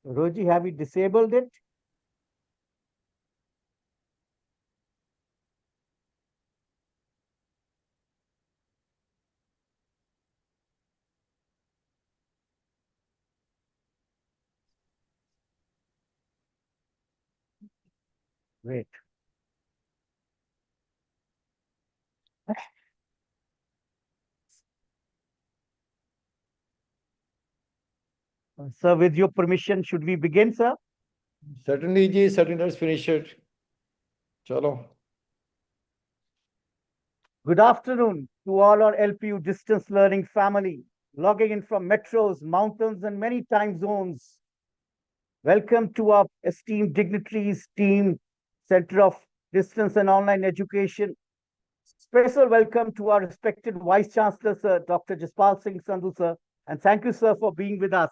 Roji, have you disabled it? Great. Sir, with your permission, should we begin, sir? Certainly, Ji, certainly, let's finish it. Chalo. Good afternoon to all our LPU distance learning family, logging in from metros, mountains, and many time zones. Welcome to our esteemed dignitaries team, Center of Distance and Online Education. Special welcome to our respected Vice Chancellor, Sir Dr. Jaspal Singh Sandhu, sir, and thank you, sir, for being with us.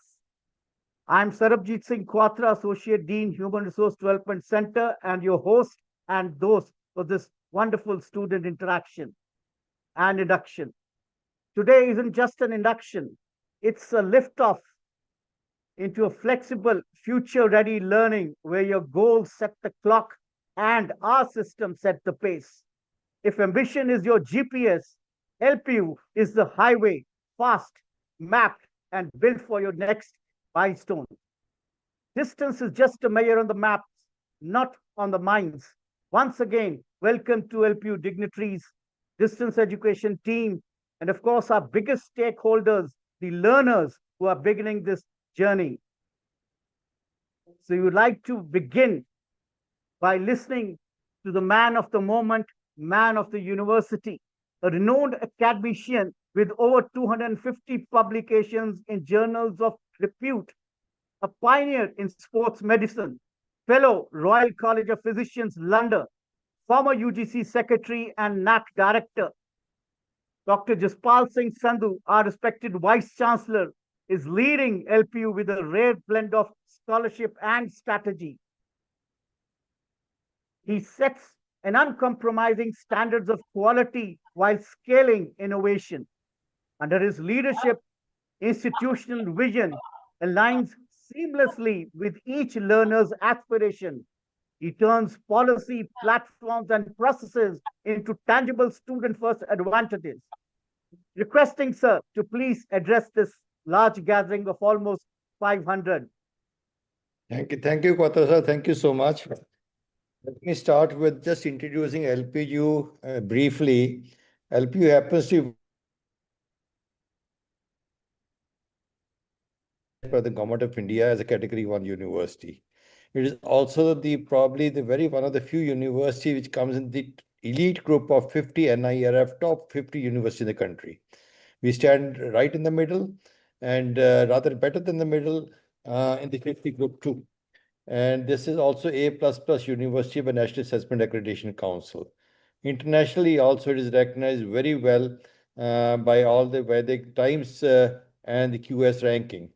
I'm Sarabjit Singh Kwatra, Associate Dean, Human Resource Development Center, and your host and host for this wonderful student interaction and induction. Today isn't just an induction, it's a liftoff into a flexible, future ready learning where your goals set the clock and our system set the pace. If ambition is your GPS, LPU is the highway, fast, mapped, and built for your next milestone. Distance is just a measure on the maps, not on the minds. Once again, welcome to LPU dignitaries, distance education team, and of course, our biggest stakeholders, the learners who are beginning this journey. So, we would like to begin by listening to the man of the moment, man of the university, a renowned academician with over 250 publications in journals of repute, a pioneer in sports medicine, fellow Royal College of Physicians, London, former UGC secretary and NAC director. Dr. Jaspal Singh Sandhu, our respected Vice Chancellor, is leading LPU with a rare blend of scholarship and strategy. He sets an uncompromising standards of quality while scaling innovation. Under his leadership, institutional vision aligns seamlessly with each learner's aspiration. He turns policy, platforms, and processes into tangible student first advantages. Requesting, sir, to please address this large gathering of almost 500. Thank you, Kwatra sir. Thank you so much. Let me start with just introducing LPU briefly. LPU happens to be by the Government of India as a Category 1 university. It is also probably the very one of the few university which comes in the elite group of 50 NIRF top 50 universities in the country. We stand right in the middle and rather better than the middle in the 50 group too. And this is also A++ university by National Assessment Accreditation Council. Internationally, also it is recognized very well by the Times and the QS ranking.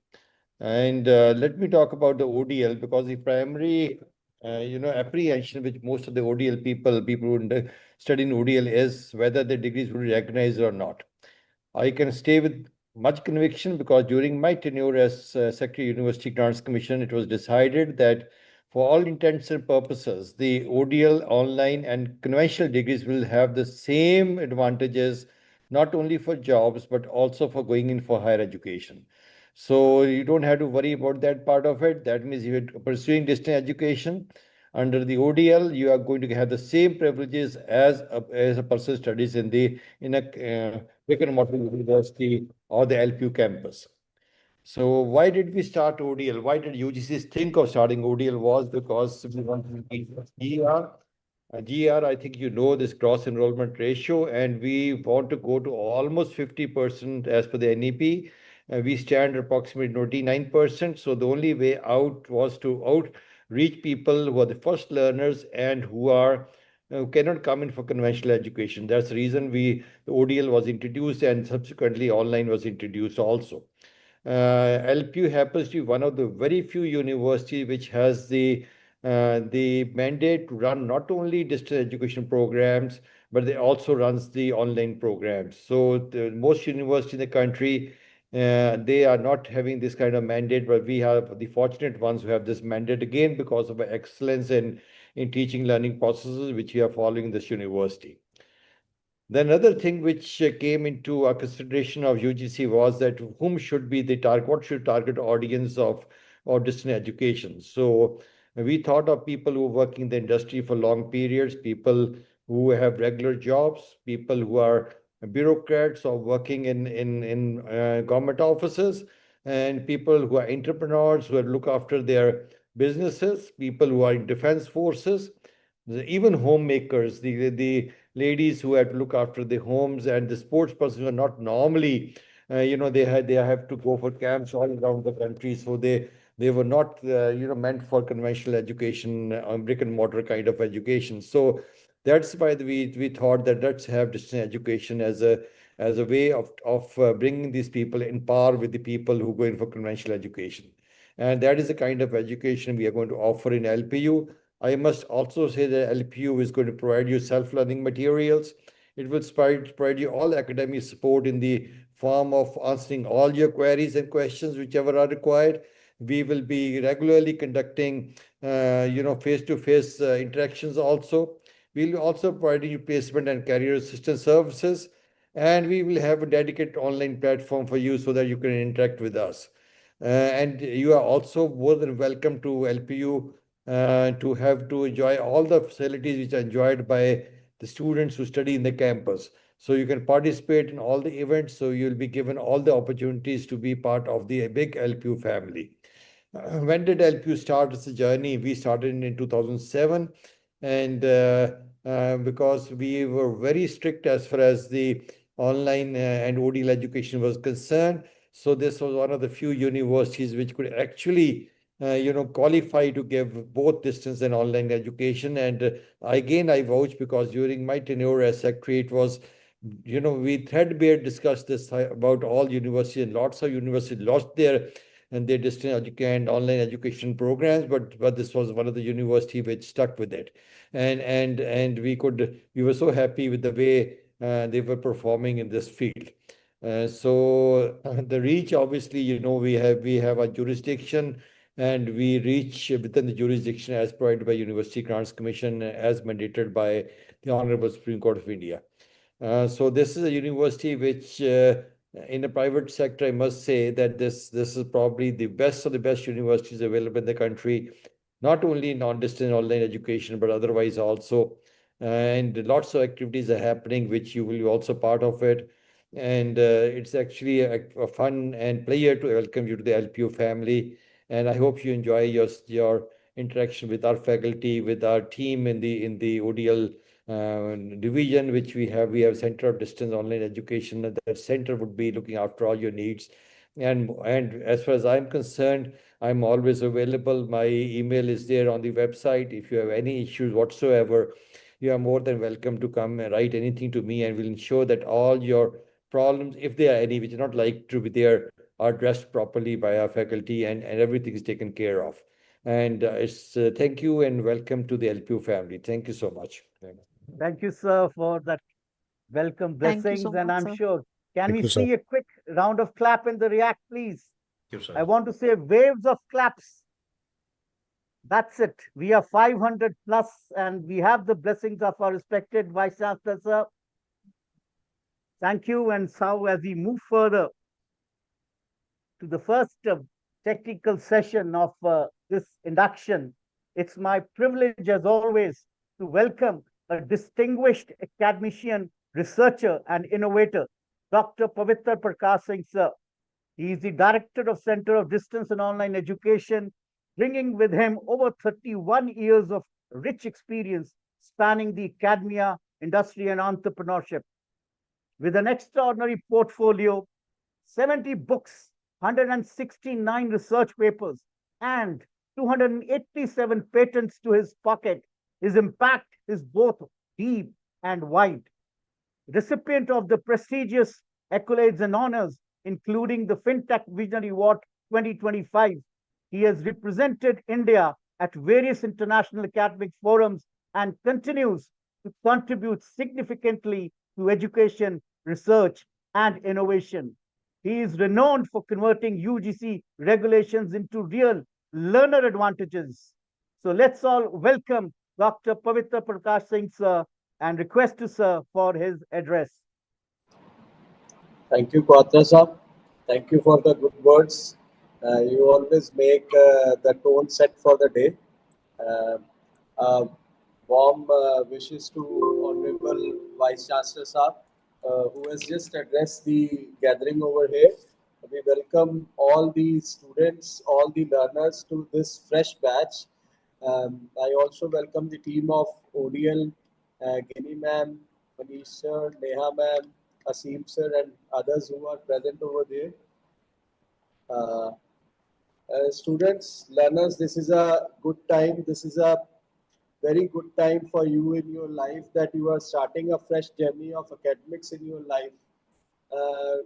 And let me talk about the ODL because the primary, apprehension which most of the ODL people who study in ODL is whether the degrees will be recognized or not. I can stay with much conviction because during my tenure as Secretary University Grants Commission, it was decided that for all intents and purposes, the ODL, online, and conventional degrees will have the same advantages, not only for jobs, but also for going in for higher education. So you don't have to worry about that part of it. That means if you're pursuing distance education under the ODL, you are going to have the same privileges as a person studies in a brick-and-mortar university or the LPU campus. So why did we start ODL? Why did UGCs think of starting ODL? Was because we wanted to get GR. GR, I think you know this gross enrollment ratio, and we want to go to almost 50% as per the NEP. We stand approximately 29%. So the only way out was to outreach people who are the first learners and who cannot come in for conventional education. That's the reason the ODL was introduced and subsequently online was introduced also. LPU happens to be one of the very few universities which has the mandate to run not only distance education programs, but they also runs the online programs. So the most universities in the country They are not having this kind of mandate, but we have the fortunate ones who have this mandate again because of our excellence in teaching learning processes, which we are following in this university. Then another thing which came into our consideration of UGC was that whom should be the target, what should target audience of distance education. So we thought of people who are working in the industry for long periods, people who have regular jobs, people who are bureaucrats or working in government offices, and people who are entrepreneurs who look after their businesses, people who are in defense forces, even homemakers, the ladies who have to look after the homes, and the sports persons who are not normally, they have to go for camps all around the country, so they were not meant for conventional education, brick and mortar kind of education. So that's why we thought that let's have distance education as a way of bringing these people in par with the people who go in for conventional education. And that is the kind of education we are going to offer in LPU. I must also say that LPU is going to provide you self-learning materials. It will provide you all academic support in the form of answering all your queries and questions, whichever are required. We will be regularly conducting, face-to-face interactions also. We'll also provide you placement and career assistance services, and we will have a dedicated online platform for you so that you can interact with us. And you are also more than welcome to LPU to have to enjoy all the facilities which are enjoyed by the students who study in the campus. So you can participate in all the events. So you'll be given all the opportunities to be part of the big LPU family. When did LPU start its journey? We started in 2007, and because we were very strict as far as the online and ODL education was concerned, so this was one of the few universities which could actually qualify to give both distance and online education. And again, I vouch because during my tenure as secretary, it was, we threadbare discussed this about all universities, and lots of universities lost their distance education and online education programs, but this was one of the university which stuck with it, and we were so happy with the way they were performing in this field. So the reach, obviously, we have a jurisdiction, and we reach within the jurisdiction as provided by University Grants Commission, as mandated by the Honorable Supreme Court of India. So this is a university which, in the private sector, I must say that this is probably the best of the best universities available in the country, not only in non-distance online education, but otherwise also. And lots of activities are happening, which you will be also part of it. And it's actually a fun and pleasure to welcome you to the LPU family. And I hope you enjoy your interaction with our faculty, with our team in the ODL division, which we have Center of Distance Online Education. That center would be looking after all your needs. And as far as I'm concerned, I'm always available. My email is there on the website. If you have any issues whatsoever, you are more than welcome to come and write anything to me, and we'll ensure that all your problems, if there are any which are not like to be there, are addressed properly by our faculty, and everything is taken care of. And it's thank you and welcome to the LPU family. Thank you so much. Thank you, sir, for that welcome Thank you so blessings. And much, I'm sir. sure, can Thank we you, sir. see a quick round of clap in the React, please? Thank you, I sir. want to say waves of claps. That's it. We are 500 plus, and we have the blessings of our respected Vice Chancellor, sir. Thank you. And so, as we move further to the first technical session of this induction, it's my privilege, as always, to welcome a distinguished academician, researcher, and innovator, Dr. Pavitra Prakash Singh, sir. He is the director of Center of Distance and Online Education, bringing with him over 31 years of rich experience spanning the academia, industry, and entrepreneurship. With an extraordinary portfolio, 70 books, 169 research papers, and 287 patents to his pocket, his impact is both deep and wide. Recipient of the prestigious accolades and honors, including the FinTech Visionary Award 2025, he has represented India at various international academic forums and continues to contribute significantly to education, research, and innovation. He is renowned for converting UGC regulations into real learner advantages. So let's all welcome Dr. Pavitra Prakash Singh, sir, and request to sir for his address. Thank you, Quatra sir. Thank you for the good words. You always make the tone set for the day. Uh, uh, Warm wishes to Honorable Vice Chancellor sir, who has just addressed the gathering over here. We welcome all the students, all the learners to this fresh batch. I also welcome the team of ODL, Gini ma'am, Manish sir, Neha ma'am, Asim sir, and others who are present over there. Uh, Students, learners, this is a good time. This is a very good time for you in your life that you are starting a fresh journey of academics in your life. Uh,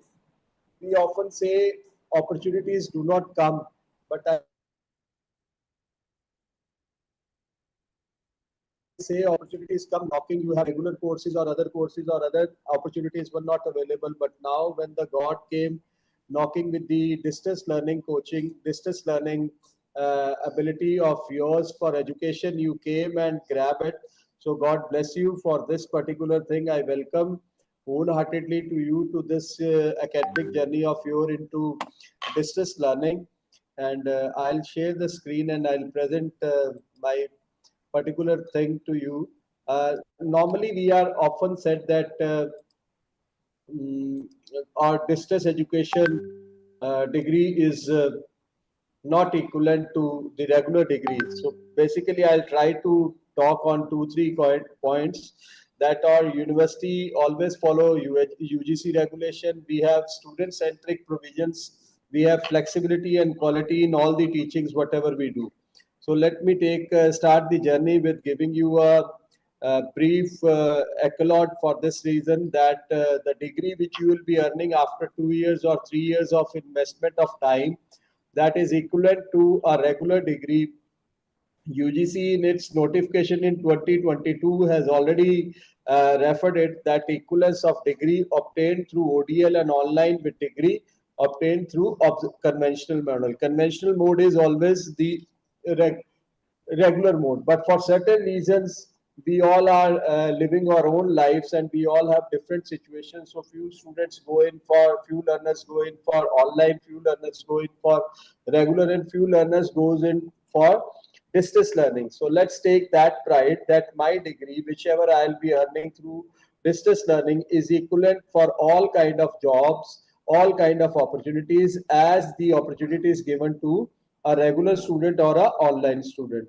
we often say opportunities do not come, but I say opportunities come knocking. You have regular courses or other opportunities were not available. But now, when the God came knocking with the distance learning coaching, distance learning ability of yours for education, you came and grab it. So God bless you for this particular thing. I welcome wholeheartedly to you to this academic journey of your into distance learning. And I'll share the screen and I'll present my particular thing to you. Normally, we are often said that mm, our distance education degree is not equivalent to the regular degree. So basically, I'll try to talk on two, three points that our university always follow UGC regulation. We have student-centric provisions. We have flexibility and quality in all the teachings, whatever we do. So let me start the journey with giving you a brief accolade for this reason that the degree which you will be earning after 2 years or 3 years of investment of time, that is equivalent to a regular degree. UGC in its notification in 2022 has already referred it that equivalence of degree obtained through ODL and online with degree obtained through conventional model. Conventional mode is always the regular mode, but for certain reasons we all are living our own lives and we all have different situations. So few students go in for, few learners go in for online, few learners go in for regular, and few learners goes in for distance learning. So let's take that pride that my degree, whichever I'll be earning through distance learning, is equivalent for all kind of jobs, all kind of opportunities as the opportunity is given to a regular student or a online student.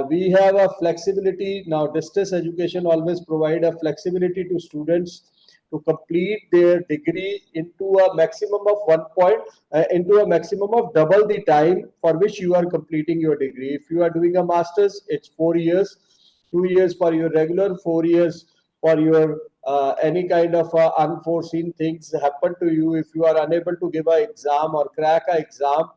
We have a flexibility now. Distance education always provide a flexibility to students to complete their degree into a maximum of into a maximum of double the time for which you are completing your degree. If you are doing a master's, it's 4 years, 2 years for your regular, 4 years for your any kind of unforeseen things happen to you. If you are unable to give an exam or crack an exam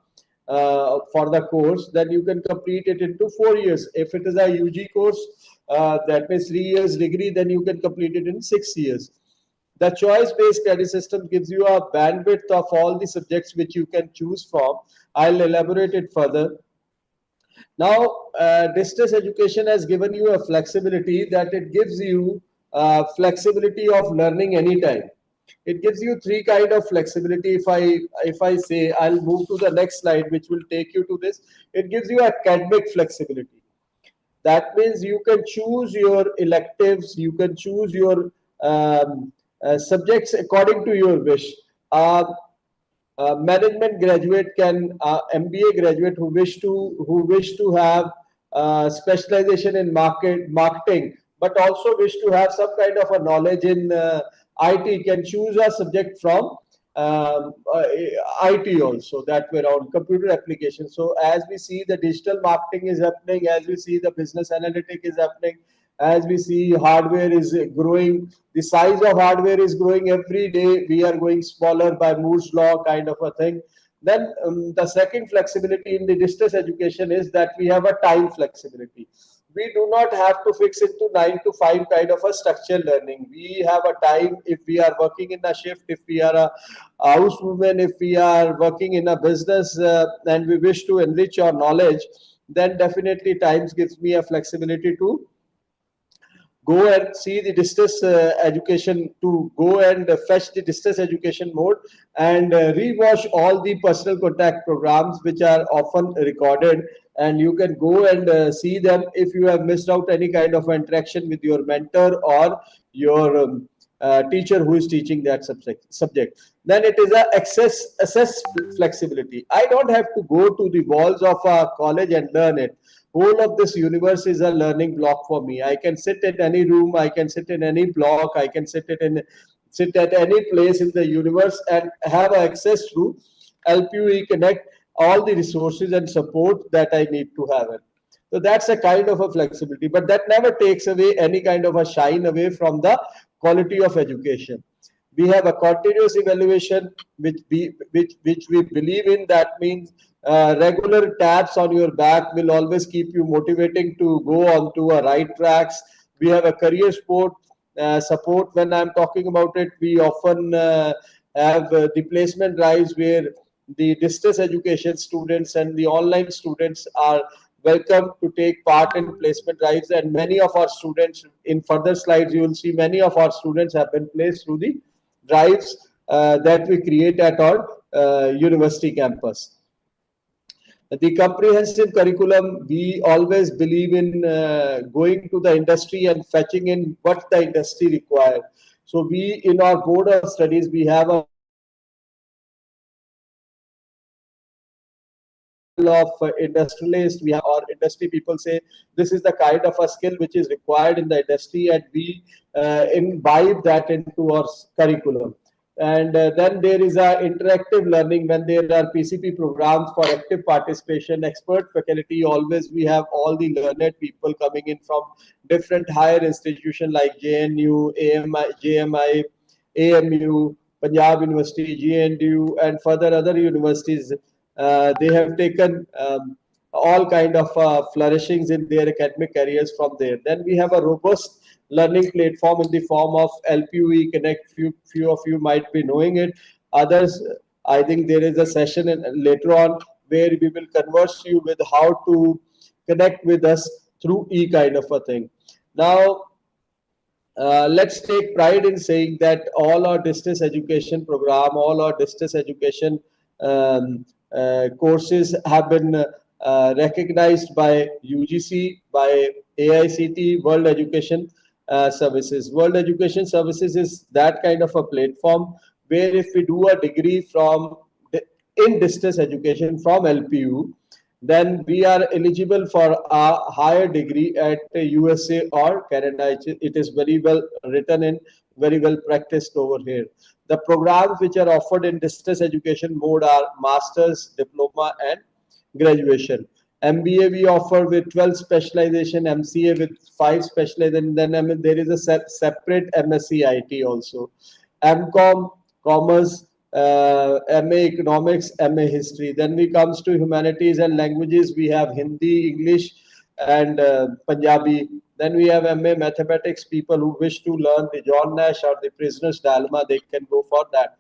for the course, then you can complete it into 4 years. If it is a UG course, that means 3 years degree, then you can complete it in 6 years. The choice-based credit system gives you a bandwidth of all the subjects which you can choose from. I'll elaborate it further. Now, distance education has given you a flexibility that it gives you flexibility of learning anytime. It gives you three kind of flexibility. If I say, I'll move to the next slide, which will take you to this. It gives you academic flexibility. That means you can choose your electives, you can choose your subjects according to your wish. Uh, Management graduate can MBA graduate who wish to have specialization in marketing, but also wish to have some kind of a knowledge in IT, can choose a subject from um, uh, IT also, that way around computer application. So as we see the digital marketing is happening, as we see the business analytic is happening, as we see hardware is growing, the size of hardware is growing every day. We are going smaller by Moore's law kind of a thing. Then the second flexibility in the distance education is that we have a time flexibility. we do not have to fix it to 9 to 5 kind of a structured learning. We have a time, if we are working in a shift, if we are a housewoman, if we are working in a business and we wish to enrich our knowledge, then definitely times gives me a flexibility to go and see the distance education, to go and fetch the distance education mode and rewatch all the personal contact programs which are often recorded, and you can go and see them if you have missed out any kind of interaction with your mentor or your teacher who is teaching that subject. Then it is a access flexibility. I don't have to go to the walls of a college and learn it. Whole of this universe is a learning block for me. I can sit in any room, I can sit in any block, I can sit at any place in the universe and have access to LPU Connect all the resources and support that I need to have it. So that's a kind of a flexibility, but that never takes away any kind of a shine away from the quality of education. We have a continuous evaluation which we believe in. That means regular taps on your back will always keep you motivating to go on to a right tracks. We have a career support. When I'm talking about it, we often have the placement drives where the distance education students and the online students are welcome to take part in placement drives, and many of our students, in further slides you will see many of our students have been placed through the drives that we create at our university campus. The comprehensive curriculum, we always believe in going to the industry and fetching in what the industry requires. So we, in our board of studies, we have a of industrialists, we have our industry people say this is the kind of a skill which is required in the industry, and we imbibe that into our curriculum. And then there is a interactive learning when there are PCP programs for active participation, expert faculty. Always we have all the learned people coming in from different higher institutions like JNU, AMI, JMI, AMU, Punjab University, GNDU, and further other universities. They have taken all kind of flourishings in their academic careers from there. Then we have a robust learning platform in the form of LPU Connect. Few of you might be knowing it. Others, I think there is a session later on where we will converse you with how to connect with us through kind of a thing. Now, let's take pride in saying that all our distance education program, all our distance education courses have been recognized by UGC, by AICT, World Education Services. World Education Services is that kind of a platform where if we do a degree in distance education from LPU, then we are eligible for a higher degree at USA or Canada. It is very well written and very well practiced over here. The programs which are offered in distance education mode are master's, diploma, and graduation. MBA we offer with 12 specialization, MCA with 5 specialization, then there is a separate MSc IT also. MCom, commerce, MA economics, MA history. Then we comes to humanities and languages. We have Hindi, English, and Punjabi. Then we have MA mathematics. People who wish to learn the John Nash or the prisoner's dilemma, they can go for that.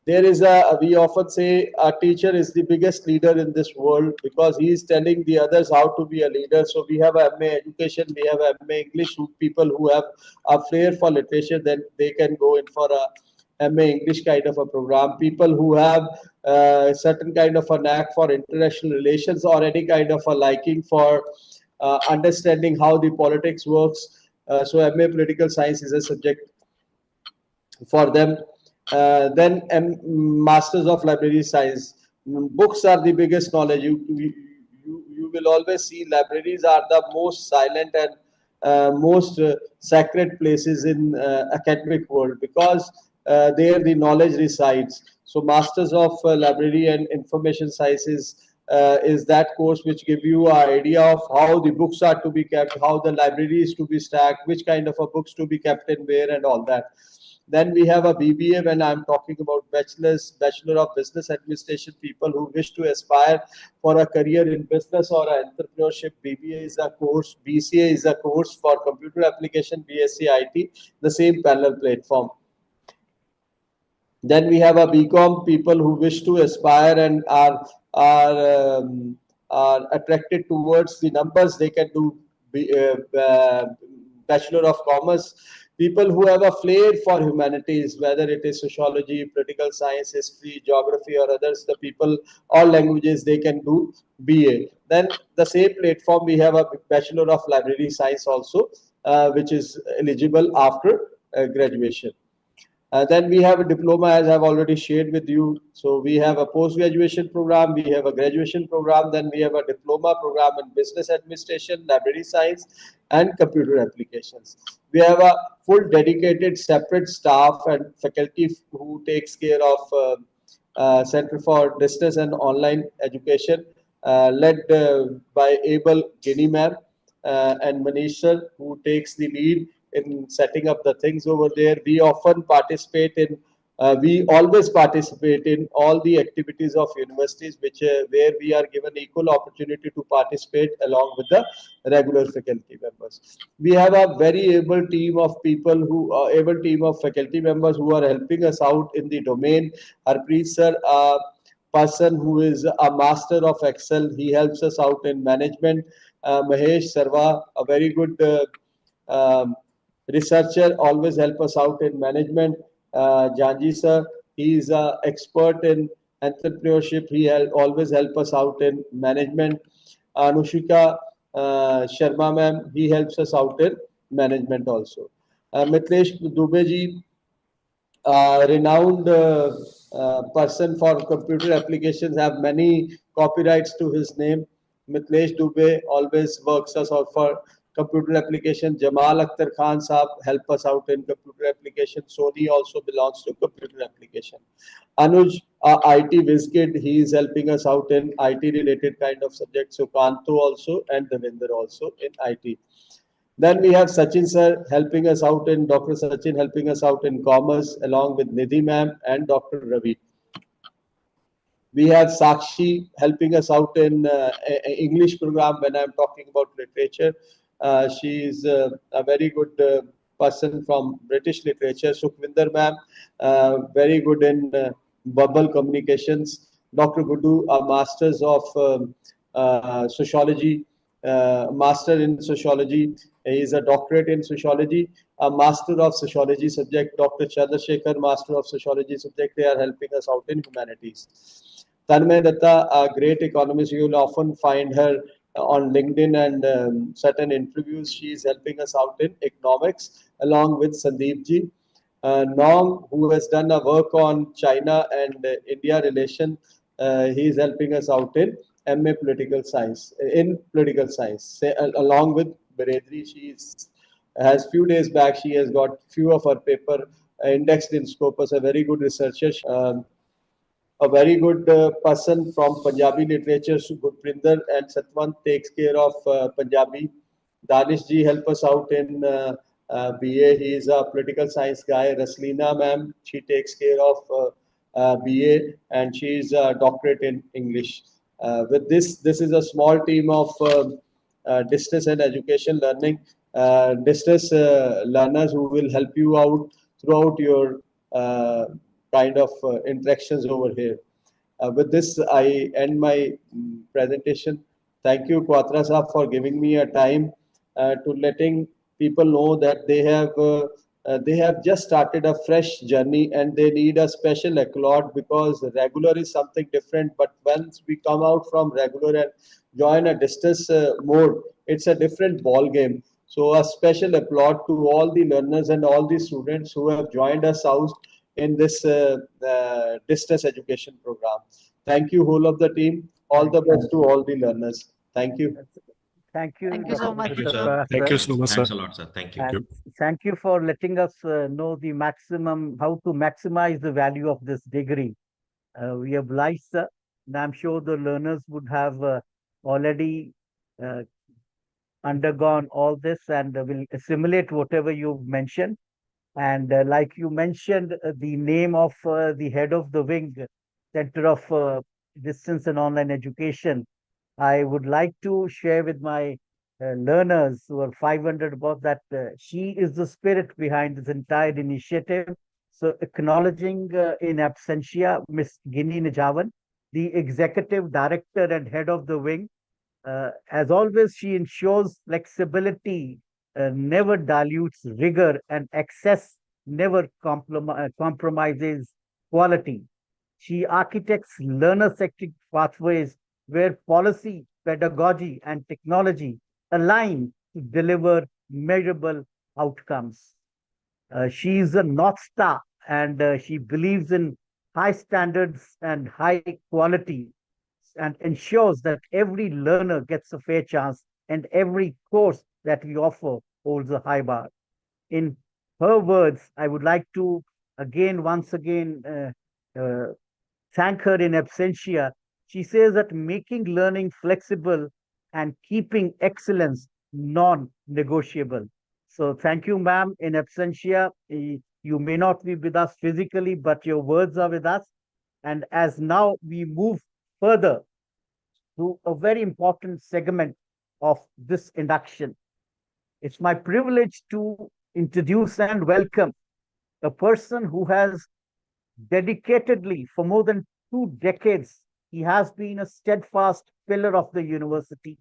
There is we often say a teacher is the biggest leader in this world because he is telling the others how to be a leader. So we have a MA education, we have a MA English. People who have a flair for literature, then they can go in for a MA English kind of a program. People who have certain kind of a knack for international relations or any kind of a liking for understanding how the politics works. So MA political science is a subject for them. Then Masters of Library Science. Books are the biggest knowledge. You will always see libraries are the most silent and most sacred places in academic world because there the knowledge resides. So Masters of Library and Information Sciences is that course which give you an idea of how the books are to be kept, how the library is to be stacked, which kind of a books to be kept in where and all that. Then we have a BBA when I'm talking about Bachelor of Business Administration, people who wish to aspire for a career in business or entrepreneurship. BBA is a course, BCA is a course for computer application, BSc IT, the same parallel platform. Then we have a BCom, people who wish to aspire and are attracted towards the numbers. They can do Bachelor of Commerce. People who have a flair for humanities, whether it is sociology, political science, history, geography, or others, the people, all languages, they can do BA. Then the same platform, we have a Bachelor of Library Science also, which is eligible after graduation. Then we have a diploma, as I've already shared with you. So we have a post-graduation program, we have a graduation program, then we have a diploma program in business administration, library science, and computer applications. We have a full dedicated separate staff and faculty who takes care of Center for Distance and Online Education, led by Abel Guinea ma'am and Manish sir, who takes the lead in setting up the things over there. We often participate in, we always participate in all the activities of universities, which where we are given equal opportunity to participate along with the regular faculty members. We have a very able team of people who, able team of faculty members who are helping us out in the domain. Harpreet sir, person who is a master of Excel, he helps us out in management. Mahesh Sarva, a very good um, researcher, always help us out in management. Janji sir, he is an expert in entrepreneurship. He always help us out in management. Anushika Sharma ma'am, he helps us out in management also. Mitlesh Dubey ji, renowned person for computer applications, have many copyrights to his name. Mitlesh Dubey always works us out for computer application. Jamal Akhtar Khan Saab help us out in computer application. Sony also belongs to computer application. Anuj, IT WizKid, he is helping us out in IT related kind of subjects. So Kanto also and Devinder also in IT. Then we have Sachin sir helping us out in, Dr. Sachin helping us out in commerce along with Nidhi ma'am and Dr. Ravi. We have Sakshi helping us out in English program when I'm talking about literature. She is a very good person from British literature. Sukhvinder ma'am, very good in verbal communications. Dr. Gudu, a masters of sociology, master in sociology. He is a doctorate in sociology, a master of sociology subject. Dr. Chandrasekhar, master of sociology subject. They are helping us out in humanities. Tanmay Datta, a great economist, you will often find her on LinkedIn and certain interviews. She is helping us out in economics along with Sandeep ji. Nong, who has done a work on China and India relation, he is helping us out in MA political science, in political science. Along with Beredri, has few days back, she has got few of her paper indexed in Scopus, a very good researcher. A very good person from Punjabi literature, Gurpinder and Satwant takes care of Punjabi. Danish ji help us out in BA. He is a political science guy. Raslina ma'am, she takes care of BA and she is a doctorate in English. With this is a small team of distance and education learning, distance learners who will help you out throughout your kind of interactions over here. With this, I end my presentation. Thank you, Quatra Saab, for giving me a time to letting people know that they have just started a fresh journey and they need a special accolade because regular is something different. But once we come out from regular and join a distance mode, it's a different ball game. So a special applaud to all the learners and all the students who have joined us out in this distance education program. Thank you, whole of the team. All the best to all the learners. Thank you. Thank you, Thank you so Dr. much. Thank you, sir. Mustafa, Thank sir. you so much, sir. Thanks a lot, sir. Thank you. And thank you for letting us know the maximum, how to maximize the value of this degree. We oblige, sir, and I'm sure the learners would have already uh, undergone all this and will assimilate whatever you've mentioned. And like you mentioned, the name of the head of the wing, Center of Distance and Online Education, I would like to share with my learners who are 500 above that she is the spirit behind this entire initiative. So, acknowledging in absentia Miss Ginny Nijavan, the executive director and head of the wing. As always, she ensures flexibility, never dilutes rigor, and access never compromises quality. She architects learner-centric pathways where policy, pedagogy, and technology align to deliver measurable outcomes. She is a North Star and she believes in high standards and high quality and ensures that every learner gets a fair chance and every course that we offer holds a high bar. In her words, I would like to once again, thank her in absentia. She says that making learning flexible and keeping excellence non negotiable. So, thank you, ma'am, in absentia. You may not be with us physically, but your words are with us. And as now we move further to a very important segment of this induction, it's my privilege to introduce and welcome a person who has dedicatedly for more than 2 decades. He has been a steadfast pillar of the university,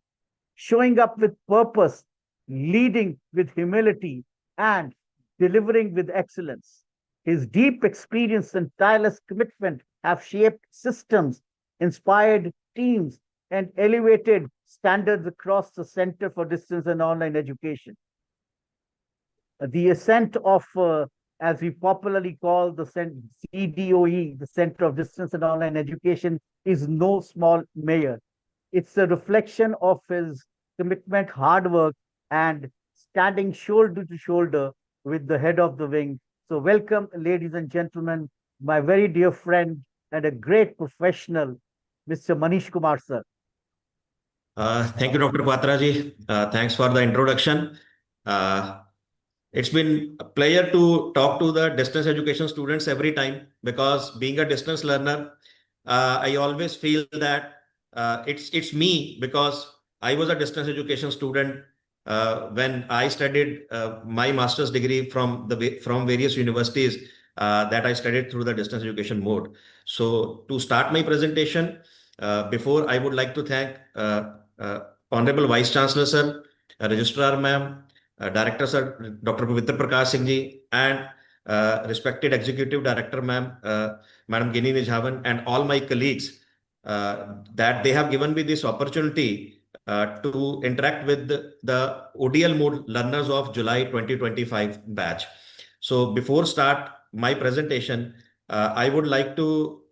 showing up with purpose, leading with humility, and delivering with excellence. His deep experience and tireless commitment have shaped systems, inspired teams, and elevated standards across the Center for Distance and Online Education. The ascent of, as we popularly call the CDOE, the Center of Distance and Online Education, is no small measure. It's a reflection of his commitment, hard work, and standing shoulder to shoulder with the head of the wing. So, welcome, ladies and gentlemen, my very dear friend and a great professional, Mr. Manish Kumar, sir. Thank you, Dr. Patraji. Thanks for the introduction. It's been a pleasure to talk to the distance education students every time because being a distance learner, I always feel that it's me because I was a distance education student when I studied my master's degree from various universities that I studied through the distance education mode. So to start my presentation, before I would like to thank Honorable Vice Chancellor Sir, Registrar Ma'am, Director Sir, Dr. Pavitra Prakash Singh Ji, and respected Executive Director Ma'am, Madam Gini Nijhavan, and all my colleagues that they have given me this opportunity to interact with the ODL mode learners of July 2025 batch. So before start my presentation, I would like to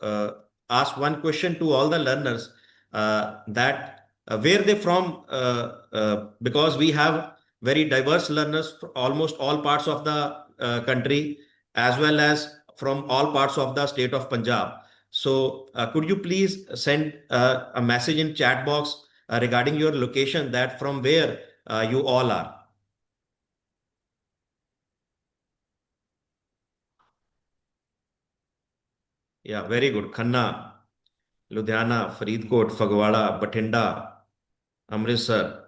ask one question to all the learners that where they from, because we have very diverse learners from almost all parts of the country as well as from all parts of the state of Punjab. So could you please send a message in chat box regarding your location that from where you all are? Yeah, very good. Khanna, Ludhiana, Faridkot, Fagwara, Bathinda, Amritsar,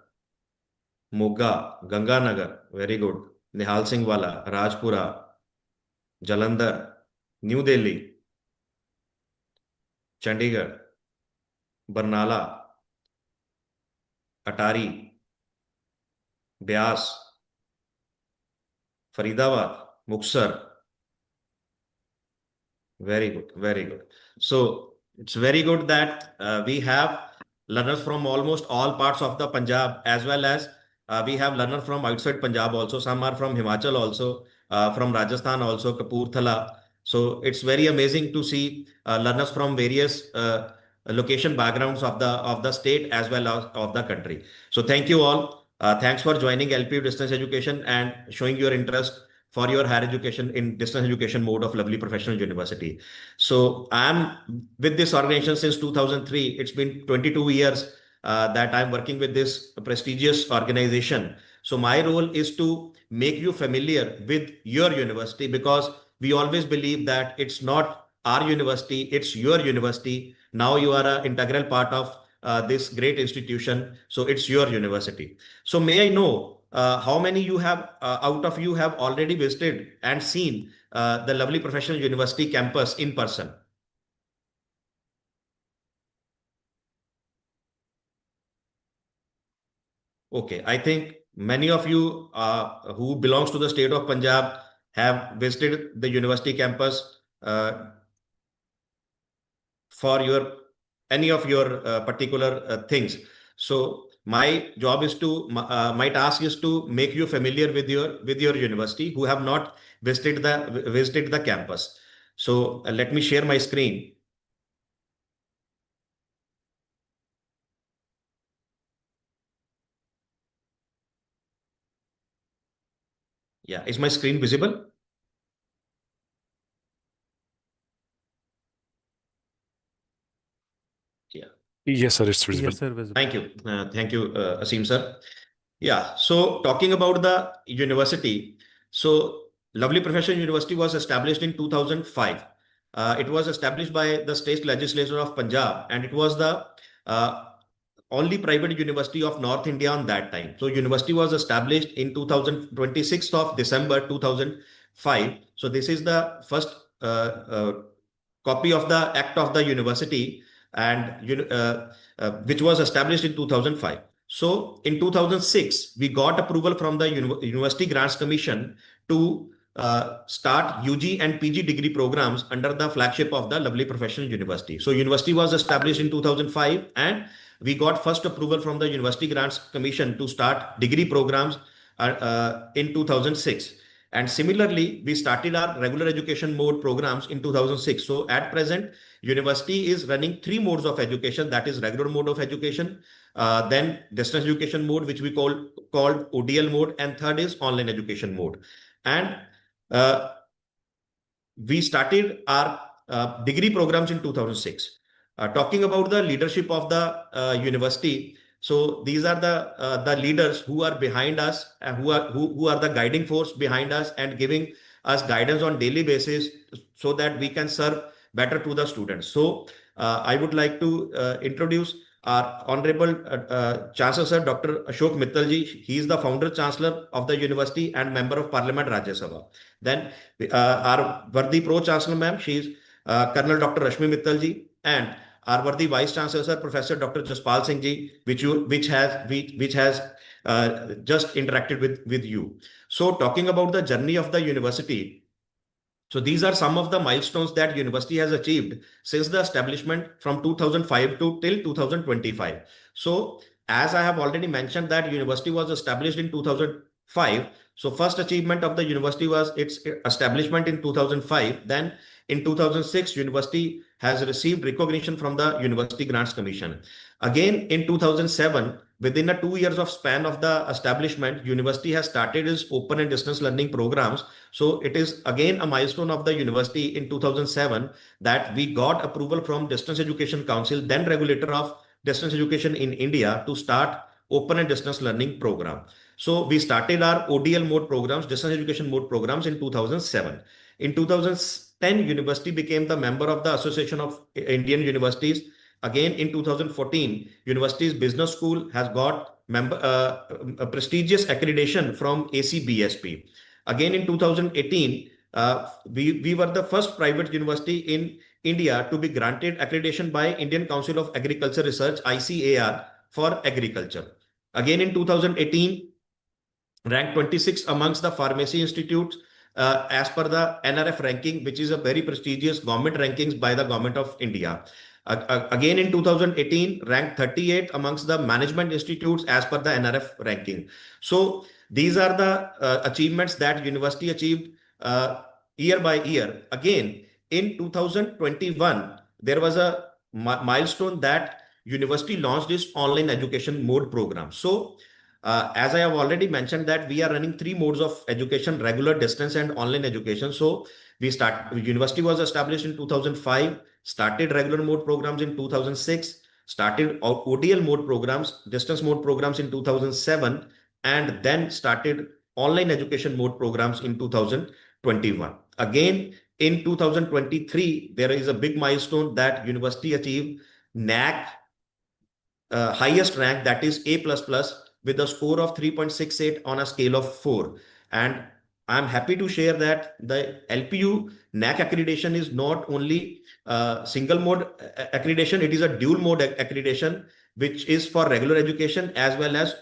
Moga, Ganganagar, very good. Nihal Singh Wala, Rajpura, Jalandhar, New Delhi, Chandigarh, Barnala, Atari, Beas, Faridabad, Muksar. Very good, very good. So it's very good that we have learners from almost all parts of the Punjab as well as we have learners from outside Punjab also. Some are from Himachal also, from Rajasthan also, Kapurthala. So it's very amazing to see learners from various location backgrounds of the state as well as of the country. So thank you all. Thanks for joining LPU distance education and showing your interest for your higher education in distance education mode of Lovely Professional University. So I'm with this organization since 2003. It's been 22 years that I'm working with this prestigious organization. So my role is to make you familiar with your university, because we always believe that it's not our university, it's your university. Now you are an integral part of this great institution, so it's your university. So may I know how many you have out of you have already visited and seen the lovely professional university campus in person? Okay, I think many of you who belongs to the state of Punjab have visited the university campus for your any of your particular things. So my job is to my task is to make you familiar with your university who have not visited the campus. So let me share my screen. Yeah, is my screen visible? Yeah. Yes, sir, it's visible. Yes, sir, visible. Thank you. Thank you, Asim sir. Yeah, so talking about the university, so Lovely Professional University was established in 2005. It was established by the state legislature of Punjab, and it was the only private university of North India on that time. So university was established in 26th of December 2005. So this is the first copy of the act of the university, and which was established in 2005. So in 2006, we got approval from the University Grants Commission to start UG and PG degree programs under the flagship of the Lovely Professional University. So university was established in 2005, and we got first approval from the University Grants Commission to start degree programs in 2006. And similarly, we started our regular education mode programs in 2006. So at present, university is running 3 modes of education. That is regular mode of education, then distance education mode, which we called ODL mode, and third is online education mode. And we started our degree programs in 2006. Talking about the leadership of the university, so these are the leaders who are behind us, and who are the guiding force behind us and giving us guidance on daily basis so that we can serve better to the students. So I would like to introduce our Honorable Chancellor Sir, Dr. Ashok Mittal ji. He is the founder Chancellor of the university and Member of Parliament Rajya Sabha. Then our Vardi Pro Chancellor Ma'am, she is Colonel Dr. Rashmi Mittal ji, and our Vardi Vice Chancellor Sir, Professor Dr. Jaspal Singh ji, which has just interacted with you. So talking about the journey of the university, so these are some of the milestones that university has achieved since the establishment from 2005 to till 2025. So as I have already mentioned that university was established in 2005. So first achievement of the university was its establishment in 2005. Then in 2006, university has received recognition from the University Grants Commission. Again, in 2007, within a 2 years of span of the establishment, university has started its open and distance learning programs. So it is again a milestone of the university in 2007 that we got approval from Distance Education Council, then regulator of distance education in India, to start open and distance learning program. So we started our ODL mode programs, distance education mode programs, in 2007. In 2010, university became the member of the Association of Indian Universities. Again, in 2014, university's business school has got a prestigious accreditation from ACBSP. Again, in 2018, we were the first private university in India to be granted accreditation by Indian Council of Agriculture Research, ICAR, for agriculture. Again, in 2018, ranked 26 amongst the pharmacy institutes as per the NRF ranking, which is a very prestigious government rankings by the Government of India. Again, in 2018, ranked 38 amongst the management institutes as per the NRF ranking. So these are the achievements that university achieved year by year. Again, in 2021, there was a milestone that university launched its online education mode program. So as I have already mentioned that we are running 3 modes of education: regular, distance, and online education. So university was established in 2005, started regular mode programs in 2006, started ODL mode programs, distance mode programs in 2007, and then started online education mode programs in 2021. Again, in 2023, there is a big milestone that university achieved NAC highest rank, that is A++, with a score of 3.68 on a scale of 4. And I'm happy to share that the LPU NAC accreditation is not only single mode accreditation, it is a dual mode accreditation, which is for regular education as well as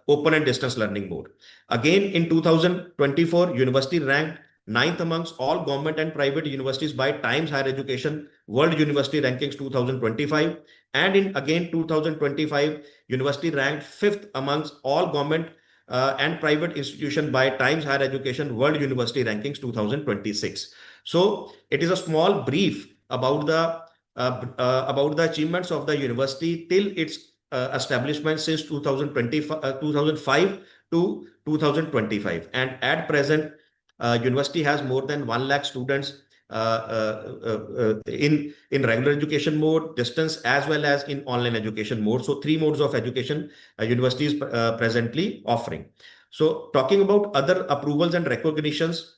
open and distance learning mode. Again, in 2024, university ranked 9th amongst all government and private universities by Times Higher Education World University Rankings 2025. And in again 2025, university ranked 5th amongst all government and private institution by Times Higher Education World University Rankings 2026. So it is a small brief about the achievements of the university till its establishment since 2005 to 2025. And at present, university has more than 1 lakh students in regular education mode, distance, as well as in online education mode. So 3 modes of education university is presently offering. So talking about other approvals and recognitions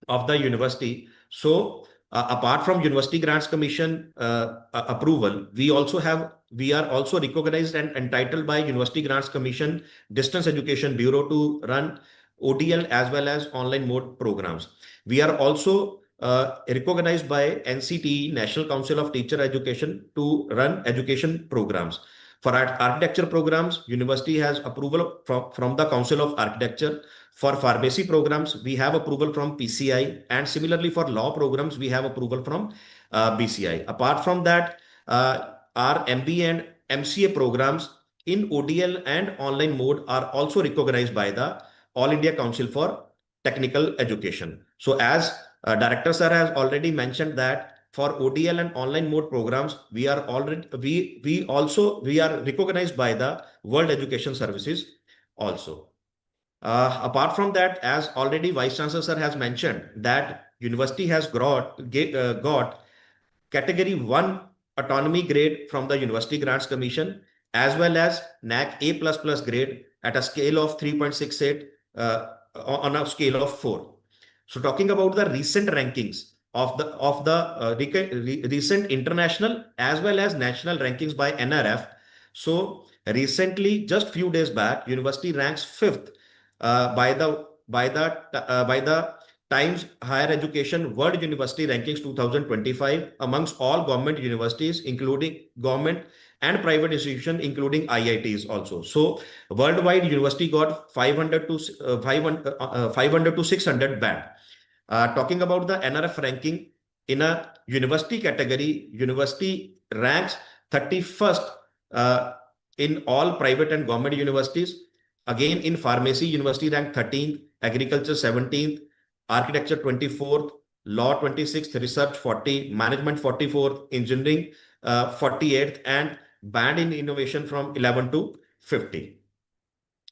of the university. So apart from University Grants Commission approval, we are also recognized and entitled by University Grants Commission Distance Education Bureau to run ODL as well as online mode programs. We are also recognized by NCTE, National Council of Teacher Education, to run education programs. For architecture programs, university has approval from the Council of Architecture. For pharmacy programs, we have approval from PCI, and similarly for law programs, we have approval from BCI. Apart from that, our MBA and MCA programs in ODL and online mode are also recognized by the All India Council for Technical Education. So as Director Sir has already mentioned that for ODL and online mode programs, we are recognized by the World Education Services also. Apart from that, as already Vice Chancellor Sir has mentioned, that university has got category 1 autonomy grade from the University Grants Commission, as well as NAC A++ grade at a scale of 3.68 on a scale of 4. So talking about the recent rankings of the recent international as well as national rankings by NRF. So recently, just few days back, university ranks 5th by the Times Higher Education World University Rankings 2025 amongst all government universities, including government and private institutions, including IITs also. So worldwide, university got 500 to 600 band. Talking about the NRF ranking in a university category, university ranks 31st in all private and government universities. Again, in pharmacy, university ranked 13th, agriculture 17th, architecture 24th, law 26th, research 40, management 44th, engineering 48th, and band in innovation from 11 to 50.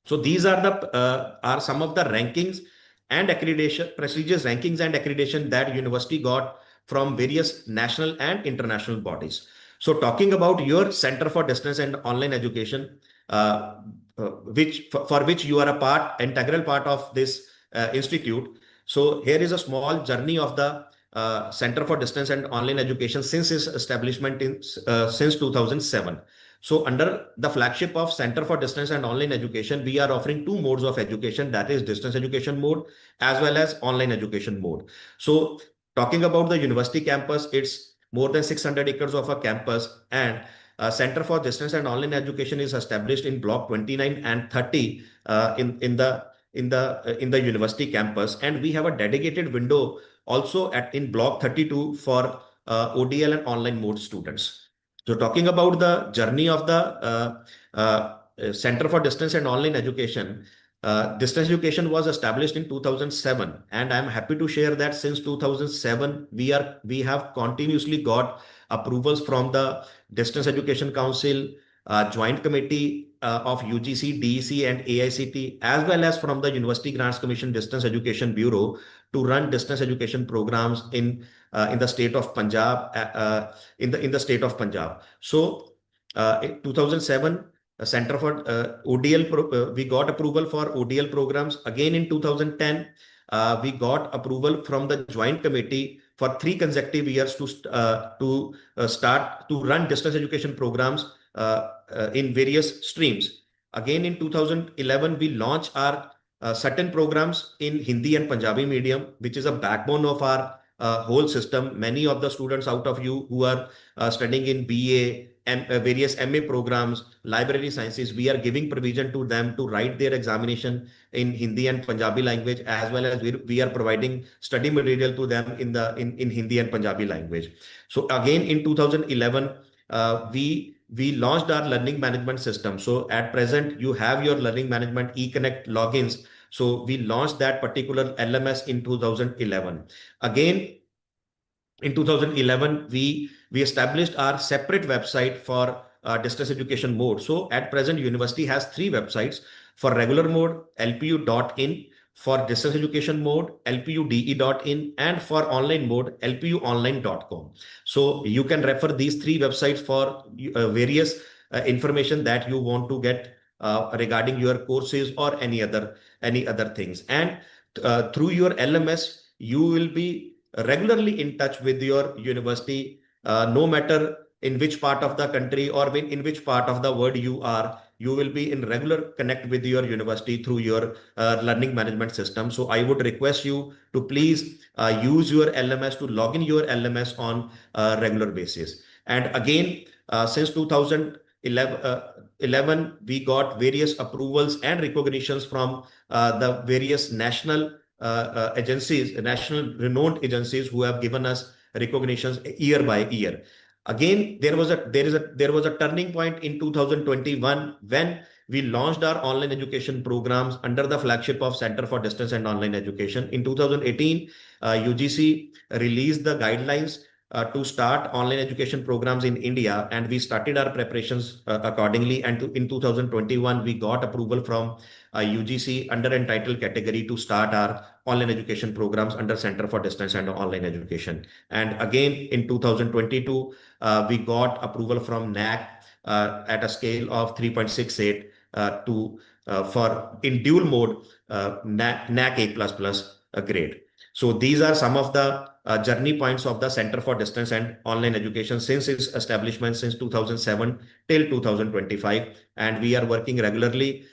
So these are some of the rankings and accreditation, prestigious rankings and accreditation that university got from various national and international bodies. So talking about your Center for Distance and Online Education, for which you are a integral part of this institute. So here is a small journey of the Center for Distance and Online Education since its establishment since 2007. So under the flagship of Center for Distance and Online Education, we are offering 2 modes of education, that is distance education mode as well as online education mode. So talking about the university campus, it's more than 600 acres of a campus, and Center for Distance and Online Education is established in Block 29 and 30 in the university campus, and we have a dedicated window also in Block 32 for ODL and online mode students. So talking about the journey of the Center for Distance and Online Education, distance education was established in 2007, and I'm happy to share that since 2007 we have continuously got approvals from the Distance Education Council, Joint Committee of UGC, DEC, and AICT, as well as from the University Grants Commission Distance Education Bureau to run distance education programs in the state of Punjab. So In 2007, Center for ODL, we got approval for ODL programs. Again, in 2010, we got approval from the Joint Committee for 3 consecutive years to start to run distance education programs in various streams. Again, in 2011, we launched our certain programs in Hindi and Punjabi medium, which is a backbone of our whole system. Many of the students out of you who are studying in BA and various MA programs, library sciences, we are giving provision to them to write their examination in Hindi and Punjabi language, as well as we are providing study material to them in Hindi and Punjabi language. So again, in 2011, we launched our learning management system. So at present, you have your learning management eConnect logins. So we launched that particular LMS in 2011. Again, in 2011, we established our separate website for distance education mode. So at present, university has 3 websites: for regular mode, lpu.in; for distance education mode, lpude.in; and for online mode, lpuonline.com. So you can refer these 3 websites for various information that you want to get regarding your courses or any other things. And through your LMS, you will be regularly in touch with your university, no matter in which part of the country or in which part of the world you are. You will be in regular connect with your university through your learning management system. So I would request you to please use your LMS, to log in your LMS on a regular basis. And again, since 2011, we got various approvals and recognitions from the various national agencies, national renowned agencies, who have given us recognitions year by year. Again, there was a turning point in 2021 when we launched our online education programs under the flagship of Center for Distance and Online Education. In 2018, UGC released the guidelines to start online education programs in India, and we started our preparations accordingly. And in 2021, we got approval from UGC under entitled category to start our online education programs under Center for Distance and Online Education. And again, in 2022, we got approval from NAC at a scale of 3.68 for in dual mode NAC A++ grade. So these are some of the journey points of the Center for Distance and Online Education since its establishment since 2007 till 2025, and we are working regularly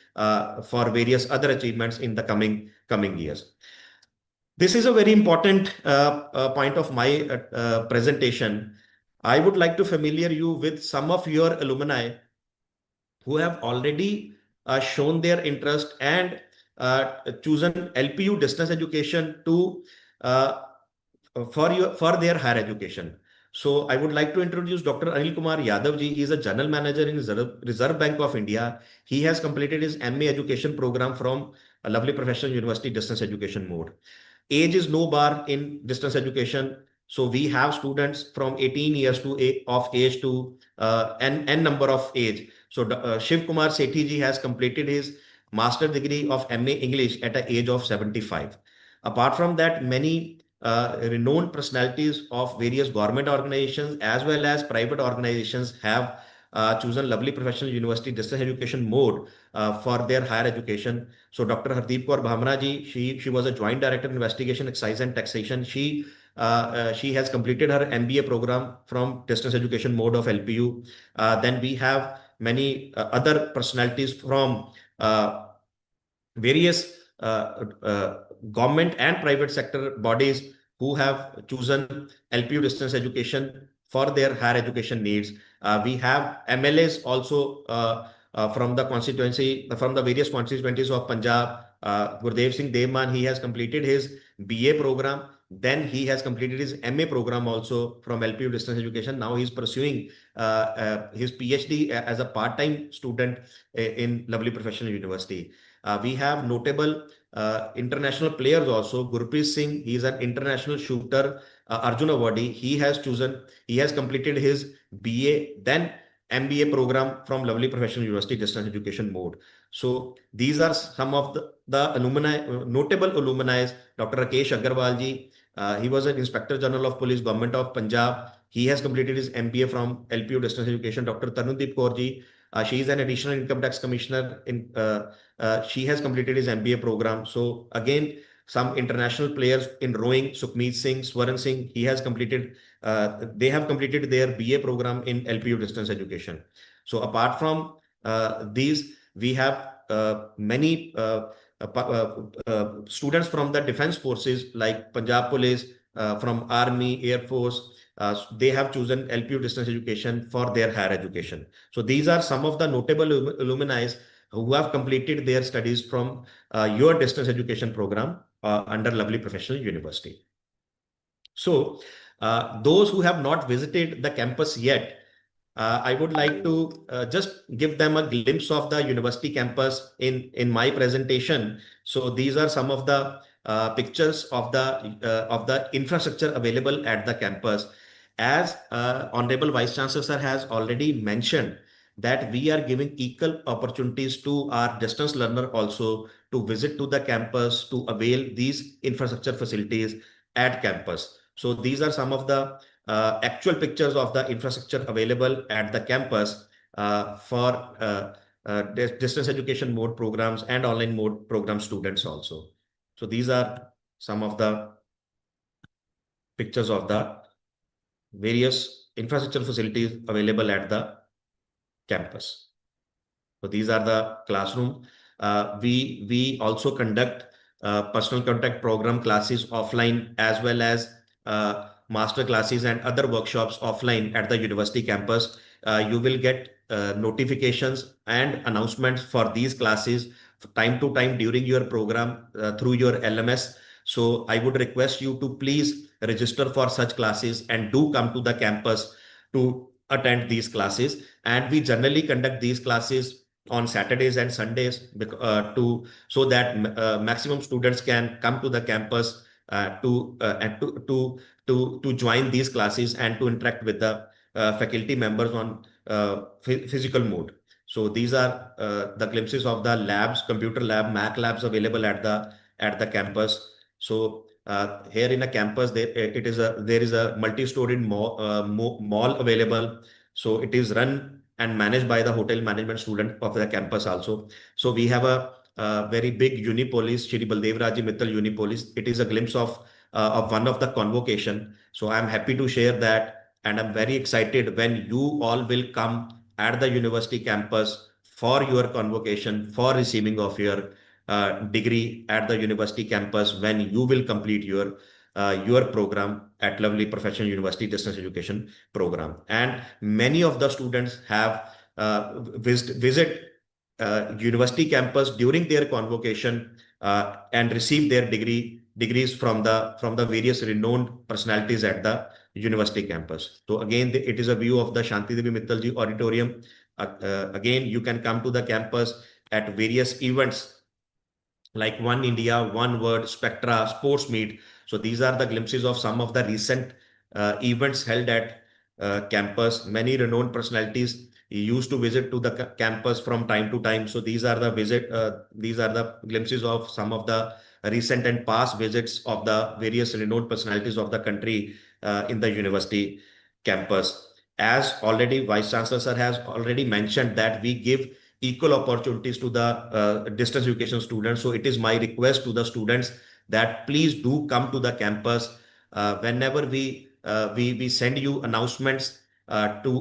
for various other achievements in the coming years. This is a very important point of my presentation. I would like to familiar you with some of your alumni who have already shown their interest and chosen LPU distance education to for their higher education. So I would like to introduce Dr. Anil Kumar Yadav ji. He is a general manager in Reserve Bank of India. He has completed his MA education program from a lovely professional university distance education mode. Age is no bar in distance education. So we have students from 18 years of age to n number of age. So Shiv Kumar Sethi ji has completed his master degree of MA English at the age of 75. Apart from that, many renowned personalities of various government organizations as well as private organizations have chosen lovely professional university distance education mode for their higher education. So Dr. Hardeep Kaur Bhamra ji, she was a joint director investigation, excise and taxation. She has completed her MBA program from distance education mode of LPU. Then we have many other personalities from various government and private sector bodies who have chosen LPU distance education for their higher education needs. We have MLAs also from the constituency, from the various constituencies of Punjab. Gurdev Singh Devman, he has completed his BA program. Then he has completed his MA program also from LPU distance education. Now he's pursuing his PhD as a part-time student in lovely professional university. We have notable international players also. Gurpreet Singh, he is an international shooter, Arjun Awardee. He has completed his BA, then MBA program from lovely professional university distance education mode. So these are some of the alumni, notable alumni. Dr. Rakesh Agarwal ji, he was an Inspector General of Police, Government of Punjab. he has completed his MBA from LPU Distance Education. Dr. Tanundeep Kaur ji, she is an additional income tax commissioner. She has completed his MBA program. So again, some international players in rowing, Sukhmeet Singh, Swaran Singh, he has completed, they have completed their BA program in LPU Distance Education. So apart from these, we have many students from the defense forces like Punjab Police, from Army, Air Force. They have chosen LPU distance education for their higher education. So these are some of the notable alumni who have completed their studies from your distance education program under Lovely Professional University. So those who have not visited the campus yet, I would like to just give them a glimpse of the university campus in my presentation. So these are some of the pictures of the infrastructure available at the campus. As Honorable Vice Chancellor Sir has already mentioned, that we are giving equal opportunities to our distance learner also to visit to the campus to avail these infrastructure facilities at campus. So these are some of the actual pictures of the infrastructure available at the campus for distance education mode programs and online mode program students also. So these are some of the pictures of the various infrastructure facilities available at the campus. So these are the classroom. We also conduct personal contact program classes offline, as well as master classes and other workshops offline at the university campus. You will get notifications and announcements for these classes time to time during your program through your LMS. So I would request you to please register for such classes and do come to the campus to attend these classes. And we generally conduct these classes on Saturdays and Sundays so that maximum students can come to the campus to join these classes and to interact with the faculty members on physical mode. So these are the glimpses of the labs, computer lab, Mac labs available at the campus. So here in a campus, there is a multi-storied mall available. So it is run and managed by the hotel management student of the campus also. So we have a very big Unipolis, Shri Baldevraji Mittal Unipolis. It is a glimpse of one of the convocation. So I'm happy to share that, and I'm very excited when you all will come at the university campus for your convocation, for receiving of your degree at the university campus, when you will complete your program at Lovely Professional University Distance Education Program. And many of the students have visit university campus during their convocation and receive their degrees from the various renowned personalities at the university campus. So again, it is a view of the Shanti Devi Mittalji Auditorium. Again, you can come to the campus at various events like One India, One Word, Spectra, Sports Meet. So these are the glimpses of some of the recent events held at campus. Many renowned personalities used to visit to the campus from time to time. So these are the glimpses of some of the recent and past visits of the various renowned personalities of the country in the university campus. As already Vice Chancellor Sir has already mentioned that we give equal opportunities to the distance education students. So it is my request to the students that please do come to the campus whenever we send you announcements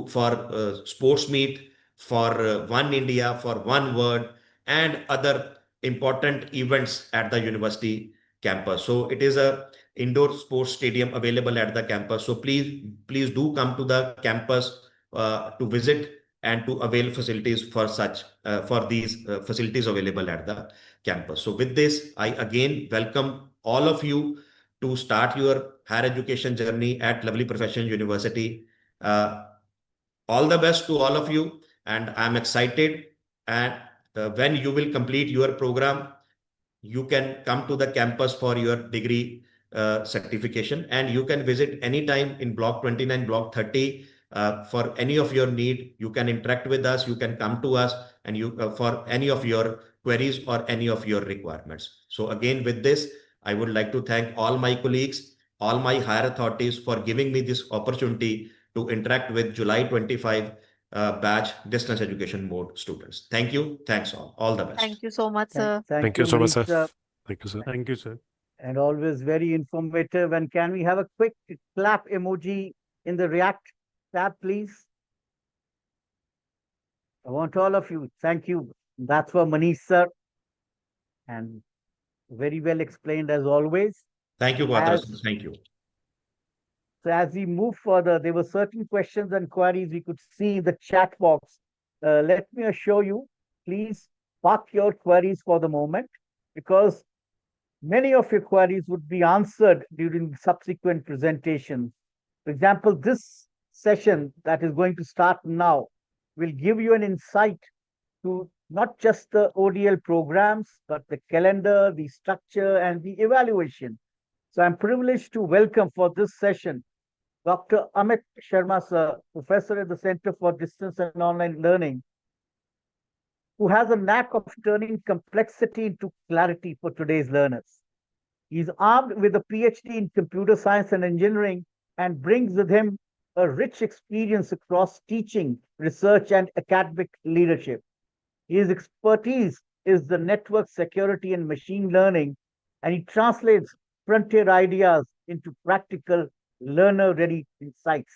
for sports meet, for One India, for One Word, and other important events at the university campus. So it is a indoor sports stadium available at the campus. So please do come to the campus to visit and to avail facilities for these facilities available at the campus. So with this, I again welcome all of you to start your higher education journey at Lovely Professional University. All the best to all of you, and I'm excited. And when you will complete your program, you can come to the campus for your degree certification, and you can visit anytime in Block 29, Block 30 for any of your need. You can interact with us, you can come to us, and you for any of your queries or any of your requirements. So again, with this, I would like to thank all my colleagues, all my higher authorities for giving me this opportunity to interact with July 25 batch distance education mode students. Thank you. Thanks all. All the best. Thank you so much, sir. Thank you you so much, Manish, sir. Thank you, sir. Thank you, sir. and always very informative. And can we have a quick clap emoji in the React tab, please? I want all of you. Thank you. That's for Manish, sir. And very well explained as always. Thank you, Quatra. As- Thank you. So as we move further, there were certain questions and queries we could see in the chat box. Let me assure you, please park your queries for the moment, because many of your queries would be answered during subsequent presentations. For example, this session that is going to start now will give you an insight to not just the ODL programs, but the calendar, the structure, and the evaluation. So I'm privileged to welcome for this session Dr. Amit Sharma, sir, professor at the Center for Distance and Online Learning, who has a knack of turning complexity into clarity for today's learners. He's armed with a PhD in computer science and engineering and brings with him a rich experience across teaching, research, and academic leadership. His expertise is the network security and machine learning, and he translates frontier ideas into practical learner-ready insights.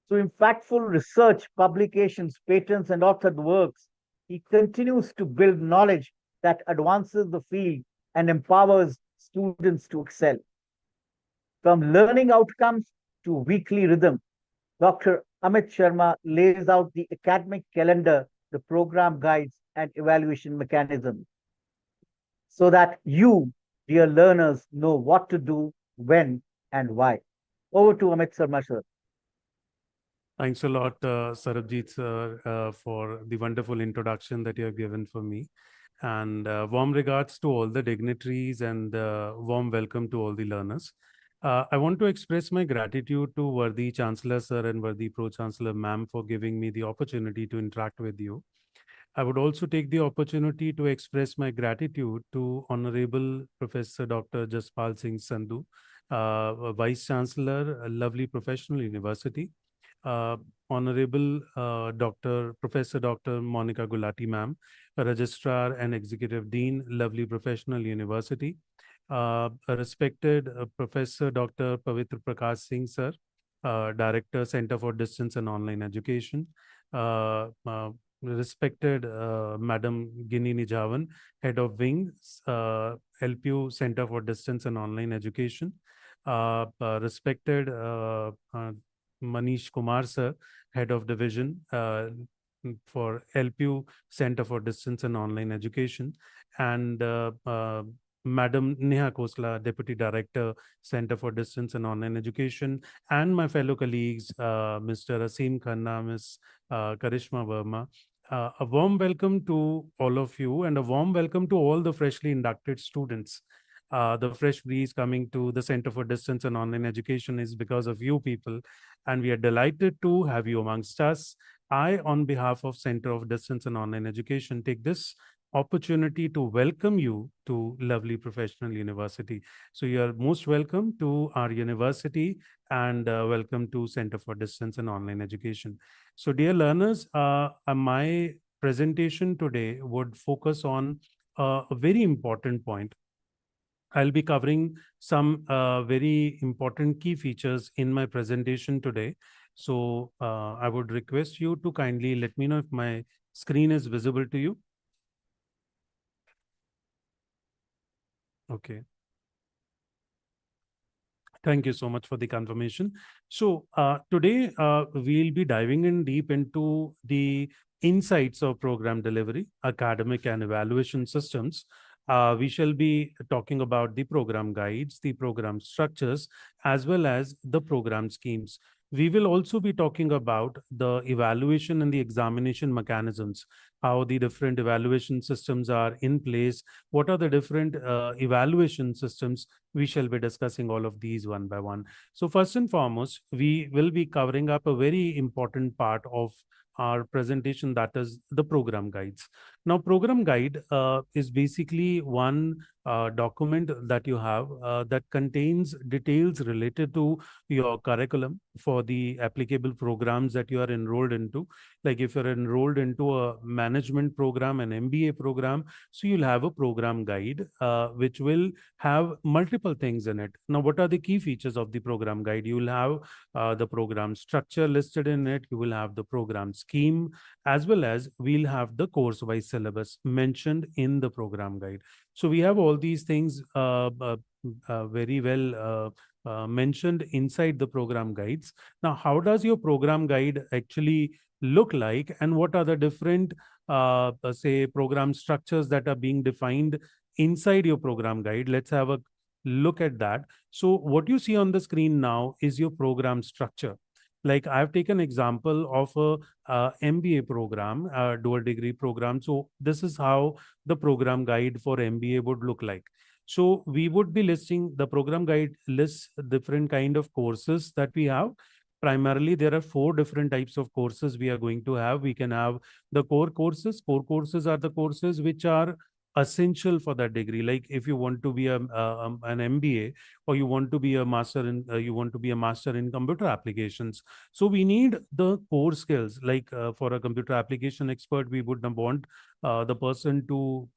Through impactful research, publications, patents, and authored works, he continues to build knowledge that advances the field and empowers students to excel. From learning outcomes to weekly rhythm, Dr. Amit Sharma lays out the academic calendar, the program guides, and evaluation mechanisms, so that you, dear learners, know what to do, when, and why. Over to Amit Sharma, sir. Thanks a lot, Sarabjit, sir, for the wonderful introduction that you have given for me. And warm regards to all the dignitaries and warm welcome to all the learners. I want to express my gratitude to worthy Chancellor, sir, and worthy Pro-Chancellor, ma'am, for giving me the opportunity to interact with you. I would also take the opportunity to express my gratitude to Honorable Professor Dr. Jaspal Singh Sandhu, Vice Chancellor, a lovely professional university. Honorable Professor Dr. Monica Gulati, ma'am, Registrar and Executive Dean, lovely professional university. Respected Professor Dr. Pavitra Prakash Singh, sir, Director, Center for Distance and Online Education. Respected Madam Gini Nijavan, Head of Wing, LPU, Center for Distance and Online Education. Respected Manish Kumar, sir, Head of Division for LPU, Center for Distance and Online Education. And Madam Neha Khosla, Deputy Director, Center for Distance and Online Education, and my fellow colleagues, Mr. Asim Khanna, Ms. Karishma Verma. A warm welcome to all of you, and a warm welcome to all the freshly inducted students. The fresh breeze coming to the Center for Distance and Online Education is because of you people, and we are delighted to have you amongst us. I, on behalf of Center of Distance and Online Education, take this opportunity to welcome you to lovely professional university. So you are most welcome to our university, and welcome to Center for Distance and Online Education. So dear learners, my presentation today would focus on a very important point. I'll be covering some very important key features in my presentation today. So I would request you to kindly let me know if my screen is visible to you. Okay. Thank you so much for the confirmation. So today we'll be diving in deep into the insights of program delivery, academic and evaluation systems. We shall be talking about the program guides, the program structures, as well as the program schemes. We will also be talking about the evaluation and the examination mechanisms, how the different evaluation systems are in place, what are the different evaluation systems. We shall be discussing all of these one by one. So first and foremost, we will be covering up a very important part of our presentation, that is the program guides. Now, program guide is basically one document that you have that contains details related to your curriculum for the applicable programs that you are enrolled into. Like if you're enrolled into a management program, an MBA program, so you'll have a program guide which will have multiple things in it. Now, what are the key features of the program guide? You will have the program structure listed in it. You will have the program scheme, as well as we'll have the course-wise syllabus mentioned in the program guide. So we have all these things very well mentioned inside the program guides. Now, how does your program guide actually look like, and what are the different say program structures that are being defined inside your program guide? Let's have a look at that. So what you see on the screen now is your program structure. Like I've taken example of a MBA program, a dual degree program. So this is how the program guide for MBA would look like. So we would be listing, the program guide lists different kind of courses that we have. Primarily, there are 4 different types of courses we are going to have. We can have the core courses. Core courses are the courses which are essential for that degree. Like if you want to be an MBA, or you want to be a master in computer applications, so we need the core skills. Like for a computer application expert, we would want the person to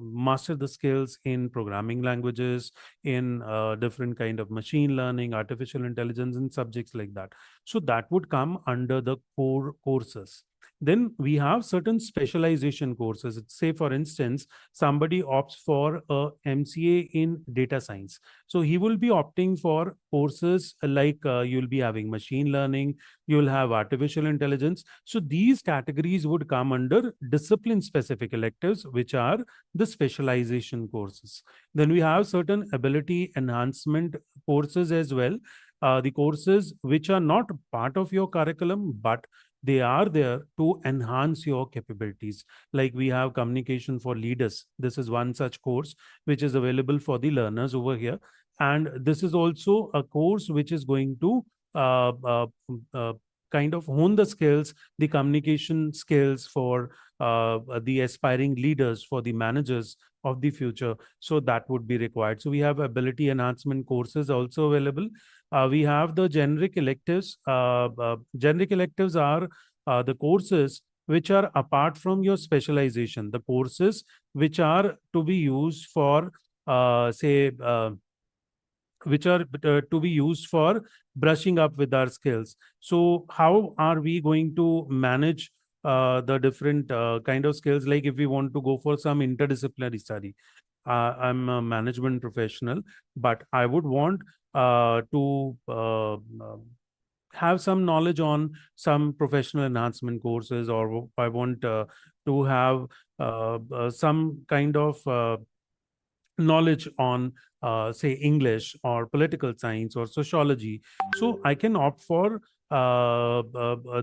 master the skills in programming languages, in different kind of machine learning, artificial intelligence, and subjects like that. So that would come under the core courses. Then we have certain specialization courses. Say, for instance, somebody opts for a MCA in data science. So he will be opting for courses like you'll be having machine learning, you'll have artificial intelligence. So these categories would come under discipline-specific electives, which are the specialization courses. Then we have certain ability enhancement courses as well. The courses which are not part of your curriculum, but they are there to enhance your capabilities. Like we have communication for leaders. This is one such course which is available for the learners over here. And this is also a course which is going to uh, uh, uh, kind of hone the skills, the communication skills for the aspiring leaders, for the managers of the future. So that would be required. So we have ability enhancement courses also available. We have the generic electives. Generic electives are the courses which are apart from your specialization, the courses which are to be used for, which are to be used for brushing up with our skills. So how are we going to manage the different kind of skills? Like if we want to go for some interdisciplinary study, I'm a management professional, but I would want to have some knowledge on some professional enhancement courses, or I want to have some kind of knowledge on say English or political science or sociology. So I can opt for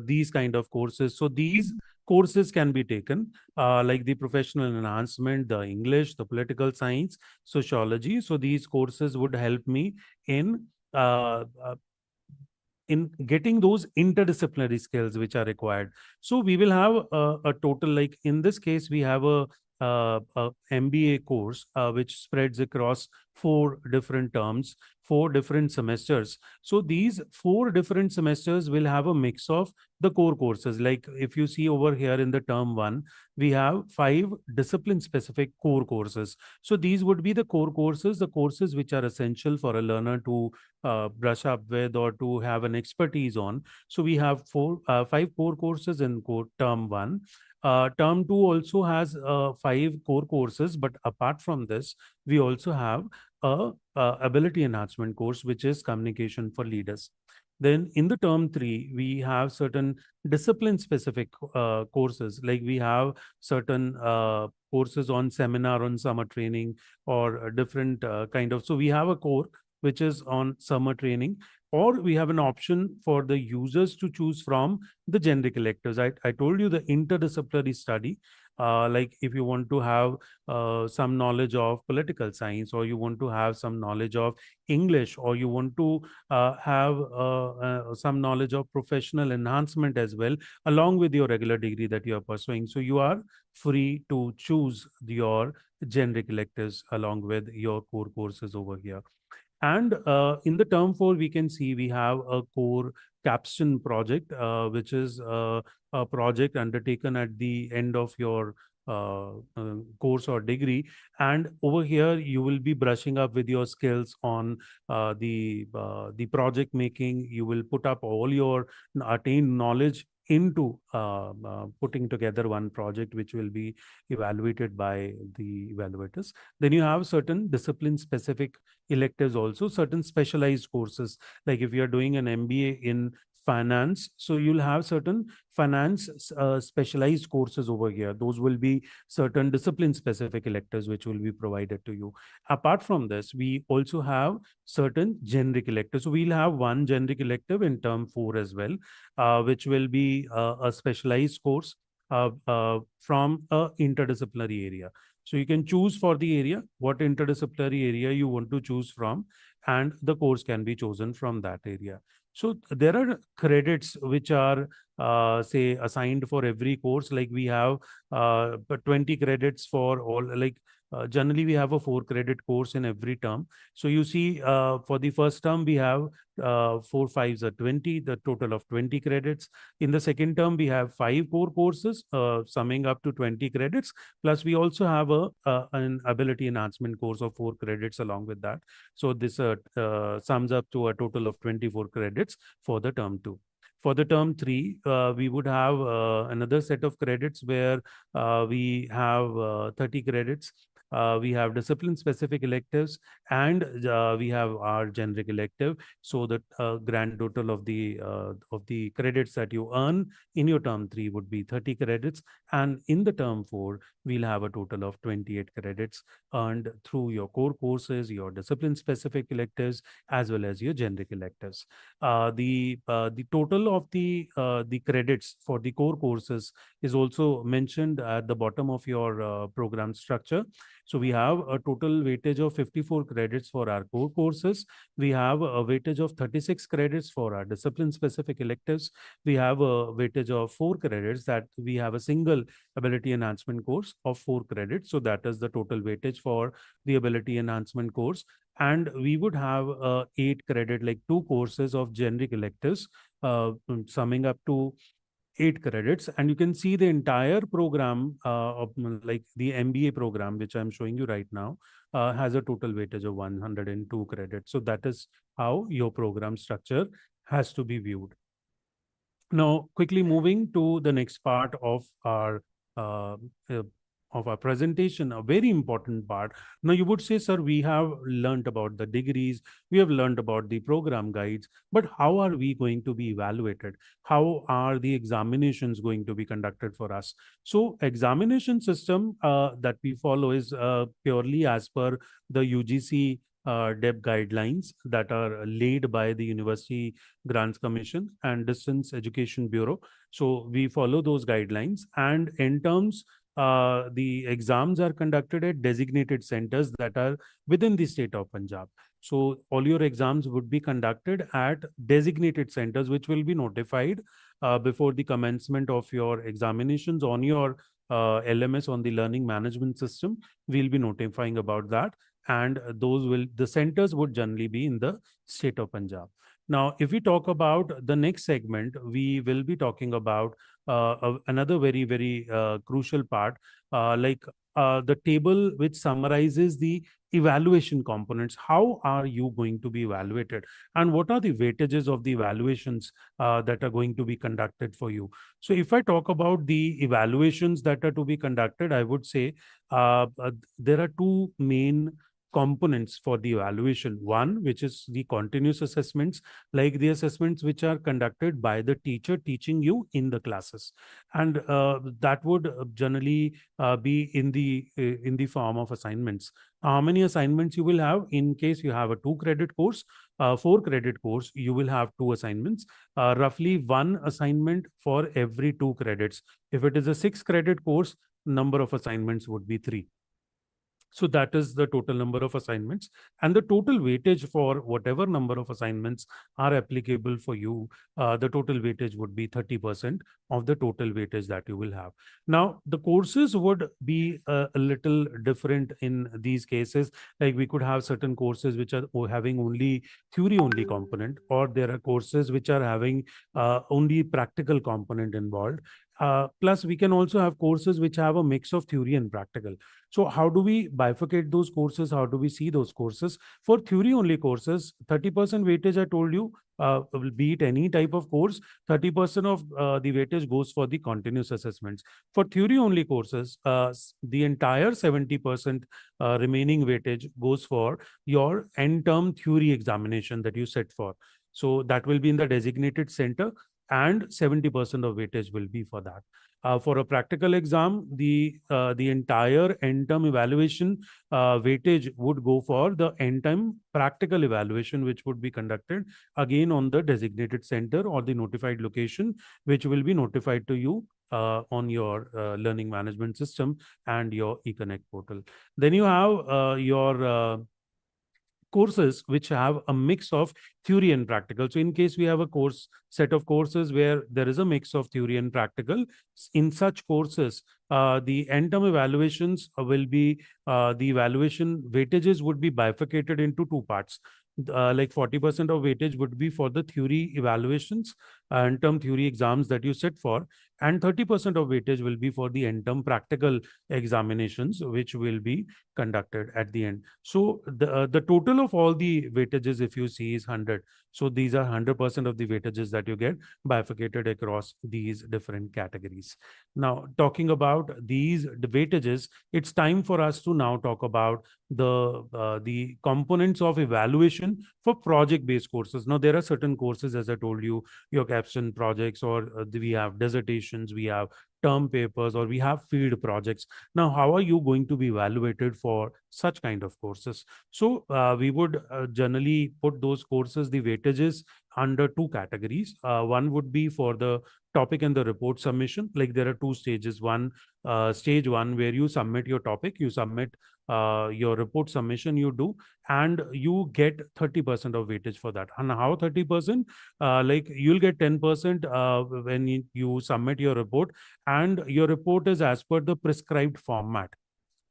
these kind of courses. So these courses can be taken like the professional enhancement, the English, the political science, sociology. So these courses would help me uh, uh, in getting those interdisciplinary skills which are required. So we will have a total, like in this case, we have a MBA course which spreads across 4 different terms, 4 different semesters. So these 4 different semesters will have a mix of the core courses. Like if you see over here in the term 1, we have 5 discipline-specific core courses. So these would be the core courses, the courses which are essential for a learner to brush up with or to have an expertise on. So we have 5 core courses in term 1. Term 2 also has 5 core courses, but apart from this, we also have a ability enhancement course, which is communication for leaders. Then in the term 3, we have certain discipline specific courses, like we have certain courses on seminar, on summer training, or a different kind of. So we have a core which is on summer training, or we have an option for the users to choose from the generic electives. I told you the interdisciplinary study. Like if you want to have some knowledge of political science, or you want to have some knowledge of English, or you want to have some knowledge of professional enhancement as well, along with your regular degree that you are pursuing. So you are free to choose your generic electives along with your core courses over here. And in the term 4, we can see we have a core capstone project, which is a project undertaken at the end of your course or degree. And over here, you will be brushing up with your skills on the project making. You will put up all your attained knowledge into putting together one project, which will be evaluated by the evaluators. Then you have certain discipline specific electives, also certain specialized courses. Like if you're doing an MBA in finance, so you'll have certain finance specialized courses over here. Those will be certain discipline specific electives which will be provided to you. Apart from this, we also have certain generic electives. So we'll have one generic elective in term 4 as well, which will be a specialized course from a interdisciplinary area. So you can choose for the area, what interdisciplinary area you want to choose from, and the course can be chosen from that area. So there are credits which are, say, assigned for every course. Like we have 20 credits for all, like generally we have a 4-credit course in every term. So you see, for the first term, we have 4 5s are 20, the total of 20 credits. In the second term, we have 5 core courses, summing up to 20 credits. Plus, we also have an ability enhancement course of 4 credits along with that. So this sums up to a total of 24 credits for the term 2. For the term 3, we would have another set of credits where we have 30 credits. We have discipline specific electives, and we have our generic elective. So the grand total of the credits that you earn in your term 3 would be 30 credits, and in the term 4 we'll have a total of 28 credits earned through your core courses, your discipline specific electives, as well as your generic electives. The total of the credits for the core courses is also mentioned at the bottom of your program structure. So we have a total weightage of 54 credits for our core courses. We have a weightage of 36 credits for our discipline specific electives. We have a weightage of 4 credits that we have a single ability enhancement course of 4 credits. So that is the total weightage for the ability enhancement course. And we would have 8 credit, like 2 courses of generic electives, summing up to 8 credits. And you can see the entire program of like the MBA program, which I'm showing you right now, has a total weightage of 102 credits. So that is how your program structure has to be viewed. Now, quickly moving to the next part of our presentation, a very important part. Now, you would say, sir, we have learned about the degrees, we have learned about the program guides, but how are we going to be evaluated? How are the examinations going to be conducted for us? So, examination system that we follow is purely as per the UGC DEB guidelines that are laid by the University Grants Commission and Distance Education Bureau. So we follow those guidelines, and in terms the exams are conducted at designated centers that are within the state of Punjab. So all your exams would be conducted at designated centers, which will be notified before the commencement of your examinations on your LMS, on the learning management system. We'll be notifying about that, and the centers would generally be in the state of Punjab. Now, if we talk about the next segment, we will be talking about another very, very crucial part, like the table which summarizes the evaluation components. How are you going to be evaluated, and what are the weightages of the evaluations that are going to be conducted for you? So if I talk about the evaluations that are to be conducted, I would say there are 2 main components for the evaluation. One, which is the continuous assessments, like the assessments which are conducted by the teacher teaching you in the classes, and that would generally be in the form of assignments. How many assignments you will have? In case you have a 2-credit course, 4-credit course, you will have 2 assignments, roughly 1 assignment for every 2 credits. If it is a 6-credit course, number of assignments would be 3. So that is the total number of assignments, and the total weightage for whatever number of assignments are applicable for you. The total weightage would be 30% of the total weightage that you will have. Now, the courses would be a little different in these cases. Like we could have certain courses which are having only theory only component, or there are courses which are having only practical component involved. Plus, we can also have courses which have a mix of theory and practical. So how do we bifurcate those courses? How do we see those courses? For theory-only courses, 30% weightage, I told you, will be it any type of course, 30% of the weightage goes for the continuous assessments. For theory-only courses, the entire 70% remaining weightage goes for your end-term theory examination that you set for. So that will be in the designated center, and 70% of weightage will be for that. For a practical exam, the entire end-term evaluation weightage would go for the end-time practical evaluation, which would be conducted again on the designated center or the notified location, which will be notified to you on your learning management system and your eConnect portal. Then you have your courses which have a mix of theory and practical. So in case we have a course set of courses where there is a mix of theory and practical, in such courses, the end-term evaluations will be, the evaluation weightages would be bifurcated into 2 parts. Like 40% of weightage would be for the theory evaluations, end-term theory exams that you sit for, and 30% of weightage will be for the end-term practical examinations, which will be conducted at the end. So the total of all the weightages, if you see, is 100. So these are 100% of the weightages that you get bifurcated across these different categories. Now, talking about these weightages, it's time for us to now talk about the components of evaluation for project-based courses. Now, there are certain courses, as I told you, your capstone projects, or we have dissertations, we have term papers, or we have field projects. Now, how are you going to be evaluated for such kind of courses? So we would generally put those courses, the weightages, under 2 categories. One would be for the topic and the report submission. Like there are 2 stages. Stage 1 where you submit your topic, you submit your report submission, you do, and you get 30% of weightage for that. And how 30%? Like you'll get 10% when you submit your report, and your report is as per the prescribed format.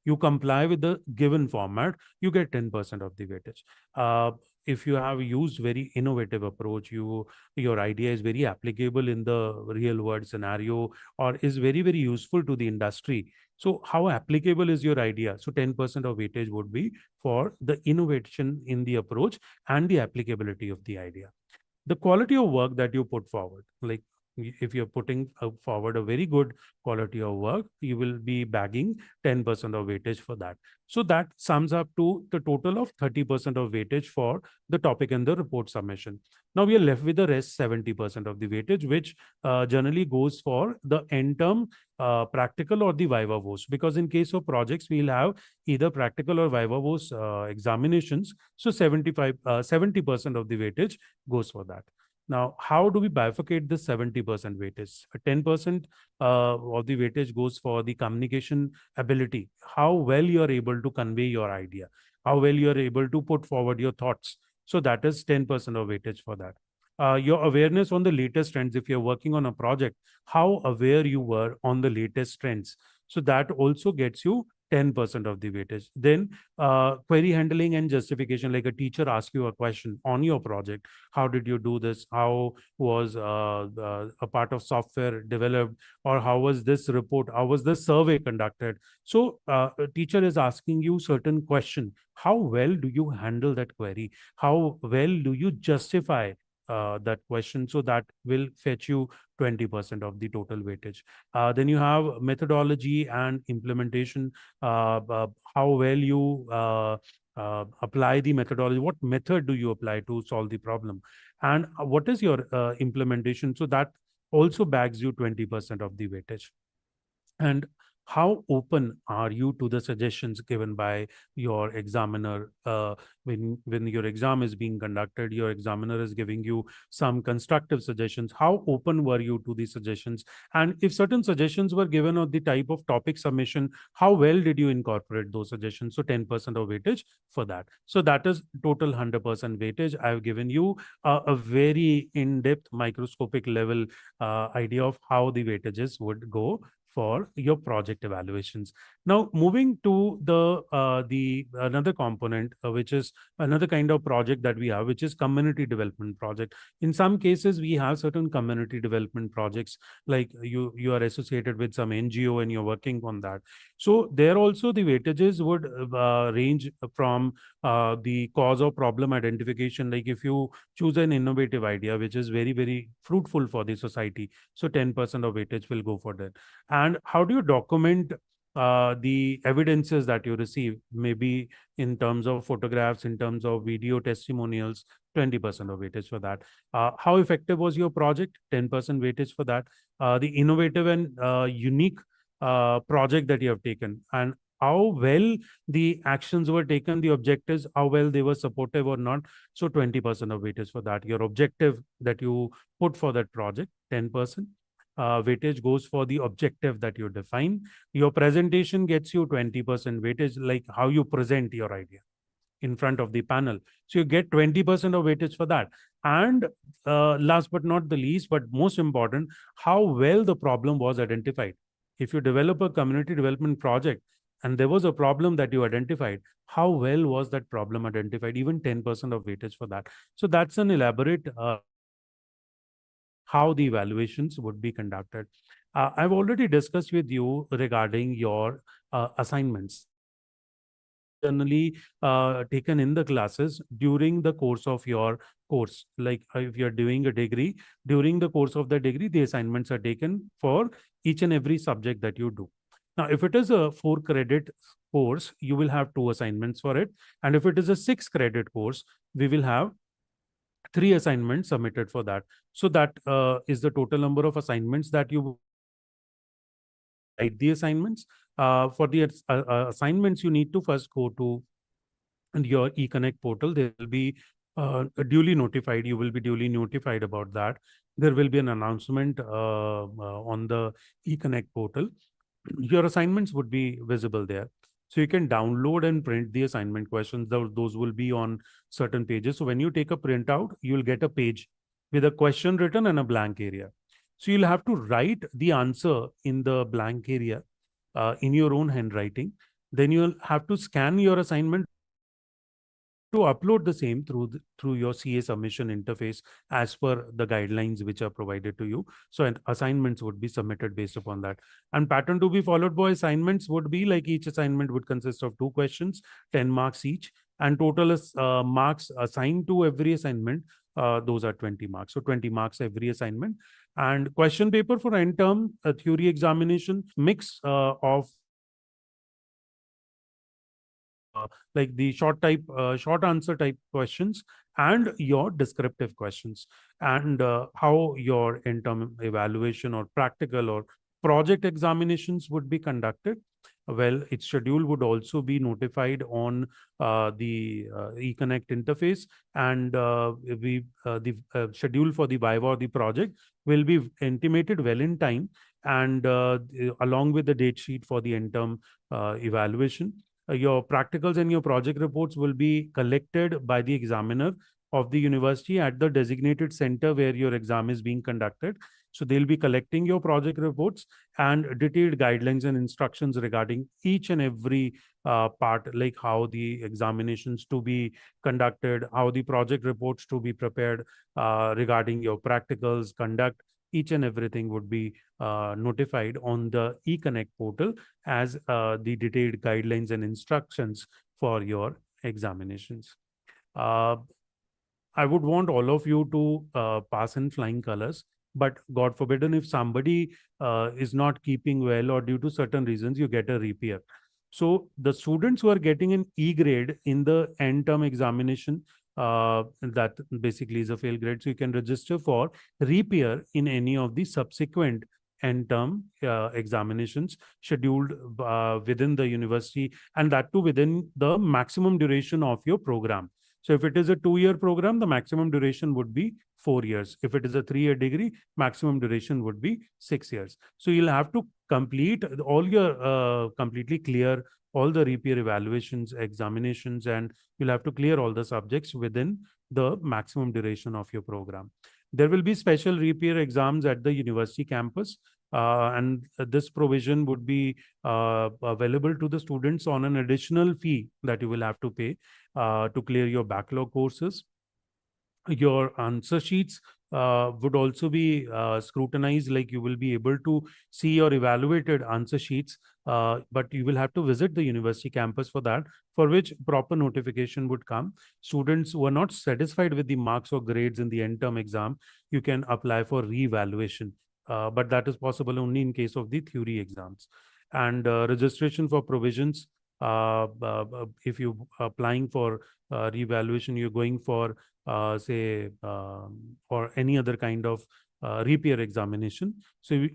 You comply with the given format, you get 10% of the weightage. If you have used very innovative approach, your idea is very applicable in the real world scenario, or is very, very useful to the industry. So how applicable is your idea? So 10% of weightage would be for the innovation in the approach and the applicability of the idea. The quality of work that you put forward, like if you're putting forward a very good quality of work, you will be bagging 10% of weightage for that. So that sums up to the total of 30% of weightage for the topic and the report submission. Now we are left with the rest 70% of the weightage, which generally goes for the end term practical or the viva voce, because in case of projects, we'll have either practical or viva voce examinations. So 70% of the weightage goes for that. Now, how do we bifurcate this 70% weightage? 10% of the weightage goes for the communication ability, how well you are able to convey your idea, how well you are able to put forward your thoughts. So that is 10% of weightage for that. Your awareness on the latest trends. If you're working on a project, how aware you were on the latest trends. So that also gets you 10% of the weightage. Then query handling and justification, like a teacher asks you a question on your project. How did you do this? How was a part of software developed? Or how was this report? How was this survey conducted? So a teacher is asking you certain question. How well do you handle that query? How well do you justify that question? So that will fetch you 20% of the total weightage. Then you have methodology and implementation, how well you apply the methodology. What method do you apply to solve the problem? And what is your implementation? So that also bags you 20% of the weightage. And how open are you to the suggestions given by your examiner? When your exam is being conducted, your examiner is giving you some constructive suggestions. How open were you to these suggestions? And if certain suggestions were given on the type of topic submission, how well did you incorporate those suggestions? So 10% of weightage for that. So that is total 100% weightage. I've given you a very in-depth microscopic level idea of how the weightages would go for your project evaluations. Now, moving to the another component, which is another kind of project that we have, which is community development project. In some cases, we have certain community development projects, like you are associated with some NGO and you're working on that. So there also the weightages would range from the cause or problem identification. Like if you choose an innovative idea, which is very, very fruitful for the society, so 10% of weightage will go for that. And how do you document the evidences that you receive, maybe in terms of photographs, in terms of video testimonials? 20% of weightage for that. How effective was your project? 10% weightage for that. The innovative and unique project that you have taken, and how well the actions were taken, the objectives, how well they were supportive or not. So 20% of weightage for that. Your objective that you put for that project, 10%. Weightage goes for the objective that you define. Your presentation gets you 20% weightage, like how you present your idea in front of the panel. So you get 20% of weightage for that. And last but not the least, but most important, how well the problem was identified. If you develop a community development project and there was a problem that you identified, how well was that problem identified? Even 10% of weightage for that. So that's an elaborate how the evaluations would be conducted. I've already discussed with you regarding your assignments. Generally taken in the classes during the course of your course. Like if you're doing a degree, during the course of the degree, the assignments are taken for each and every subject that you do. Now, if it is a 4-credit course, you will have 2 assignments for it. And if it is a 6-credit course, we will have 3 assignments submitted for that. So that is the total number of assignments that you write the assignments. For the assignments, you need to first go to your eConnect portal. There will be duly notified. You will be duly notified about that. There will be an announcement on the eConnect portal. Your assignments would be visible there. So you can download and print the assignment questions. Those will be on certain pages. So when you take a printout, you'll get a page with a question written and a blank area. So you'll have to write the answer in the blank area in your own handwriting. Then you'll have to scan your assignment to upload the same through your CA submission interface as per the guidelines which are provided to you. So assignments would be submitted based upon that. And pattern to be followed by assignments would be like each assignment would consist of 2 questions, 10 marks each, and total marks assigned to every assignment. Those are 20 marks. So 20 marks every assignment. And question paper for end term theory examination, mix of like the short answer type questions and your descriptive questions, and how your in-term evaluation or practical or project examinations would be conducted. Well, its schedule would also be notified on the eConnect interface, and the schedule for the Viva or the project will be intimated well in time, and along with the date sheet for the interim evaluation. Your practicals and your project reports will be collected by the examiner of the university at the designated center where your exam is being conducted. So they'll be collecting your project reports and detailed guidelines and instructions regarding each and every part, like how the examinations to be conducted, how the project reports to be prepared, regarding your practicals, conduct. Each and everything would be notified on the eConnect portal as the detailed guidelines and instructions for your examinations. I would want all of you to pass in flying colors, but God forbidden, if somebody is not keeping well or due to certain reasons, you get a repair. So the students who are getting an E grade in the end term examination, that basically is a fail grade. So you can register for reappear in any of the subsequent end term examinations scheduled within the university, and that too within the maximum duration of your program. So if it is a 2-year program, the maximum duration would be 4 years. If it is a 3-year degree, maximum duration would be 6 years. So you'll have to complete all your completely clear all the repeat evaluations, examinations, and you'll have to clear all the subjects within the maximum duration of your program. There will be special repeat exams at the university campus, and this provision would be available to the students on an additional fee that you will have to pay to clear your backlog courses. Your answer sheets would also be scrutinized, like you will be able to see your evaluated answer sheets, but you will have to visit the university campus for that, for which proper notification would come. Students who are not satisfied with the marks or grades in the end term exam, you can apply for re-evaluation, but that is possible only in case of the theory exams. And registration for provisions, if you applying for re-evaluation, you're going for say or any other kind of repair examination. So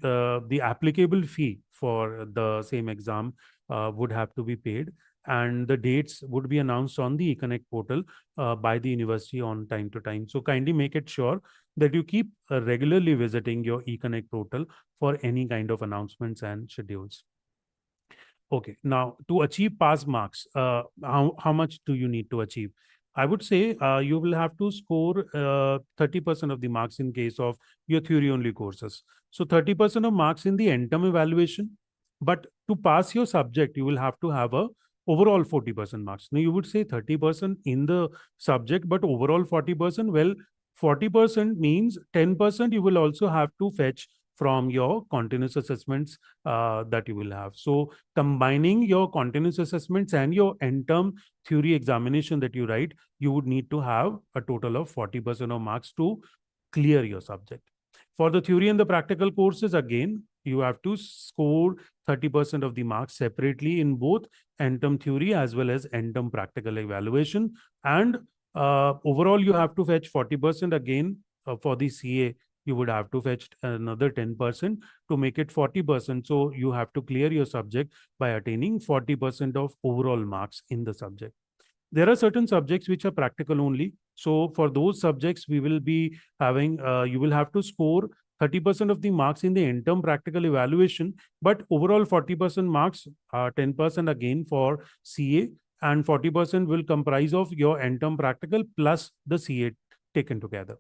the applicable fee for the same exam would have to be paid, and the dates would be announced on the eConnect portal by the university on time to time. So kindly make it sure that you keep regularly visiting your eConnect portal for any kind of announcements and schedules. Okay, now to achieve pass marks, how much do you need to achieve? I would say you will have to score 30% of the marks in case of your theory-only courses. So 30% of marks in the end term evaluation, but to pass your subject, you will have to have a overall 40% marks. Now you would say 30% in the subject, but overall 40%. Well, 40% means 10% you will also have to fetch from your continuous assessments that you will have. So combining your continuous assessments and your end term theory examination that you write, you would need to have a total of 40% of marks to clear your subject. For the theory and the practical courses, again, you have to score 30% of the marks separately in both end term theory as well as end term practical evaluation. And overall, you have to fetch 40% again for the CA. You would have to fetch another 10% to make it 40%. So you have to clear your subject by attaining 40% of overall marks in the subject. There are certain subjects which are practical only. So for those subjects, we will be having, you will have to score 30% of the marks in the end term practical evaluation, but overall 40% marks, 10% again for CA, and 40% will comprise of your end term practical plus the CA taken together.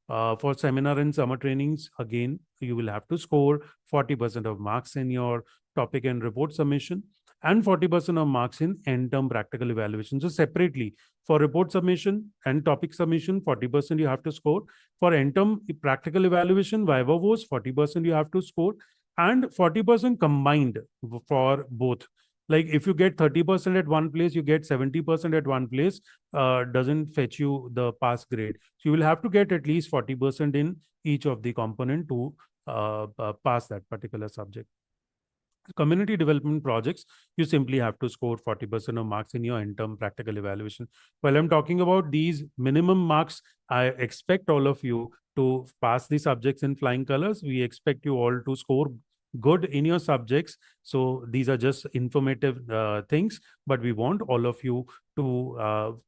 For seminar and summer trainings, again, you will have to score 40% of marks in your topic and report submission and 40% of marks in end term practical evaluation. So separately, for report submission and topic submission, 40% you have to score. For end term practical evaluation, viva voce, 40% you have to score, and 40% combined for both. Like if you get 30% at one place, you get 70% at one place, doesn't fetch you the pass grade. So you will have to get at least 40% in each of the component to pass that particular subject. Community development projects, you simply have to score 40% of marks in your end term practical evaluation. While I'm talking about these minimum marks, I expect all of you to pass the subjects in flying colors. We expect you all to score good in your subjects. So these are just informative things, but we want all of you to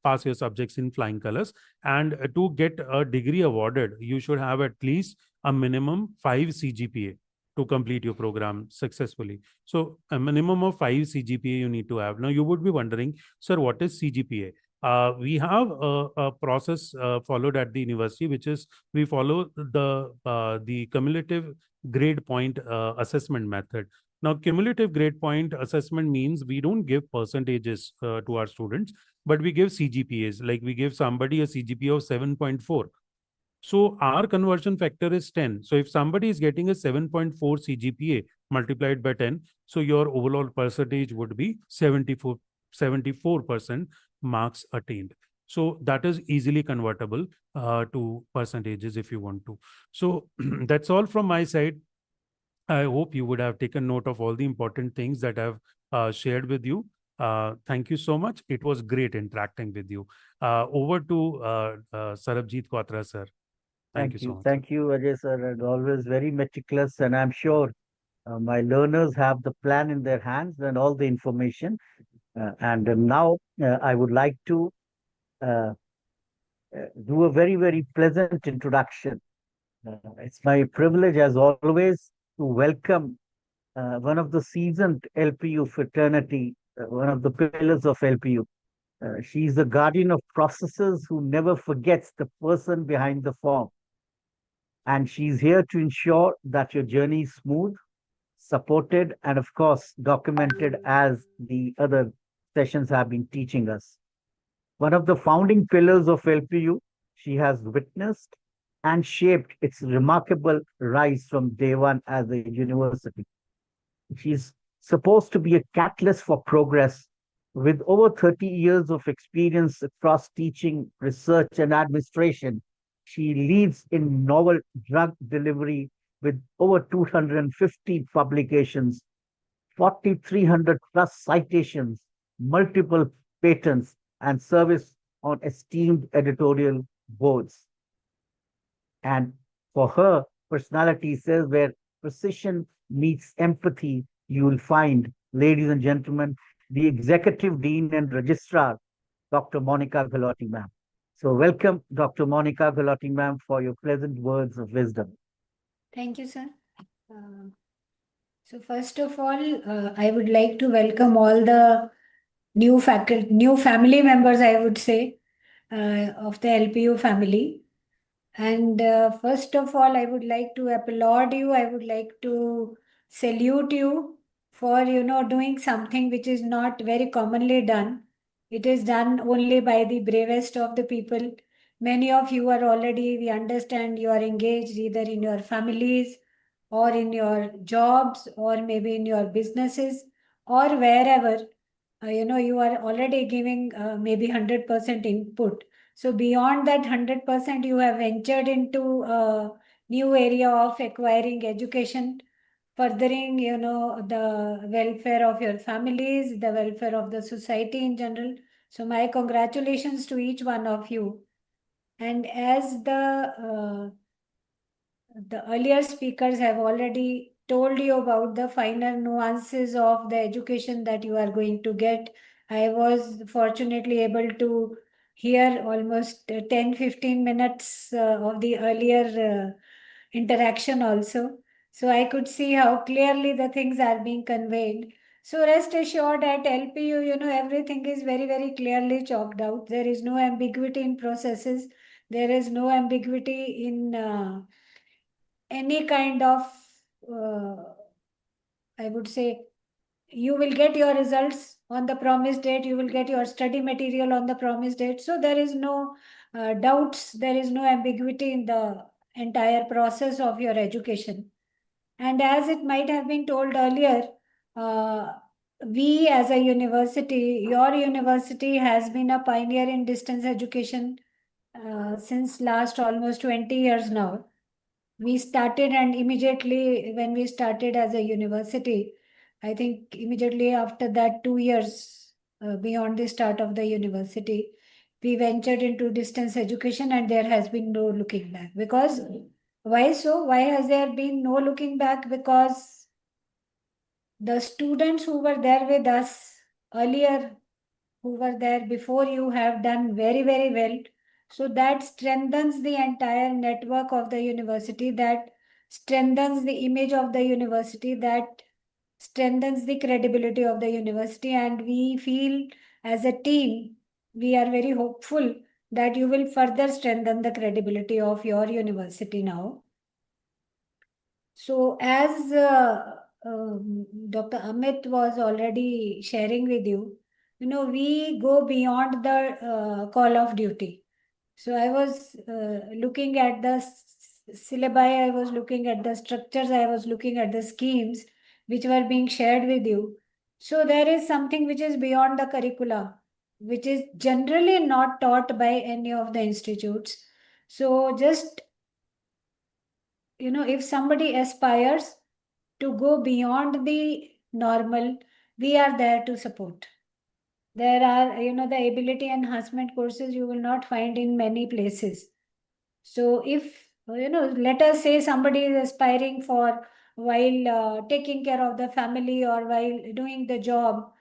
pass your subjects in flying colors. And to get a degree awarded, you should have at least a minimum 5 CGPA to complete your program successfully. So a minimum of 5 CGPA you need to have. Now you would be wondering, sir, what is CGPA? We have a process followed at the university, which is we follow the cumulative grade point assessment method. Now, cumulative grade point assessment means we don't give percentages to our students, but we give CGPAs. Like we give somebody a CGPA of 7.4. So our conversion factor is 10. So if somebody is getting a 7.4 CGPA multiplied by 10, so your overall percentage would be 74% marks attained. So that is easily convertible to percentages if you want to. So that's all from my side. I hope you would have taken note of all the important things that I've shared with you. Thank you so much. It was great interacting with you. Over to Sarabjit Kwatra, sir. Thank you so much. Thank you, Ajay sir, and always very meticulous. And I'm sure my learners have the plan in their hands and all the information. And now I would like to uh, do a very, very pleasant introduction. It's my privilege, as always, to welcome one of the seasoned LPU fraternity, one of the pillars of LPU. She's the guardian of processes who never forgets the person behind the form. And she's here to ensure that your journey is smooth, supported, and of course, documented as the other sessions have been teaching us. One of the founding pillars of LPU, she has witnessed and shaped its remarkable rise from day one as a university. She's supposed to be a catalyst for progress with over 30 years of experience across teaching, research, and administration. She leads in novel drug delivery with over 250 publications, 4,300 plus citations, multiple patents, and service on esteemed editorial boards. And for her, personality says where precision meets empathy, you will find, ladies and gentlemen, the Executive Dean and Registrar, Dr. Monica Galotti, ma'am. So welcome, Dr. Monica Galotti, ma'am, for your pleasant words of wisdom. Thank you, sir. So first of all, I would like to welcome all the new faculty, new family members, I would say, of the LPU family. And first of all, I would like to applaud you. I would like to salute you for, doing something which is not very commonly done. It is done only by the bravest of the people. Many of you are already, we understand you are engaged either in your families or in your jobs or maybe in your businesses or wherever. You are already giving maybe 100% input. So beyond that 100%, you have ventured into a new area of acquiring education, furthering, the welfare of your families, the welfare of the society in general. So my congratulations to each one of you. And as the earlier speakers have already told you about the finer nuances of the education that you are going to get. I was fortunately able to hear almost 10-15 minutes of the earlier interaction also. So I could see how clearly the things are being conveyed. So rest assured at LPU, everything is very, very clearly chalked out. There is no ambiguity in processes. There is no ambiguity in any kind of, I would say, you will get your results on the promised date, you will get your study material on the promised date. So there is no doubts, there is no ambiguity in the entire process of your education. And as it might have been told earlier, we as a university, your university has been a pioneer in distance education since last almost 20 years now. We started, and immediately when we started as a university, I think immediately after that 2 years beyond the start of the university, we ventured into distance education, and there has been no looking back. Because why so? Why has there been no looking back? Because the students who were there with us earlier, who were there before you, have done very, very well. So that strengthens the entire network of the university, that strengthens the image of the university, that strengthens the credibility of the university. And we feel as a team, we are very hopeful that you will further strengthen the credibility of your university now. So as Dr. Amit was already sharing with you, we go beyond the call of duty. So I was looking at the syllabi, I was looking at the structures, I was looking at the schemes which were being shared with you. So there is something which is beyond the curricula, which is generally not taught by any of the institutes. So just, if somebody aspires to go beyond the normal, we are there to support. There are, the ability enhancement courses you will not find in many places. So if, let us say somebody is aspiring for while taking care of the family or while doing the job,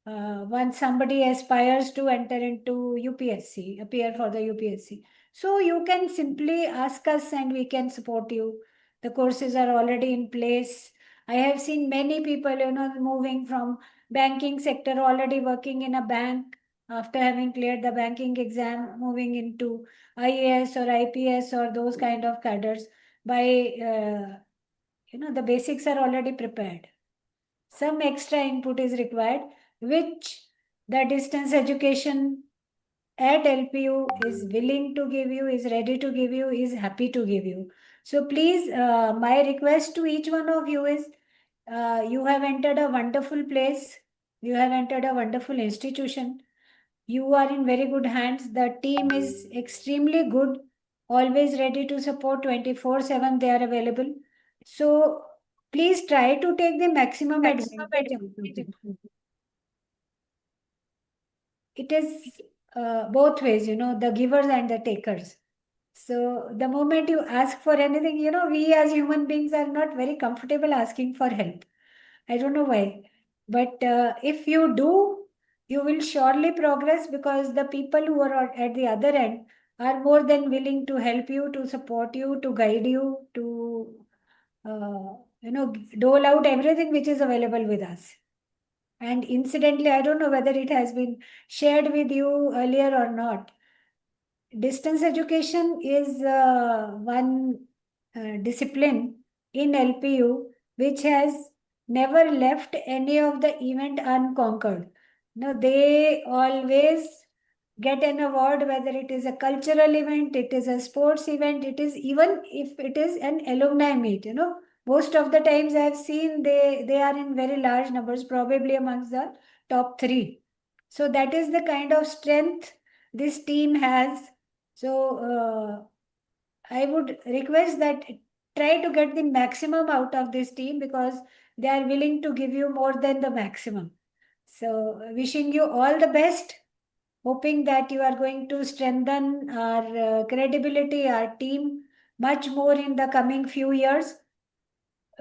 once somebody aspires to enter into UPSC, appear for the UPSC. So you can simply ask us and we can support you. The courses are already in place. I have seen many people, moving from banking sector, already working in a bank after having cleared the banking exam, moving into IAS or IPS or those kind of cadres by, the basics are already prepared. Some extra input is required, which the distance education at LPU is willing to give you, is ready to give you, is happy to give you. So please, my request to each one of you is, you have entered a wonderful place. You have entered a wonderful institution. You are in very good hands. The team is extremely good, always ready to support 24/7. They are available. So please try to take the maximum advantage out of it. It is both ways, the givers and the takers. So the moment you ask for anything, we as human beings are not very comfortable asking for help. I don't know why. But if you do, you will surely progress because the people who are at the other end are more than willing to help you, to support you, to guide you, to, dole out everything which is available with us. And incidentally, I don't know whether it has been shared with you earlier or not. Distance education is one discipline in LPU which has never left any of the event unconquered. No, they always get an award, whether it is a cultural event, it is a sports event, it is even if it is an alumni meet, most of the times I have seen they are in very large numbers, probably amongst the top 3. So that is the kind of strength this team has. So I would request that try to get the maximum out of this team because they are willing to give you more than the maximum. So wishing you all the best, hoping that you are going to strengthen our credibility, our team much more in the coming few years.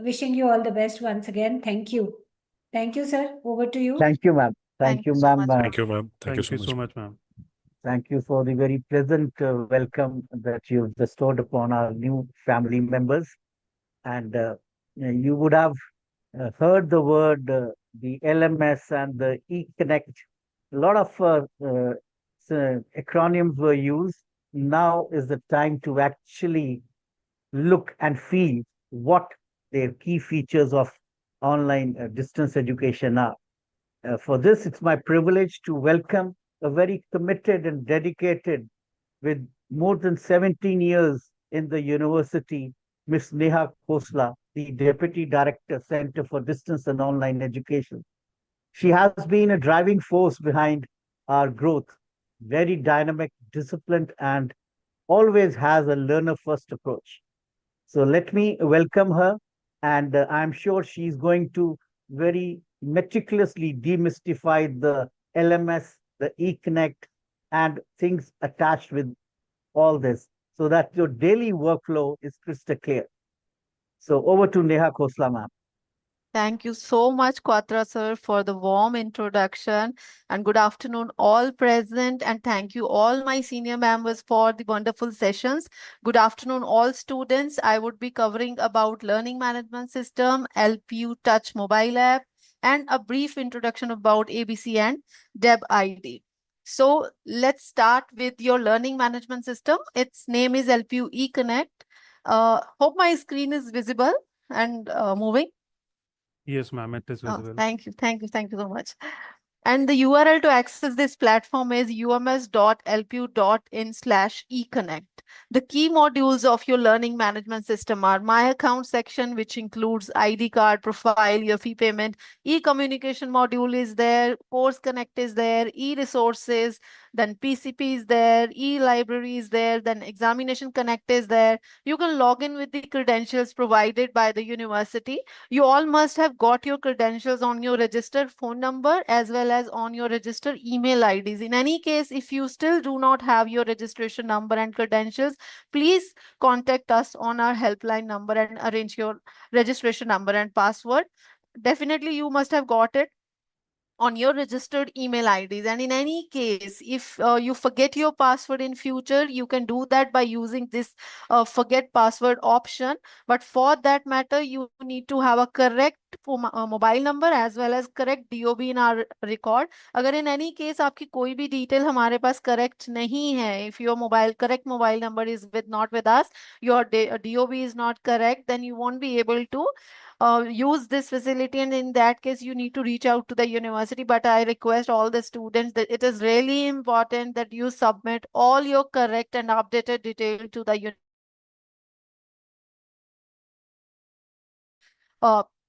Wishing you all the best once again. Thank you. Thank you, sir. Over to you. Thank you, ma'am. Thank you, so ma'am. much. Thank you, ma'am. Thank you so much, ma'am. Thank you for the very pleasant welcome that you've bestowed upon our new family members. And you would have heard the word, the LMS and the eConnect. A lot of acronyms were used. Now is the time to actually look and feel what the key features of online distance education are. For this, it's my privilege to welcome a very committed and dedicated, with more than 17 years in the university, Ms. Neha Khosla, the Deputy Director, Center for Distance and Online Education. She has been a driving force behind our growth, very dynamic, disciplined, and always has a learner-first approach. So let me welcome her, and I'm sure she's going to very meticulously demystify the LMS, the eConnect, and things attached with all this so that your daily workflow is crystal clear. So over to Neha Khosla, ma'am. Thank you so much, Quatra sir, for the warm introduction. And good afternoon, all present. And thank you, all my senior members, for the wonderful sessions. Good afternoon, all students. I would be covering about learning management system, LPU Touch mobile app, and a brief introduction about ABC and DEB ID. So let's start with your learning management system. Its name is LPU eConnect. Hope my screen is visible and moving. Yes, ma'am, it is visible. Thank you so much. And the URL to access this platform is ums.lpu.in/econnect. The key modules of your learning management system are My Account section, which includes ID card, profile, your fee payment, e-communication module is there, Course Connect is there, e-resources, then PCP is there, e-library is there, then Examination Connect is there. You can log in with the credentials provided by the university. You all must have got your credentials on your registered phone number as well as on your registered email IDs. In any case, if you still do not have your registration number and credentials, please contact us on our helpline number and arrange your registration number and password. Definitely, you must have got it on your registered email IDs. And in any case, if you forget your password in future, you can do that by using this forget password option. But for that matter, you need to have a correct mobile number as well as correct DOB in our record. अगर in any case आपकी कोई भी detail हमारे पास correct नहीं है, if your correct mobile number is not with us, your DOB is not correct, then you won't be able to use this facility, and in that case you need to reach out to the university. But I request all the students that it is really important that you submit all your correct and updated detail to the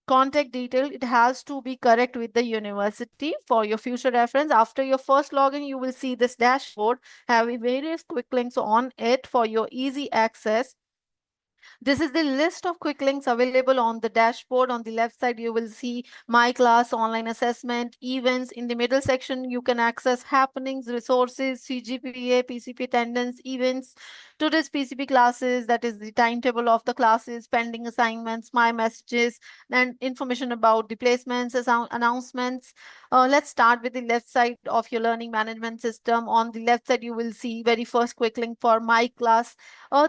contact detail. It has to be correct with the university for your future reference. After your first login, you will see this dashboard having various quick links on it for your easy access. This is the list of quick links available on the dashboard. On the left side, you will see My Class, Online Assessment, Events. In the middle section, you can access happenings, resources, CGPA, PCP attendance, events, today's PCP classes, that is the timetable of the classes, pending assignments, My Messages, and information about the placements, announcements. Let's start with the left side of your learning management system. On the left side, you will see very first quick link for My Class.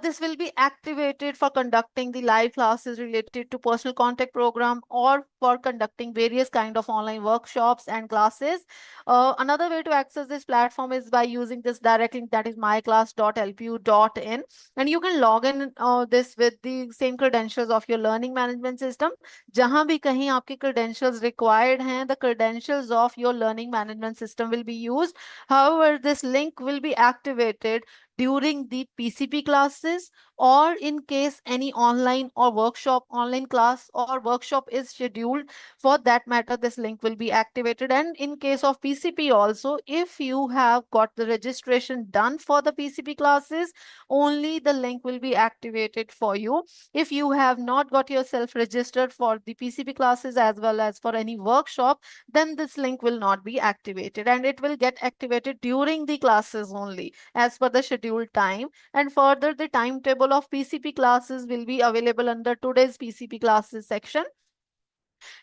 This will be activated for conducting the live classes related to personal contact program or for conducting various kind of online workshops and classes. Another way to access this platform is by using this direct link, that is myclass.lpu.in, and you can log in this with the same credentials of your learning management system. जहां भी कहीं आपके credentials required हैं, the credentials of your learning management system will be used. However, this link will be activated during the PCP classes, or in case any online or workshop, online class or workshop is scheduled. For that matter, this link will be activated. And in case of PCP also, if you have got the registration done for the PCP classes, only the link will be activated for you. If you have not got yourself registered for the PCP classes as well as for any workshop, then this link will not be activated, and it will get activated during the classes only as per the scheduled time. And further, the timetable of PCP classes will be available under today's PCP classes section.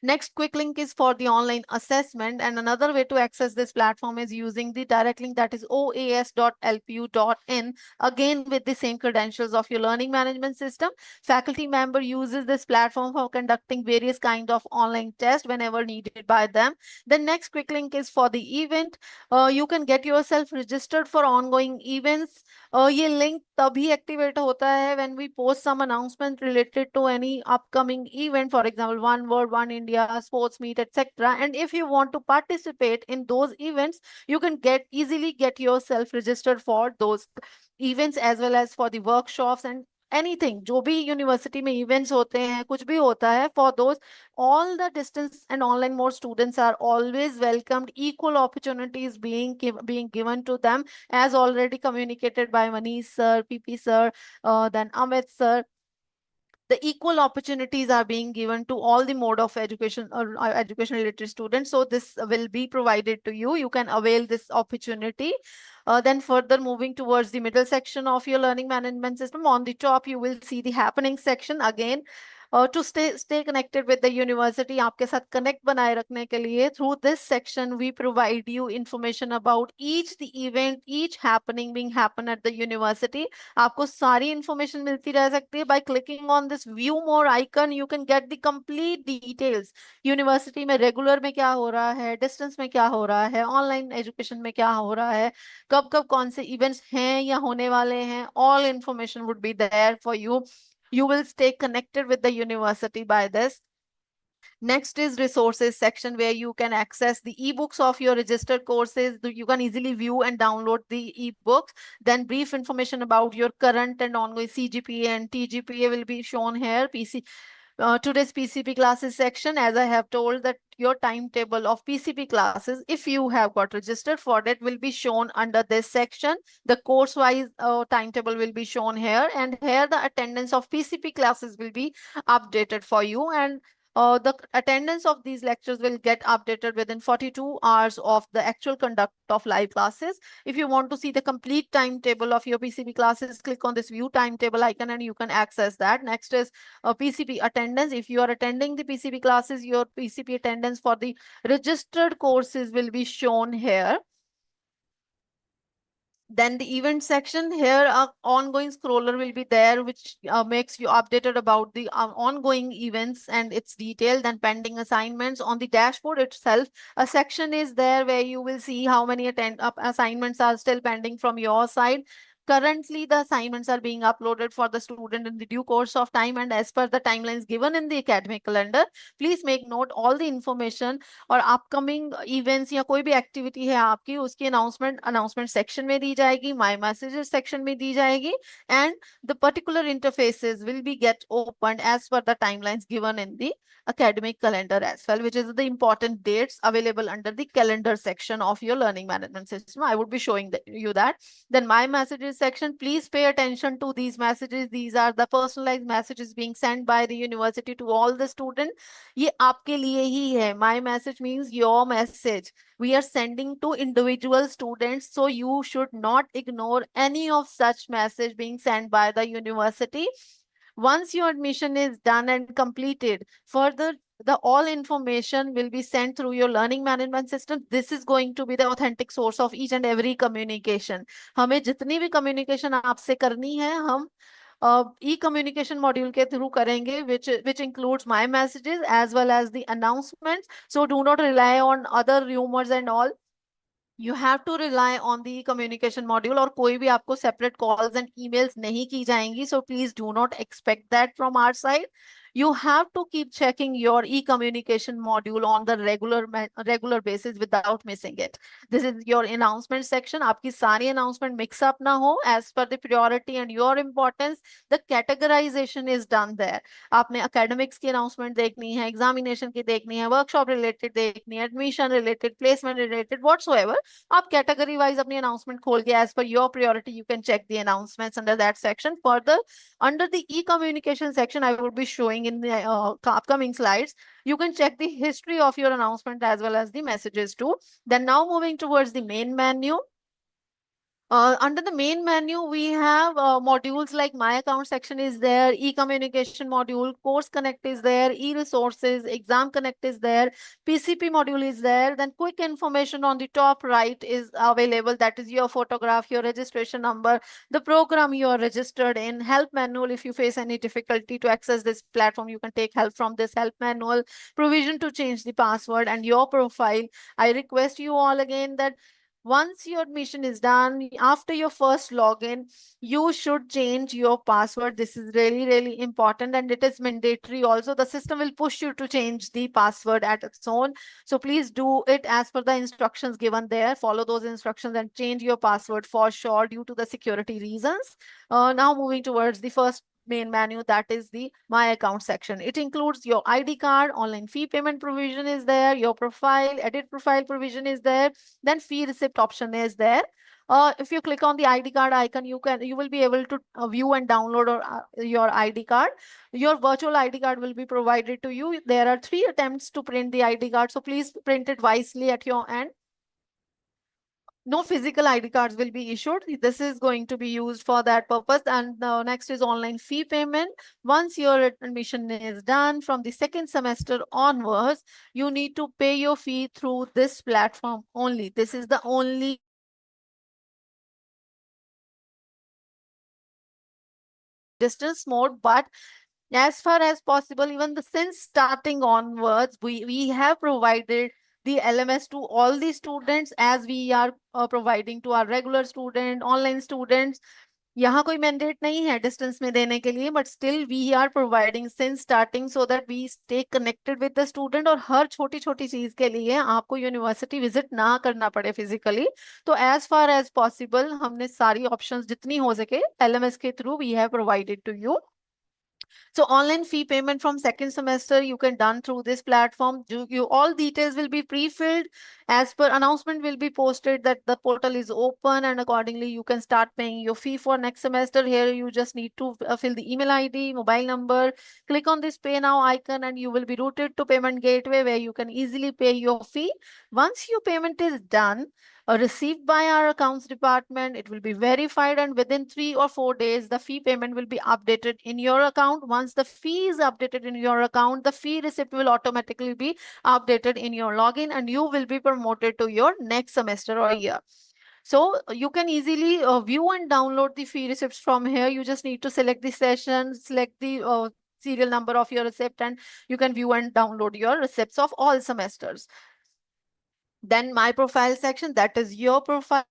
Next quick link is for the online assessment, and another way to access this platform is using the direct link, that is oas.lpu.in, again with the same credentials of your learning management system. Faculty member uses this platform for conducting various kind of online tests whenever needed by them. The next quick link is for the event. You can get yourself registered for ongoing events. ये link तभी activate होता है when we post some announcement related to any upcoming event, for example, One World, One India, sports meet, etc. And if you want to participate in those events, you can easily get yourself registered for those events as well as for the workshops and anything. जो भी university में events होते हैं, कुछ भी होता है, for those, all the distance and online mode students are always welcomed. Equal opportunities being given to them, as already communicated by Manish sir, PP sir, then Amit sir. The equal opportunities are being given to all the mode of education or education related students. So this will be provided to you. You can avail this opportunity. Then further moving towards the middle section of your learning management system, on the top you will see the happening section. Again, to stay connected with the university, आपके साथ connect बनाए रखने के लिए, through this section we provide you information about each the event, each happening being happen at the university. आपको सारी information मिलती रह सकती है. By clicking on this view more icon, you can get the complete details. University में regular में क्या हो रहा है, distance में क्या हो रहा है, online education में क्या हो रहा है, कब कब कौन से events हैं या होने वाले हैं, all information would be there for you. You will stay connected with the university by this. Next is resources section, where you can access the ebooks of your registered courses. You can easily view and download the ebooks. Then brief information about your current and ongoing CGPA and TGPA will be shown here. Today's PCP classes section, as I have told, that your timetable of PCP classes, if you have got registered for that, will be shown under this section. The course-wise timetable will be shown here, and here the attendance of PCP classes will be updated for you, and the attendance of these lectures will get updated within 42 hours of the actual conduct of live classes. If you want to see the complete timetable of your PCP classes, click on this view timetable icon and you can access that. Next is PCP attendance. If you are attending the PCP classes, your PCP attendance for the registered courses will be shown here. Then the event section, here a ongoing scroller will be there, which makes you updated about the ongoing events and its detail. Then pending assignments. On the dashboard itself, a section is there where you will see how many assignments are still pending from your side. Currently, the assignments are being uploaded for the student in the due course of time and as per the timelines given in the academic calendar. Please make note all the information और upcoming events या कोई भी activity है आपकी, उसकी announcement section में दी जाएगी, माय मैसेजेस सेक्शन में दी जाएगी, and the particular interfaces will be get open as per the timelines given in the academic calendar as well, which is the important dates available under the calendar section of your learning management system. I would be showing you that. Then my messages section, please pay attention to these messages. These are the personalized messages being sent by the university to all the students. ये आपके लिए ही है. My message means your message. We are sending to individual students, so you should not ignore any of such message being sent by the university. Once your admission is done and completed, further the all information will be sent through your learning management system. This is going to be the authentic source of each and every communication. हमें जितनी भी communication आपसे करनी है, हम e-communication module के through करेंगे, which includes my messages as well as the announcements. So do not rely on other rumors and all. You have to rely on the communication module, और कोई भी आपको separate calls and emails नहीं की जाएंगी. So please do not expect that from our side. You have to keep checking your e-communication module on the regular basis without missing it. This is your announcement section. आपकी सारी announcement mix up ना हो as per the priority and your importance. The categorization is done there. आपने academics की announcement देखनी है, examination की देखनी है, workshop related देखनी है, admission related, placement related, whatsoever. आप category wise अपनी announcement खोल के as per your priority you can check the announcements under that section. Further, under the e-communication section, I will be showing in the upcoming slides, you can check the history of your announcement as well as the messages too. Then now moving towards the main menu. Under the main menu, we have modules like My Account section is there, e-communication module, Course Connect is there, e-resources, Exam Connect is there, PCP module is there. Then quick information on the top right is available. That is your photograph, your registration number, the program you are registered in, help manual. If you face any difficulty to access this platform, you can take help from this help manual, provision to change the password, and your profile. I request you all again that once your admission is done, after your first login, you should change your password. This is really, really important and it is mandatory. Also, the system will push you to change the password at its own. So please do it as per the instructions given there. Follow those instructions and change your password for sure due to the security reasons. Now moving towards the first main menu, that is the My Account section. It includes your ID card, online fee payment provision is there, your profile, edit profile provision is there, then fee receipt option is there. If you click on the ID card icon, you will be able to view and download your ID card. Your virtual ID card will be provided to you. There are 3 attempts to print the ID card, so please print it wisely at your end. No physical ID cards will be issued. This is going to be used for that purpose. And next is online fee payment. Once your admission is done from the second semester onwards, you need to pay your fee through this platform only. This is the only distance mode, but as far as possible, even since starting onwards, we have provided the LMS to all the students as we are providing to our regular student, online students. यहाँ कोई mandate नहीं है distance में देने के लिए, but still we are providing since starting so that we stay connected with the student, और हर छोटी छोटी चीज के लिए आपको यूनिवर्सिटी विजिट ना करना पड़े फिजिकली। तो एज फार एज पॉसिबल हमने सारी ऑप्शंस जितनी हो सके LMS के through we have provided to you. So online fee payment from second semester you can done through this platform. All details will be pre-filled as per announcement will be posted that the portal is open, and accordingly you can start paying your fee for next semester. Here you just need to fill the email ID, mobile number, click on this pay now icon, and you will be routed to payment gateway where you can easily pay your fee. Once your payment is done, received by our accounts department, it will be verified, and within 3 or 4 days the fee payment will be updated in your account. Once the fee is updated in your account, the fee receipt will automatically be updated in your login, and you will be promoted to your next semester or year. So you can easily view and download the fee receipts from here. You just need to select the session, select the serial number of your receipt, and you can view and download your receipts of all semesters. Then my profile section, that is your profile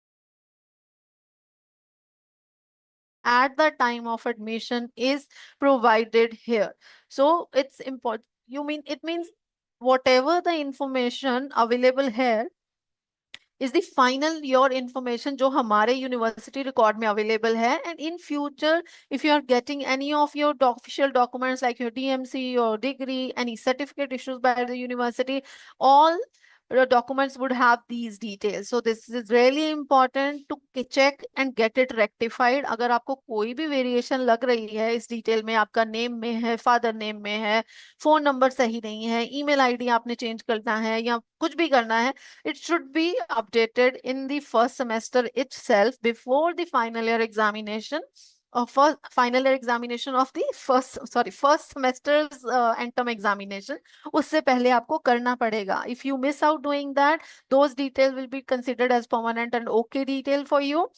at the time of admission is provided here. So it's important. It means whatever the information available here is the final your information जो हमारे university record में available है. And in future, if you are getting any of your official documents like your DMC or degree, any certificate issued by the university, all the documents would have these details. So this is really important to check and get it rectified. अगर आपको कोई भी variation लग रही है इस detail में, आपका name में है, father name में है, phone number सही नहीं है, email ID आपने change करना है या कुछ भी करना है, it should be updated in the first semester itself before the final year examination of final year examination of the first semester's end term examination. उससे पहले आपको करना पड़ेगा. If you miss out doing that, those details will be considered as permanent and okay detail for you.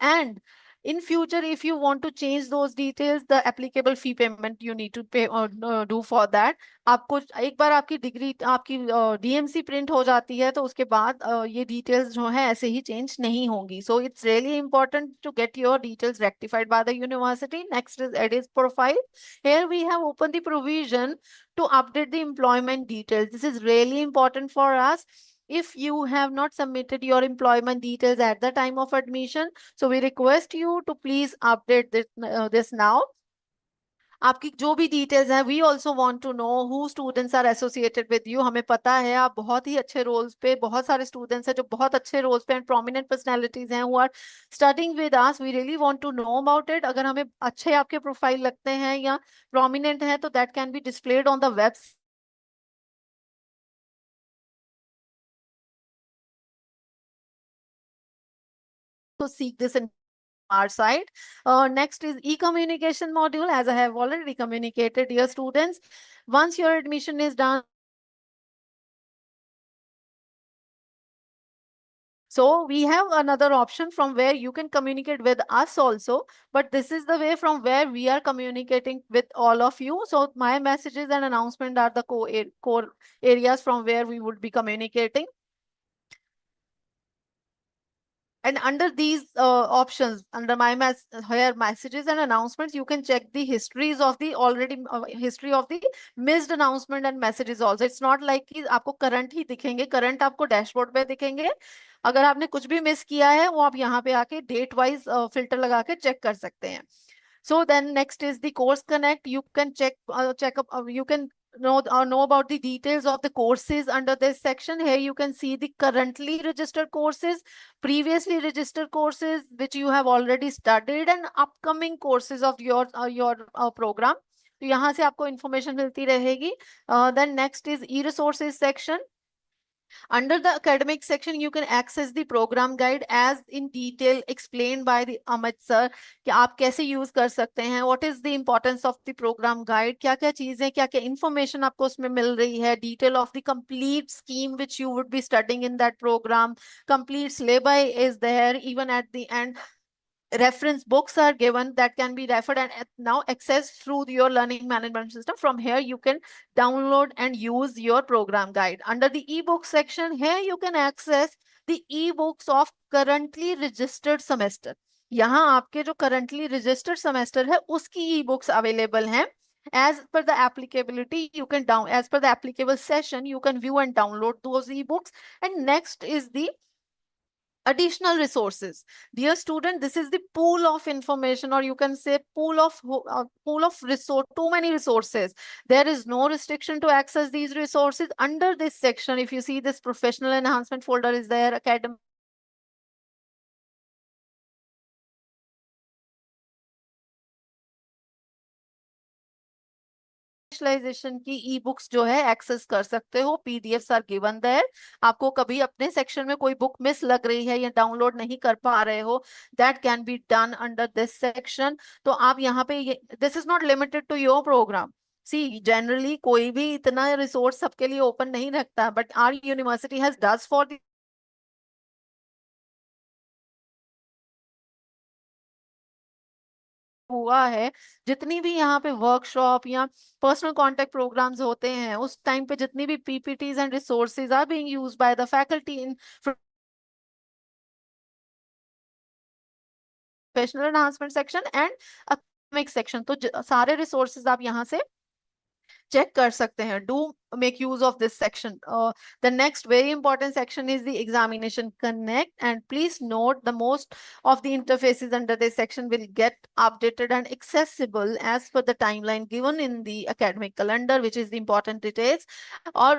And in future, if you want to change those details, the applicable fee payment you need to pay or do for that. आपको एक बार आपकी degree आपकी DMC print हो जाती है तो उसके बाद ये डिटेल्स जो है ऐसे ही चेंज नहीं होंगी. So it's really important to get your details rectified by the university. Next is edit profile. Here we have opened the provision to update the employment details. This is really important for us. If you have not submitted your employment details at the time of admission, so we request you to please update this now. आपकी जो भी details हैं, we also want to know who students are associated with you. हमें पता है आप बहुत ही अच्छे रोल्स पे, बहुत सारे स्टूडेंट्स हैं जो बहुत अच्छे रोल्स पे एंड प्रोमिनेंट पर्सनैलिटीज हैं who are studying with us. We really want to know about it. अगर हमें अच्छे आपके प्रोफाइल लगते हैं या प्रोमिनेंट हैं तो that can be displayed on the website. तो seek this in our side. Next is e-communication module. As I have already communicated, dear students, once your admission is done, so we have another option from where you can communicate with us also, but this is the way from where we are communicating with all of you. So my messages and announcement are the core areas from where we would be communicating. And under these options, under my here messages and announcements, you can check the histories of the history of the missed announcement and messages also. It's not like कि आपको current ही दिखेंगे, current आपको dashboard पे दिखेंगे. अगर आपने कुछ भी मिस किया है वो आप यहाँ पे आके date wise filter लगा के check कर सकते हैं. So then next is the course connect. You can you can know about the details of the courses under this section. Here you can see the currently registered courses, previously registered courses which you have already studied, and upcoming courses of your program. तो यहाँ से आपको information मिलती रहेगी. Then next is e-resources section. Under the academic section, you can access the program guide as in detail explained by the Amit sir कि आप कैसे use कर सकते हैं. What is the importance of the program guide? क्या-क्या चीजें, क्या-क्या information आपको उसमें मिल रही है. Detail of the complete scheme which you would be studying in that program. Complete syllabi is there. Even at the end, reference books are given that can be referred and now accessed through your learning management system. From here, you can download and use your program guide. Under the ebook section, here you can access the ebooks of currently registered semester. यहाँ आपके जो currently registered semester है उसकी e books available हैं. As per the applicability, you can as per the applicable session, you can view and download those ebooks. And next is the additional resources. Dear student, this is the pool of information, or you can say pool of resource, too many resources. There is no restriction to access these resources. Under this section, if you see, this professional enhancement folder is there, academic specialisation की e books जो है access कर सकते हो. PDFs are given there. आपको कभी अपने section में कोई बुक मिस लग रही है या डाउनलोड नहीं कर पा रहे हो, that can be done under this section. तो आप यहाँ पे, this is not limited to your programme. See generally कोई भी इतना रिसोर्स सबके लिए ओपन नहीं रखता, but our university has does for हुआ है. जितनी भी यहाँ पे वर्कशॉप या पर्सनल कांटेक्ट प्रोग्राम्स होते हैं, उस टाइम पे जितनी भी PPTs and resources are being used by the faculty in professional enhancement section and academic section. तो सारे रिसोर्सेज आप यहाँ से चेक कर सकते हैं. Do make use of this section. The next very important section is the examination connect, and please note the most of the interfaces under this section will get updated and accessible as per the timeline given in the academic calendar, which is the important details, or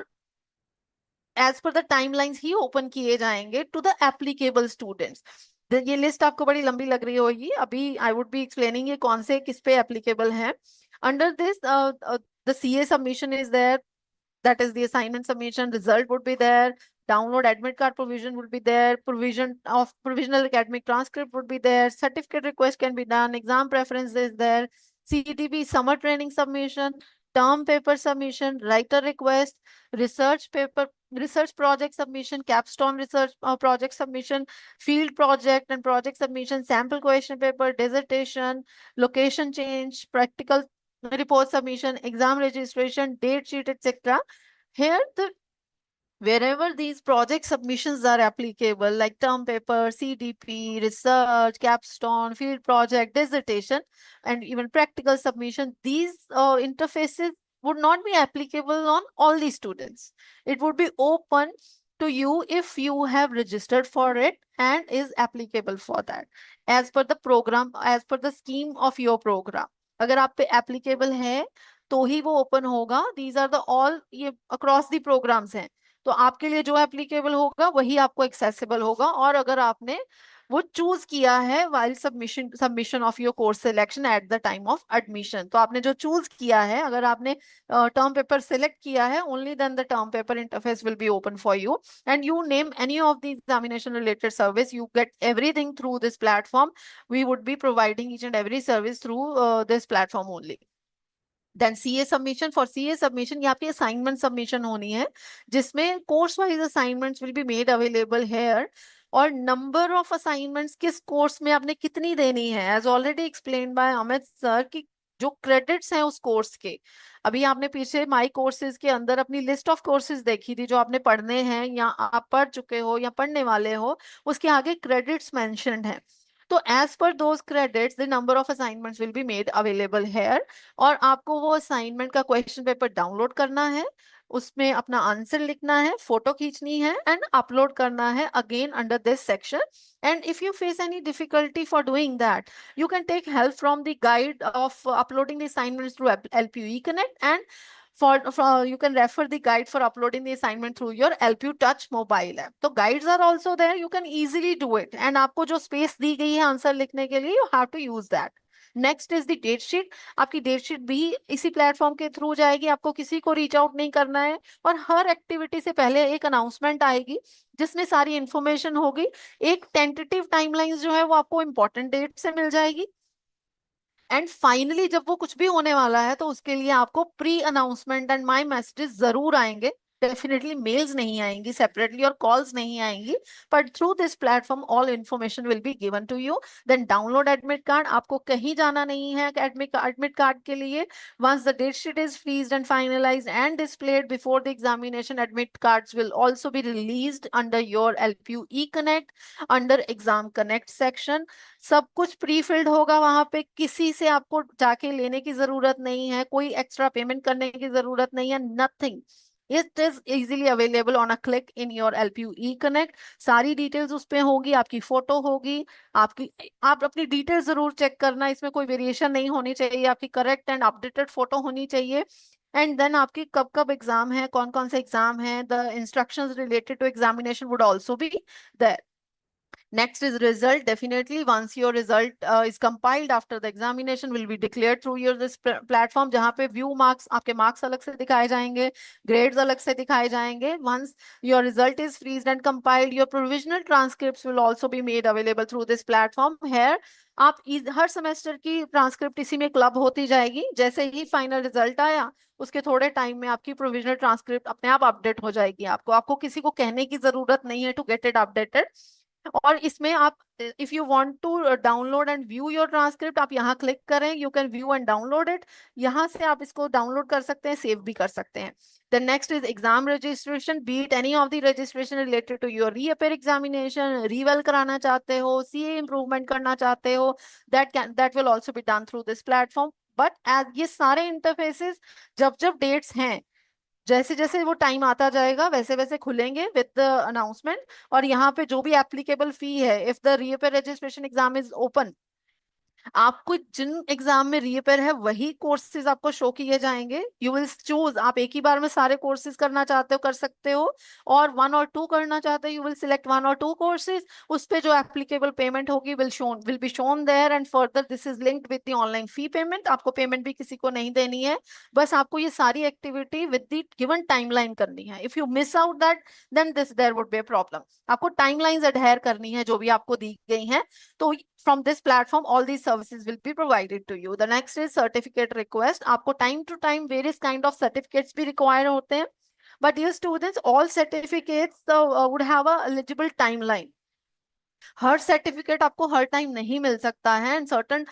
as per the timelines he open किए जाएंगे to the applicable students. ये list आपको बड़ी लंबी लग रही होगी. अभी I would be explaining ये कौन से किस पे applicable हैं. Under this, the CA submission is there. That is the assignment submission result would be there. Download admit card provision would be there. Provision of provisional academic transcript would be there. Certificate request can be done. Exam preference is there. CDB summer training submission, term paper submission, writer request, research paper, research project submission, capstone research project submission, field project and project submission, sample question paper, dissertation, location change, practical report submission, exam registration, date sheet, etc. Here, wherever these project submissions are applicable, like term paper, CDP, research, capstone, field project, dissertation, and even practical submission, these interfaces would not be applicable on all the students. It would be open to you if you have registered for it and is applicable for that, as per the program, as per the scheme of your program. अगर आप पे applicable है तो ही वो open होगा. These are the all, ये across the programs हैं, तो आपके लिए जो एप्लीकेबल होगा वही आपको एक्सेसिबल होगा. और अगर आपने वो चूज किया है while submission of your course selection at the time of admission, तो आपने जो चूज किया है, अगर आपने टर्म पेपर सिलेक्ट किया है, only then the term paper interface will be open for you, and you name any of the examination related service, you get everything through this platform. We would be providing each and every service through this platform only. Then CA submission. For CA submission, ये आपकी assignment submission होनी है, जिसमें course wise assignments will be made available here. और number of assignments किस course में आपने कितनी देनी है, as already explained by Amit sir, कि जो credits हैं उस course के, अभी आपने पीछे my courses के अंदर अपनी list of courses देखी थी जो आपने पढ़ने हैं या आप पढ़ चुके हो या पढ़ने वाले हो, उसके आगे credits mentioned हैं. तो as per those credits, the number of assignments will be made available here. और आपको वो assignment का question paper download करना है, उसमें अपना आंसर लिखना है, फोटो खींचनी है and upload करना है again under this section. And if you face any difficulty for doing that, you can take help from the guide of uploading the assignments through LPU Connect, and for you can refer the guide for uploading the assignment through your LPU Touch mobile app. So guides are also there, you can easily do it. And आपको जो space दी गई है answer लिखने के लिए, you have to use that. Next is the date sheet. आपकी date sheet भी इसी प्लेटफॉर्म के थ्रू जाएगी, आपको किसी को रीच आउट नहीं करना है. और हर एक्टिविटी से पहले एक अनाउंसमेंट आएगी जिसमें सारी इंफॉर्मेशन होगी. एक टेंटेटिव टाइमलाइंस जो है वो आपको इंपॉर्टेंट डेट से मिल जाएगी. एंड फाइनली जब वो कुछ भी होने वाला है तो उसके लिए आपको pre announcement and my messages जरूर आएंगे डेफिनेटली मेल्स नहीं आएंगी सेपरेटली और कॉल्स नहीं आएंगी, but through this platform all information will be given to you. Then download admit card, आपको कहीं जाना नहीं है एडमिट कार्ड के लिए। Once the date sheet is freezed and finalized and displayed before the examination, admit cards will also be released under your LPU eConnect, under Exam Connect section. सब कुछ pre filled होगा वहां पे, किसी से आपको जाके लेने की जरूरत नहीं है, कोई एक्स्ट्रा पेमेंट करने की जरूरत नहीं है, nothing. It is easily available on a click in your LPU eConnect. सारी डिटेल्स उस पे होगी, आपकी फोटो होगी, आप अपनी डिटेल्स जरूर चेक करना, इसमें कोई वेरिएशन नहीं होनी चाहिए, आपकी करेक्ट एंड अपडेटेड फोटो होनी चाहिए। एंड देन आपकी कब कब एग्जाम है, कौन कौन से एग्जाम है, the instructions related to examination would also be there. Next is result. Definitely, once your result is compiled after the examination, will be declared through your this platform, जहाँ पे view marks, आपके marks अलग से दिखाए जाएंगे, grades अलग से दिखाए जाएंगे. Once your result is freezed and compiled, your provisional transcripts will also be made available through this platform. Here, आप हर सेमेस्टर की ट्रांसक्रिप्ट इसी में क्लब होती जाएगी, जैसे ही फाइनल रिजल्ट आया उसके थोड़े टाइम में आपकी प्रोविजनल ट्रांसक्रिप्ट अपने आप अपडेट हो जाएगी। आपको किसी को कहने की जरूरत नहीं है टू गेट इट अपडेटेड। और इसमें आप if you want to download and view your transcript, आप यहाँ क्लिक करें, you can view and download it. यहाँ से आप इसको डाउनलोड कर सकते हैं, सेव भी कर सकते हैं। The next is exam registration, be it any of the registration related to your reappear examination, reval कराना चाहते हो, CA improvement करना चाहते हो, that will also be done through this platform. But as ये सारे interfaces जब जब dates हैं, जैसे जैसे वो टाइम आता जाएगा वैसे वैसे खुलेंगे विद द अनाउंसमेंट। और यहाँ पे जो भी एप्लीकेबल फी है, if the reappear registration exam is open, आपको जिन एग्जाम में रीअपेयर है वही कोर्सेज आपको शो किए जाएंगे। यू विल चूज, आप एक ही बार में सारे कोर्सेज करना चाहते हो कर सकते हो, और 1 और 2 करना चाहते हो, यू विल सिलेक्ट 1 और 2 कोर्सेज। उस पे जो एप्लीकेबल पेमेंट होगी will be shown there, and further this is linked with the online fee payment. आपको पेमेंट भी किसी को नहीं देनी है, बस आपको ये सारी activity with the given timeline करनी है। If you miss out that, then there would be a problem. आपको टाइमलाइंस एडहेयर करनी है जो भी आपको दी गई हैं। तो from this platform all these services will be provided to you. The next is certificate request. आपको time to time various kind of certificates भी require होते हैं, but dear students, all certificates would have a eligible timeline. हर certificate आपको हर time नहीं मिल सकता है, and certain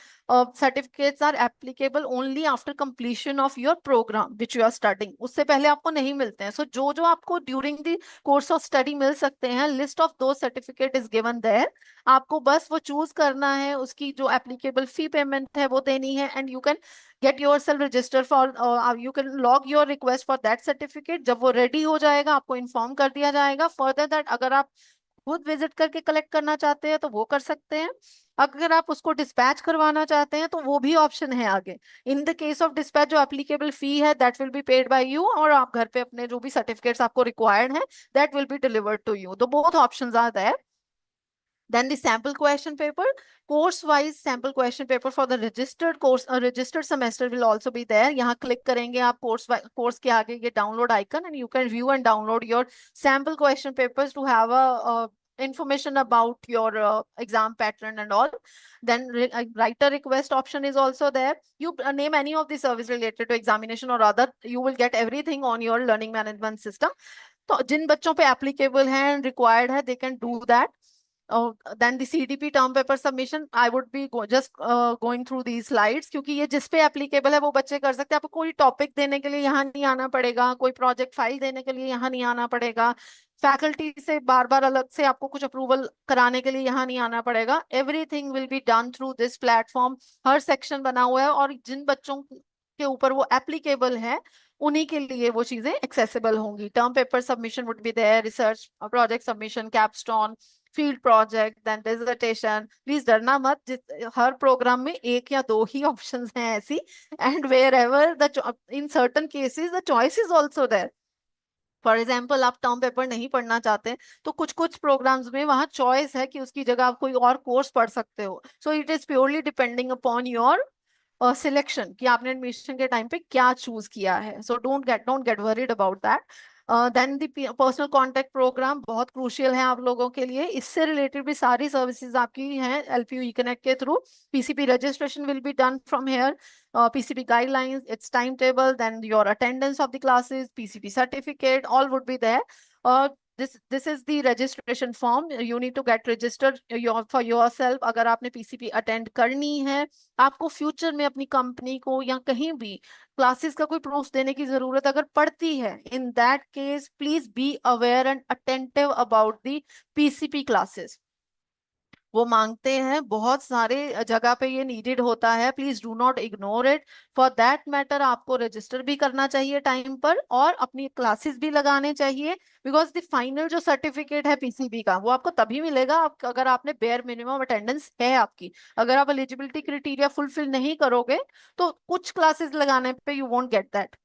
certificates are applicable only after completion of your programme which you are studying. उससे पहले आपको नहीं मिलते हैं। सो जो जो आपको during the course of study मिल सकते हैं, लिस्ट ऑफ दो सर्टिफिकेट इज गिवन देयर। आपको बस वो चूज करना है, उसकी जो एप्लीकेबल फी पेमेंट है वो देनी है, and you can get yourself register for you can log your request for that certificate। जब वो रेडी हो जाएगा आपको इन्फॉर्म कर दिया जाएगा। फर्दर दैट अगर आप खुद विजिट करके कलेक्ट करना चाहते हैं तो वो कर सकते हैं, अगर आप उसको डिस्पैच करवाना चाहते हैं तो वो भी ऑप्शन है आगे। In the case of dispatch जो एप्लीकेबल फी है that will be paid by you, और आप घर पे अपने जो भी सर्टिफिकेट्स आपको रिक्वायर्ड है that will be delivered to you. तो both options are there. Then the sample question paper, course-wise sample question paper for the registered course, a registered semester will also be there. यहाँ click करेंगे आप course के आगे ये download icon, and you can view and download your sample question papers to have a information about your exam pattern and all. Then writer request option is also there. You name any of the service related to examination or other, you will get everything on your learning management system. तो जिन बच्चों पे applicable है and required है, they can do that. Then the CDP term paper submission, I would be just going through these slides, क्योंकि ये जिस पे applicable है वो बच्चे कर सकते हैं। आपको कोई टॉपिक देने के लिए यहाँ नहीं आना पड़ेगा, कोई प्रोजेक्ट फाइल देने के लिए यहाँ नहीं आना पड़ेगा, फैकल्टी से बार बार अलग से आपको कुछ अप्रूवल कराने के लिए यहाँ नहीं आना पड़ेगा। Everything will be done through this platform. Her section बना हुआ है, और जिन बच्चों के ऊपर वो एप्लीकेबल है उन्हीं के लिए वो चीजें एक्सेसिबल होंगी। Term paper submission would be there, research project submission, capstone, field project, then dissertation. Please डरना मत, हर प्रोग्राम में एक या दो ही ऑप्शंस हैं ऐसी, and wherever the in certain cases the choice is also there. For example आप term paper नहीं पढ़ना चाहते तो कुछ कुछ प्रोग्राम्स में वहां चॉइस है कि उसकी जगह आप कोई और कोर्स पढ़ सकते हो। So it is purely depending upon your selection कि आपने एडमिशन के टाइम पे क्या चूज किया है। So don't get worried about that. Then the personal contact programme बहुत क्रूशियल है आप लोगों के लिए। इससे रिलेटेड भी सारी सर्विसेज आपकी हैं LPU ई-कनेक्ट के through. PCP registration will be done from here. PCP guidelines, its timetable, then your attendance of the classes, PCP certificate, all would be there. This is the registration form. You need to get registered for yourself. अगर आपने PCP attend करनी है, आपको future में अपनी company को या कहीं भी क्लासेस का कोई प्रूफ देने की जरूरत अगर पड़ती है, इन that case please be aware and attentive about the PCP classes. वो मांगते हैं, बहुत सारे जगह पे ये नीडेड होता है, please do not ignore it. For that matter आपको रजिस्टर भी करना चाहिए टाइम पर और अपनी क्लासेस भी लगाने चाहिए, बिकॉज द फाइनल जो सर्टिफिकेट है PCB का वो आपको तभी मिलेगा अगर आपने बेयर मिनिमम अटेंडेंस है आपकी। अगर आप एलिजिबिलिटी क्राइटेरिया फुलफिल नहीं करोगे तो कुछ क्लासेस लगाने पे you won't get that.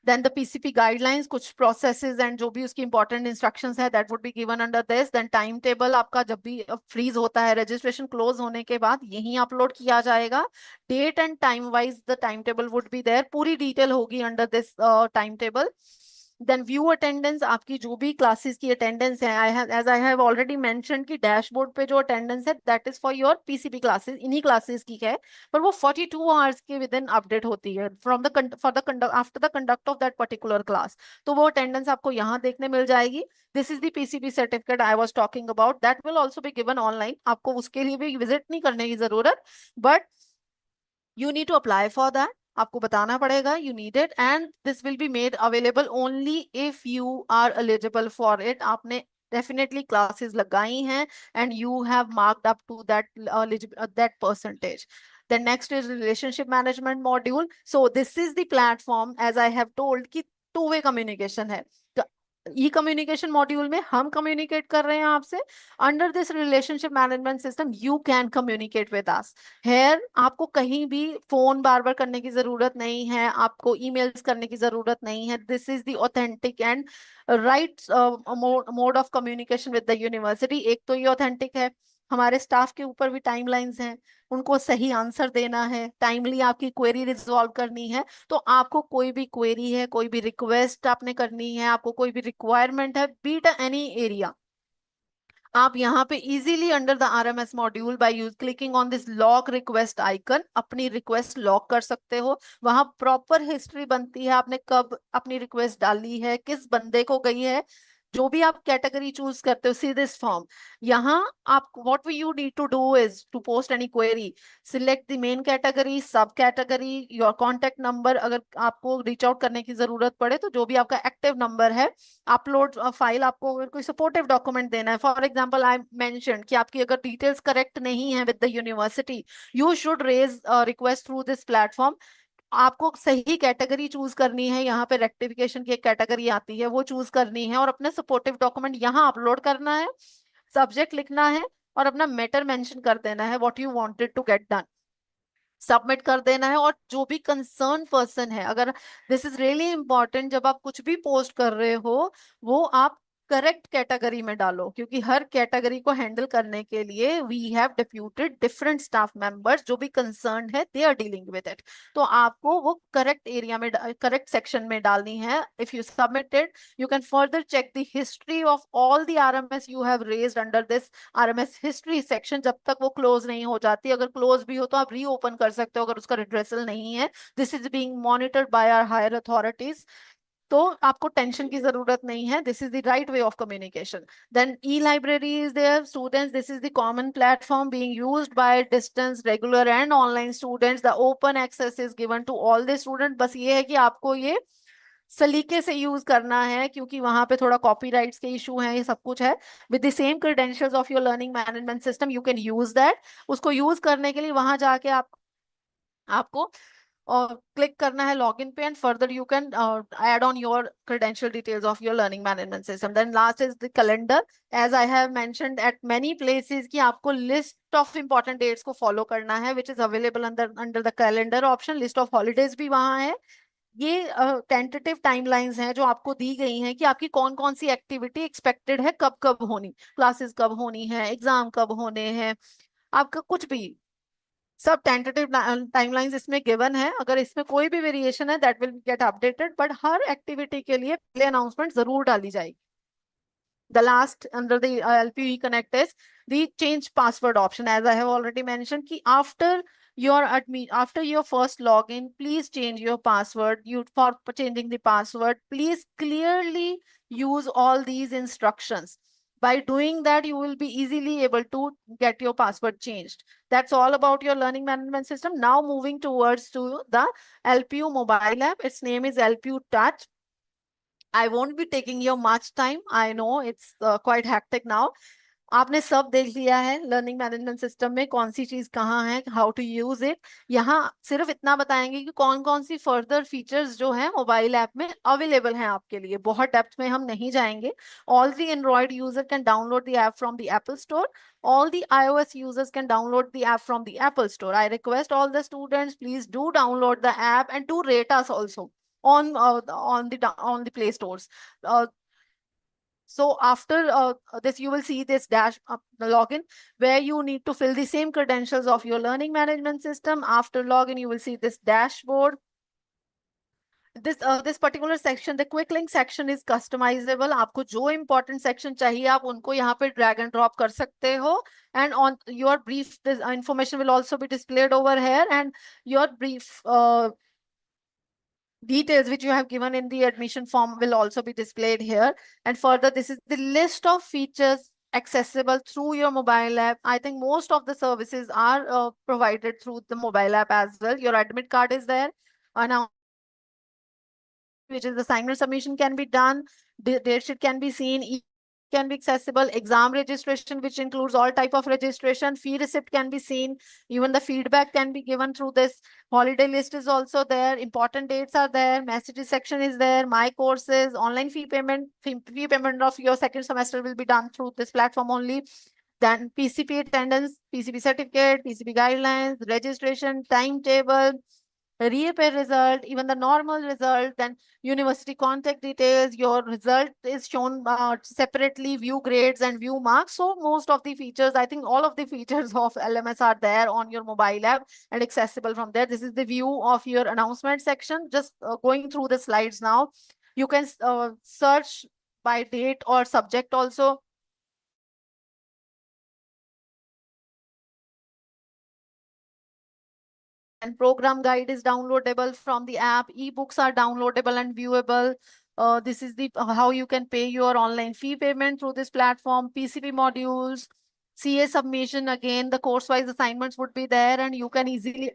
Then the PCP guidelines, कुछ processes and जो भी उसकी important instructions है, that would be given under this. Then timetable आपका जब भी freeze होता है, registration close होने के बाद यहीं upload किया जाएगा। Date and time wise the timetable would be there. पूरी detail होगी under this timetable. Then view attendance, आपकी जो भी classes की attendance है, as I have already mentioned कि dashboard पे जो attendance है, that is for your PCP classes, इन्हीं classes की है, पर वो 42 hours के within update होती है from the after the conduct of that particular class. तो वो attendance आपको यहाँ देखने मिल जाएगी। This is the PCP certificate I was talking about. That will also be given online. आपको उसके लिए भी visit नहीं करने की जरूरत, but you need to apply for that. आपको बताना पड़ेगा you need it, and this will be made available only if you are eligible for it. आपने definitely classes लगाई हैं and you have marked up to that percentage. The next is relationship management module. So this is the platform, as I have told, कि two-way communication है। ई communication module में हम communicate कर रहे हैं आपसे। Under this relationship management system you can communicate with us. Here आपको कहीं भी फोन बार बार करने की जरूरत नहीं है, आपको ईमेल्स करने की जरूरत नहीं है। This is the authentic and right mode of communication with the university. एक तो ये ऑथेंटिक है, हमारे स्टाफ के ऊपर भी टाइमलाइंस हैं, उनको सही आंसर देना है, टाइमली आपकी क्वेरी रिजॉल्व करनी है। तो आपको कोई भी क्वेरी है, कोई भी रिक्वेस्ट आपने करनी है, आपको कोई भी रिक्वायरमेंट है, बीट एनी एरिया, आप यहाँ पे easily under the RMS module by use clicking on this log request icon अपनी रिक्वेस्ट लॉग कर सकते हो। वहां प्रॉपर हिस्ट्री बनती है, आपने कब अपनी रिक्वेस्ट डाली है, किस बंदे को गई है, जो भी आप कैटेगरी चूज करते हो, सी दिस फॉर्म। यहाँ आप what you need to do is to post any query, select the main category, subcategory, your contact number, अगर आपको रीच आउट करने की जरूरत पड़े तो जो भी आपका एक्टिव नंबर है, अपलोड फाइल, आपको अगर कोई सपोर्टिव डॉक्यूमेंट देना है, फॉर एग्जांपल आई मेंशन कि आपकी अगर डिटेल्स करेक्ट नहीं है with the university, you should raise request through this platform. आपको सही कैटेगरी चूज करनी है, यहाँ पे रेक्टिफिकेशन की एक कैटेगरी आती है, वो चूज करनी है और अपने सपोर्टिव डॉक्यूमेंट यहाँ अपलोड करना है, सब्जेक्ट लिखना है और अपना मैटर मेंशन कर देना है, what you wanted to get done, submit कर देना है। और जो भी कंसर्न पर्सन है, अगर दिस इज रियली इंपॉर्टेंट, जब आप कुछ भी पोस्ट कर रहे हो वो आप करेक्ट कैटेगरी में डालो, क्योंकि हर कैटेगरी को हैंडल करने के लिए we have deputed different staff members जो भी कंसर्न है, they are dealing with it. तो आपको वो करेक्ट एरिया में, करेक्ट सेक्शन में डालनी है। If you submitted, you can further check the history of all the RMS you have raised under this RMS history section, जब तक वो क्लोज नहीं हो जाती। अगर क्लोज भी हो तो आप रीओपन कर सकते हो अगर उसका रिड्रेसल नहीं है। This is being monitored by our higher authorities, तो आपको टेंशन की जरूरत नहीं है। This is the right way of communication. Then e-library is there, students, this is the common platform being used by distance, regular and online students. The open access is given to all the students. बस ये है कि आपको ये सलीके से use करना है, क्योंकि वहां पे थोड़ा कॉपीराइट्स के इशू हैं, ये सब कुछ है। With the same credentials of your learning management system you can use that. उसको यूज करने के लिए वहां जाके आपको और क्लिक करना है लॉगिन पे, and further you can add on your credential details of your learning management system. Then last is the calendar, as I have mentioned at many places कि आपको list of important dates को follow करना है, which is available under the calendar option. list of holidays भी वहाँ है। ये tentative timelines हैं जो आपको दी गई हैं कि आपकी कौन कौन सी एक्टिविटी एक्सपेक्टेड है, कब कब होनी, क्लासेस कब होनी है, एग्जाम कब होने हैं, आपका कुछ भी सब टेंटेटिव टाइमलाइंस इसमें गिवन है, अगर इसमें कोई भी वेरिएशन है that will get updated, but her activity के लिए पहले अनाउंसमेंट जरूर डाली जाएगी. The last under the LPU connect is the change password option. As I have already mentioned, ki after your first login, please change your password. For changing the password, please clearly use all these instructions. By doing that, you will be easily able to get your password changed. That's all about your learning management system. Now moving towards to the LPU mobile app. Its name is LPU Touch. I won't be taking your much time. I know it's quite hectic now. आपने सब देख लिया है learning management system में कौन सी चीज कहाँ है, हाउ टू यूज इट. यहाँ सिर्फ इतना बताएंगे कि कौन कौन सी फर्दर फीचर्स जो है मोबाइल ऐप में अवेलेबल हैं आपके लिए. बहुत डेप्थ में हम नहीं जाएंगे. All the Android user can download the app from the Apple store. All the iOS users can download the app from the Apple Store. I request all the students, please do download the app and do rate us also on the Play Stores. So after this, you will see this dash the login where you need to fill the same credentials of your learning management system. After login, you will see this dashboard. This particular section, the quick link section is customizable. आपको जो important section चाहिए आप उनको यहाँ पे drag and drop कर सकते हो. And on your brief, this information will also be displayed over here, and your brief details which you have given in the admission form will also be displayed here. And further, this is the list of features accessible through your mobile app. I think most of the services are provided through the mobile app as well. Your admit card is there. Now, which is the assignment submission can be done, date sheet can be seen, can be accessible, exam registration, which includes all type of registration, fee receipt can be seen, even the feedback can be given through this. Holiday list is also there, important dates are there, messages section is there, my courses, online fee payment of your second semester will be done through this platform only. Then PCP attendance, PCP certificate, PCP guidelines, registration, timetable, reappear result, even the normal result, then university contact details, your result is shown separately, view grades and view marks. So most of the features, I think all of the features of LMS are there on your mobile app and accessible from there. This is the view of your announcement section. Just going through the slides now. You can search by date or subject also. And program guide is downloadable from the app. Ebooks are downloadable and viewable. This is the how you can pay your online fee payment through this platform. PCP modules, CA submission, again the course-wise assignments would be there, and you can easily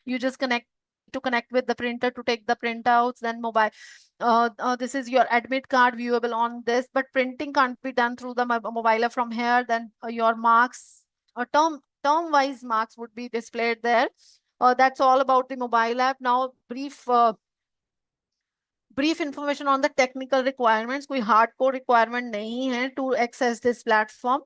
just connect with the printer to take the printouts. Then mobile. This is your admit card viewable on this, but printing can't be done through the mobile app from here. Then your marks, term-wise marks would be displayed there. That's all about the mobile app. Now, brief information on the technical requirements. कोई hardcore requirement नहीं है to access this platform.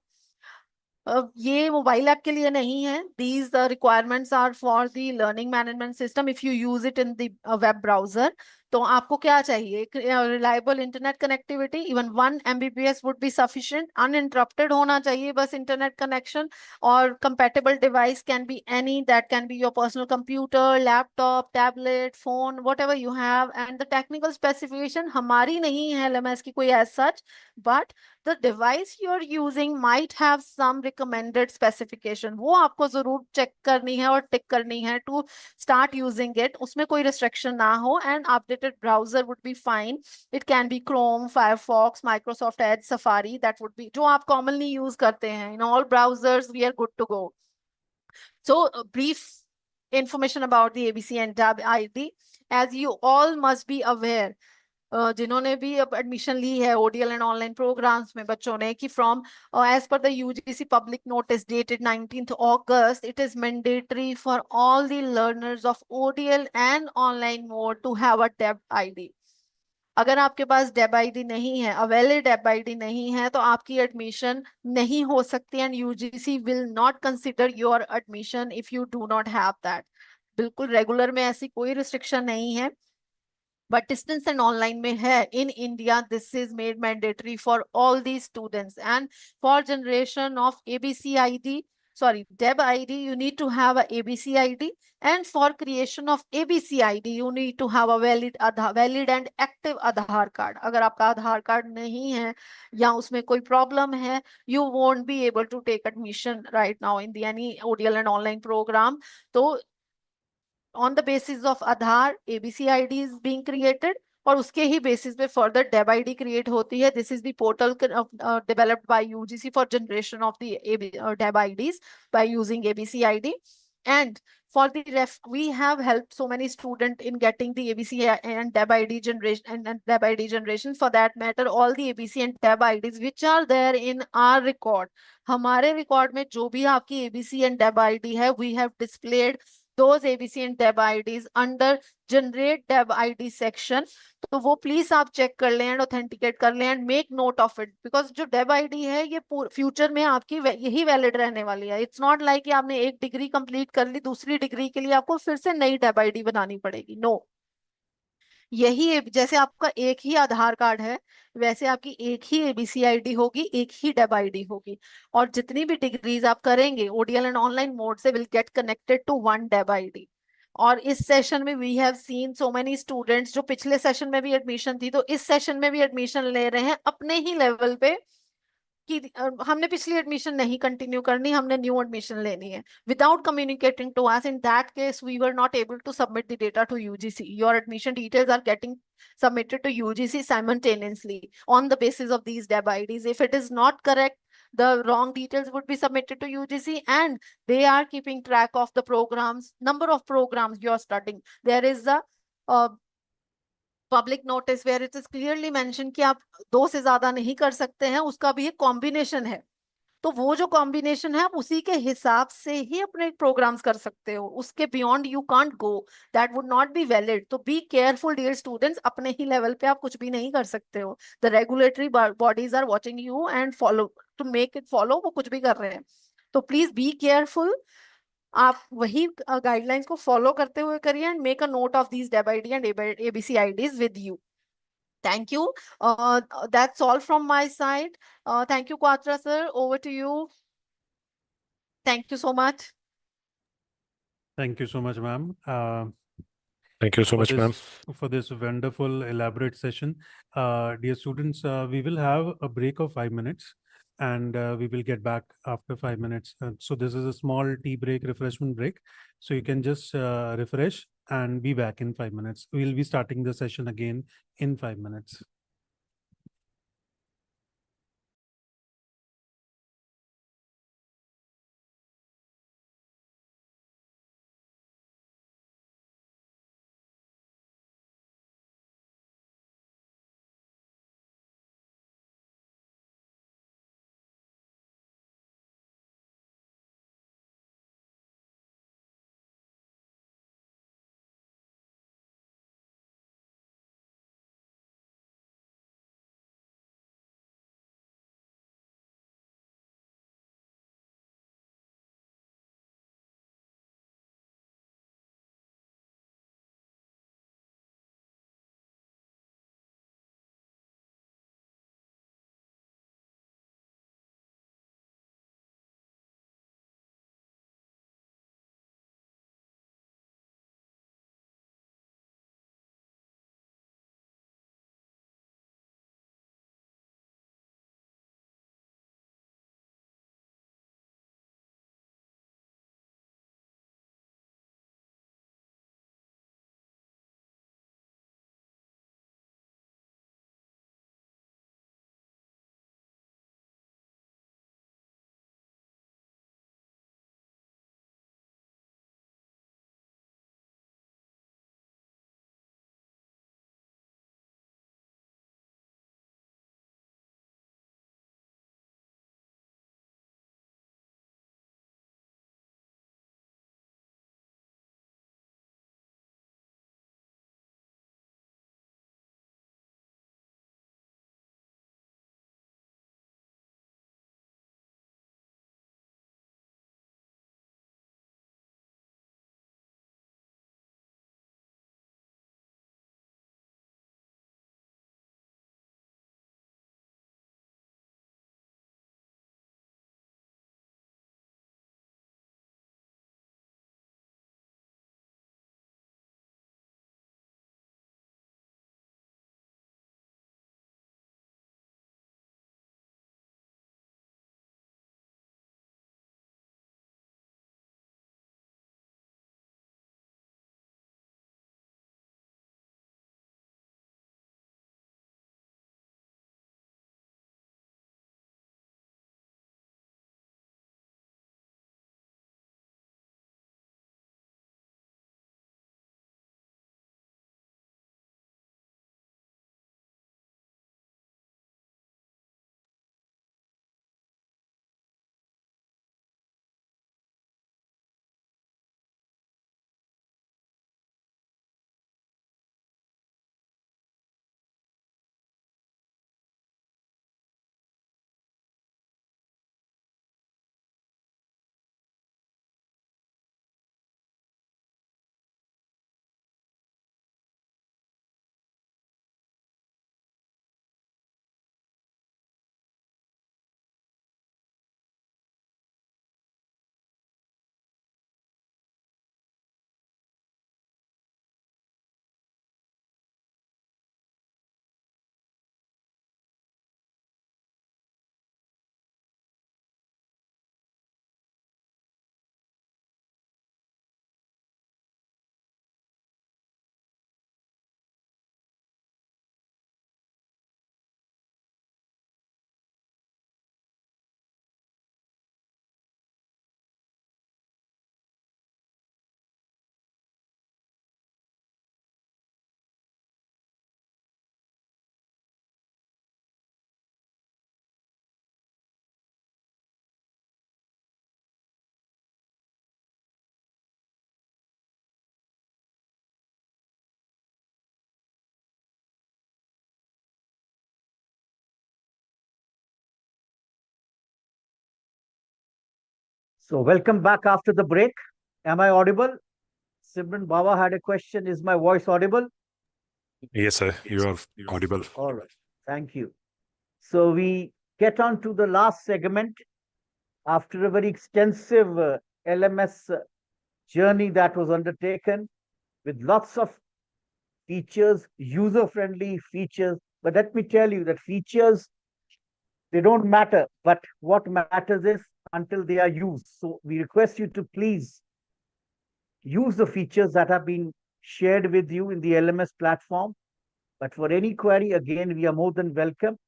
ये mobile app के लिए नहीं है. These requirements are for the learning management system if you use it in the web browser. तो आपको क्या चाहिए? Reliable internet connectivity, even 1 Mbps would be sufficient. Uninterrupted होना चाहिए बस internet connection, or compatible device can be any, that can be your personal computer, laptop, tablet, phone, whatever you have. And the technical specification हमारी नहीं है LMS की कोई as such, but the device you're using might have some recommended specification. वो आपको जरूर check करनी है और tick करनी है to start using it. उसमें कोई restriction ना हो, and updated browser would be fine. It can be Chrome, Firefox, Microsoft Edge, Safari. That would be जो आप commonly use करते हैं. In all browsers, we are good to go. So brief information about the ABC and tab ID. As you all must be aware, जिन्होंने भी अब admission ली है ODL and online programmes में बच्चों ने, कि from as per the UGC public notice dated 19th August, it is mandatory for all the learners of ODL and online mode to have a DEB ID. अगर आपके पास डेब ID नहीं है, अवेलिड डेब ID नहीं है, तो आपकी एडमिशन नहीं हो सकती, and UGC will not consider your admission if you do not have that. बिल्कुल रेगुलर में ऐसी कोई रिस्ट्रिक्शन नहीं है, but distance and online में है. In India, this is made mandatory for all these students, and for generation of ABC ID, DEB ID, you need to have a ABC ID, and for creation of ABC ID, you need to have a valid and active Aadhaar card. अगर आपका आधार card नहीं है या उसमें कोई problem है, you won't be able to take admission right now in the any ODL and online program. तो on the basis of Aadhaar, ABC ID is being created, और उसके ही बेसिस पे फर्दर डेब आईडी क्रिएट होती है. This is the portal developed by UGC for generation of the DEB IDs by using ABC ID. And for the we have helped so many students in getting the ABC and DEB ID generation and DEB ID generation. For that matter, all the ABC and DEB IDs which are there in our record, हमारे record में जो भी आपकी ABC and DEB ID है, we have displayed those ABC and DEB IDs under generate DEB ID section. तो वो please आप check कर लें एंड ऑथेंटिकेट कर लें and make note of it, because जो डेब आईडी है ये फ्यूचर में आपकी यही वैलिड रहने वाली है. इट्स नॉट लाइक कि आपने एक डिग्री कंप्लीट कर ली, दूसरी डिग्री के लिए आपको फिर से नई डेब आईडी बनानी पड़ेगी. नो, यही जैसे आपका एक ही आधार कार्ड है, वैसे आपकी एक ही एबीसी आईडी होगी, एक ही डेब आईडी होगी, और जितनी भी डिग्रीज आप करेंगे ओडीएल एंड ऑनलाइन मोड से will get connected to one DEB ID. और इस सेशन में we have seen so many students जो पिछले सेशन में भी एडमिशन थी, तो इस सेशन में भी एडमिशन ले रहे हैं अपने ही लेवल पे कि हमने पिछली एडमिशन नहीं कंटिन्यू करनी, हमने न्यू एडमिशन लेनी है, without communicating to us. In that case we were not able to submit the data to UGC. Your admission details are getting submitted to UGC simultaneously on the basis of these DEB IDs. If it is not correct, the wrong details would be submitted to UGC, and they are keeping track of the programs, number of programs you are studying. There is a public notice where it is clearly mention कि आप 2 से ज्यादा नहीं कर सकते हैं, उसका भी एक कॉम्बिनेशन है. तो वो जो कॉम्बिनेशन है आप उसी के हिसाब से ही अपने प्रोग्राम्स कर सकते हो, उसके beyond you can't go, that would not be valid. तो बी केयरफुल डियर स्टूडेंट्स, अपने ही लेवल पे आप कुछ भी नहीं कर सकते हो. The regulatory bodies are watching you and follow to make it follow, वो कुछ भी कर रहे हैं. तो प्लीज बी केयरफुल, आप वही गाइडलाइंस को फॉलो करते हुए करिए and make a note of these DEB ID and ABC IDs with you. Thank you. That's all from my side. Thank you, Quatra sir. Over to you. Thank you so much. Thank you so much, ma'am. Thank you so much, ma'am. For this wonderful, elaborate session. Dear students, we will have a break of 5 minutes, and we will get back after 5 minutes. So this is a small tea break, refreshment break. So you can just refresh and be back in 5 minutes. We'll be starting the session again in 5 minutes. So welcome back after the break. Am I audible? Simran Baba had a question. Is my voice audible? Yes, sir. You are audible. All right. Thank you. So we get on to the last segment after a very extensive LMS journey that was undertaken with lots of features, user-friendly features. But let me tell you that features, they don't matter, but what matters is until they are used. So we request you to please use the features that have been shared with you in the LMS platform. But for any query, again, we are more than welcome.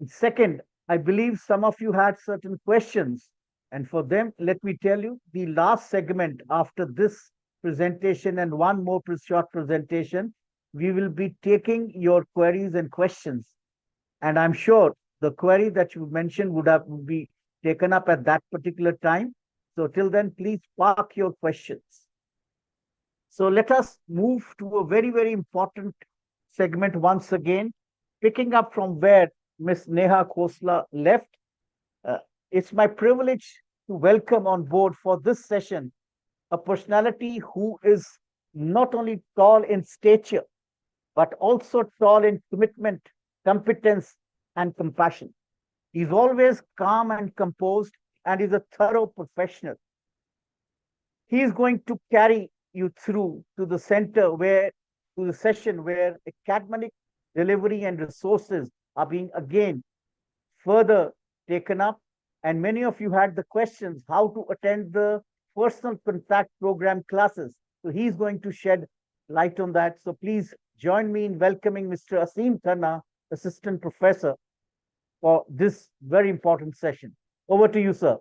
And second, I believe some of you had certain questions. And for them, let me tell you, the last segment after this presentation and one more short presentation, we will be taking your queries and questions. And I'm sure the query that you mentioned would be taken up at that particular time. So till then, please park your questions. So let us move to a very, very important segment once again, picking up from where Ms. Neha Khosla left. It's my privilege to welcome on board for this session a personality who is not only tall in stature, but also tall in commitment, competence, and compassion. He's always calm and composed and is a thorough professional. He is going to carry you through to the to the session where academic delivery and resources are being again further taken up. And many of you had the questions how to attend the personal contact program classes. So he's going to shed light on that. So please join me in welcoming Mr. Asim Khanna, Assistant Professor, for this very important session. Over to you, sir.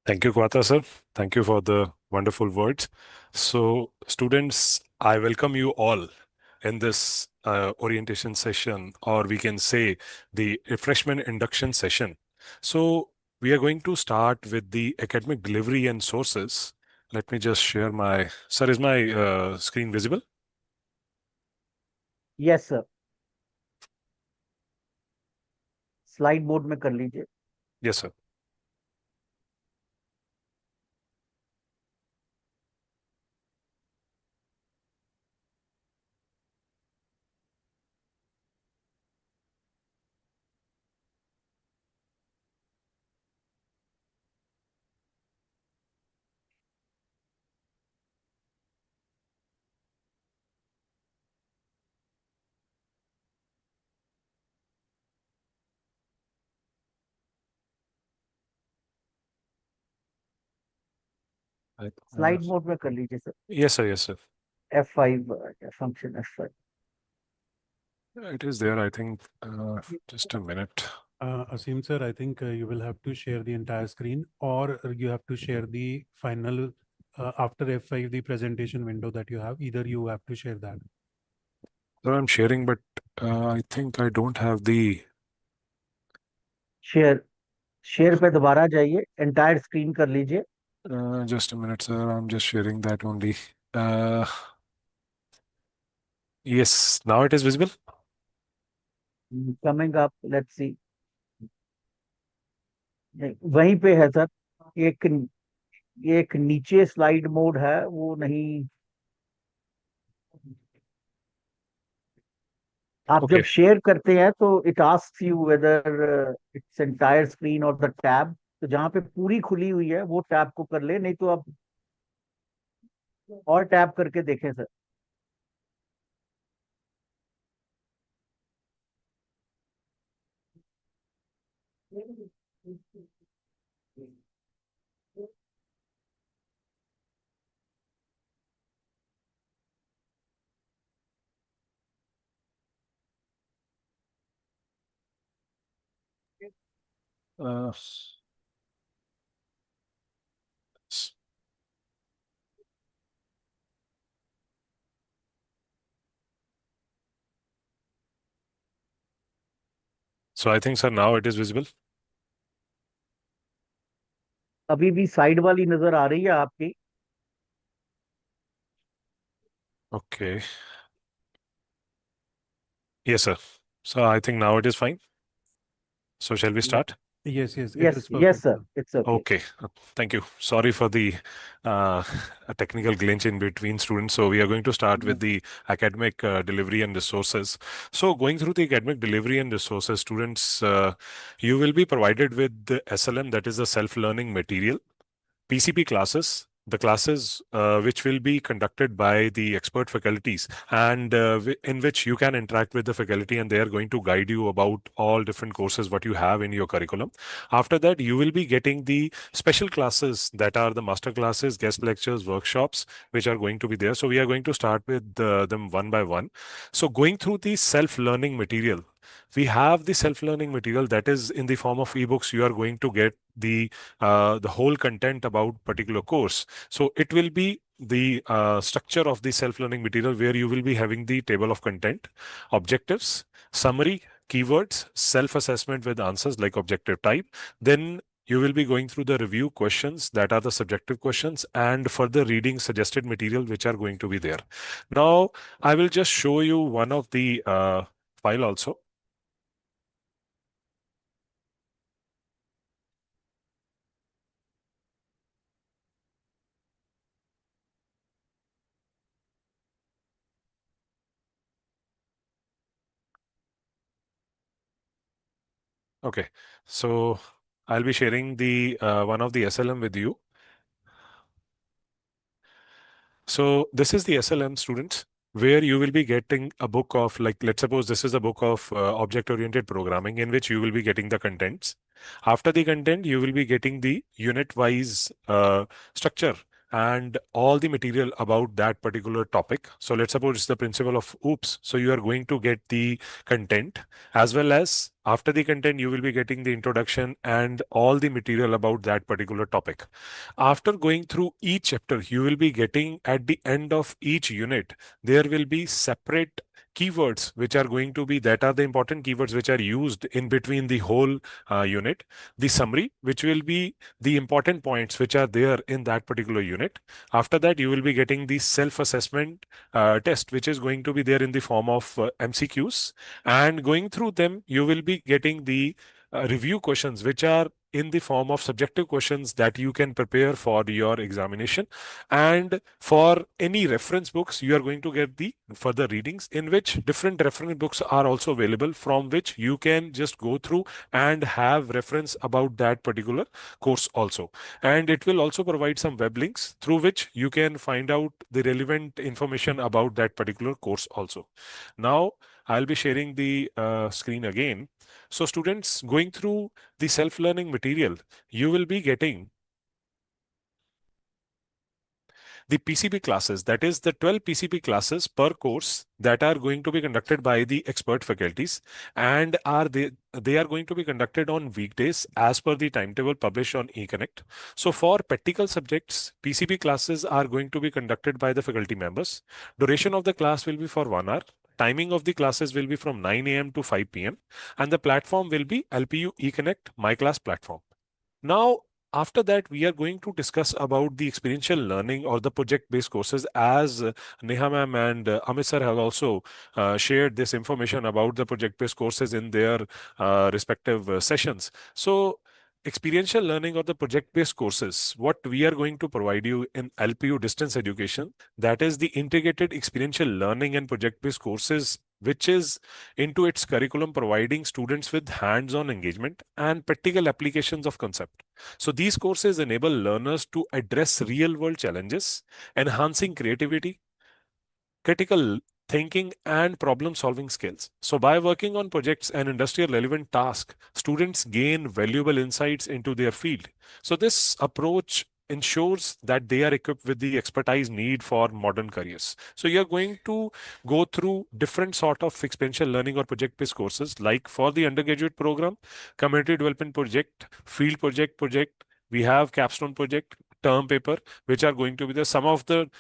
Thank you, Quatra, sir. Thank you for the wonderful words. So, students, I welcome you all in this orientation session, or we can say the freshman induction session. So, we are going to start with the academic delivery and sources. Let me just share my, sir, is my screen visible? Yes, sir. Slide mode में कर लीजिए. Yes, sir. Slide mode में कर लीजिए sir. Yes, sir. Yes, sir. F5 function F5. It is there, I think. Just a minute. Asim sir, I think you will have to share the entire screen, or you have to share the final after F5 the presentation window that you have. Either you have to share that. So I'm sharing, but I think I don't have the. Share पे दोबारा जाइए, entire screen कर लीजिए. Just a minute, sir. I'm just sharing that only. Yes, now it is visible. Coming up, let's see. वहीं पे है sir. एक नीचे स्लाइड मोड है, वो नहीं. आप जब Okay. शेयर करते हैं तो it asks you whether its entire screen और द टैब. तो जहां पे पूरी खुली हुई है वो टैब को कर ले, नहीं तो आप और टैब करके देखें sir. S- So I think, sir, now it is visible. अभी भी साइड वाली नजर आ रही है आपकी. Okay. Yes, sir. So I think now it is fine. So shall we start? Yes, it Yes, is yes, perfect, sir. sir. It's okay. Okay, thank you. Sorry for the a technical glitch in between students. So we are going to start with the academic delivery and resources. So going through the academic delivery and resources, students, you will be provided with the SLM, that is the self-learning material, PCP classes, the classes which will be conducted by the expert faculties and in which you can interact with the faculty and they are going to guide you about all different courses what you have in your curriculum. After that, you will be getting the special classes that are the master classes, guest lectures, workshops, which are going to be there. So we are going to start with them one by one. So going through the self-learning material, we have the self-learning material that is in the form of ebooks. You are going to get the whole content about particular course. So it will be the structure of the self-learning material where you will be having the table of content, objectives, summary, keywords, self-assessment with answers like objective type. Then you will be going through the review questions that are the subjective questions and further reading suggested material which are going to be there. Now, I will just show you one of the file also. Okay, so I'll be sharing the one of the SLM with you. So this is the SLM, students, where you will be getting a book of, like, let's suppose this is a book of object-oriented programming in which you will be getting the contents. After the content, you will be getting the unit-wise structure and all the material about that particular topic. So let's suppose it's the principle of OOPS. So you are going to get the content, as well as after the content, you will be getting the introduction and all the material about that particular topic. After going through each chapter, you will be getting at the end of each unit, there will be separate keywords which are going to be, that are the important keywords which are used in between the whole unit. The summary, which will be the important points which are there in that particular unit. After that, you will be getting the self-assessment test, which is going to be there in the form of MCQs. And going through them, you will be getting the review questions, which are in the form of subjective questions that you can prepare for your examination. And for any reference books, you are going to get the further readings in which different reference books are also available, from which you can just go through and have reference about that particular course also. And it will also provide some web links through which you can find out the relevant information about that particular course also. Now, I'll be sharing the screen again. So students, going through the self-learning material, you will be getting the PCP classes, that is the 12 PCP classes per course that are going to be conducted by the expert faculties, and they are going to be conducted on weekdays as per the timetable published on eConnect. So for practical subjects, PCP classes are going to be conducted by the faculty members. Duration of the class will be for 1 hour. Timing of the classes will be from 9 a.m. to 5 p.m. and the platform will be LPU eConnect My Class platform. Now, after that, we are going to discuss about the experiential learning or the project-based courses, as Neha ma'am and Amit sir have also shared this information about the project-based courses in their respective sessions. So, experiential learning or the project-based courses, what we are going to provide you in LPU distance education, that is the integrated experiential learning and project-based courses, which is into its curriculum providing students with hands-on engagement and practical applications of concept. So these courses enable learners to address real-world challenges, enhancing creativity, critical thinking, and problem-solving skills. So by working on projects and industrial relevant tasks, students gain valuable insights into their field. So this approach ensures that they are equipped with the expertise need for modern careers. So you're going to go through different sort of experiential learning or project-based courses, like for the undergraduate program, community development project, field project, we have capstone project, term paper, which are going to be the some of the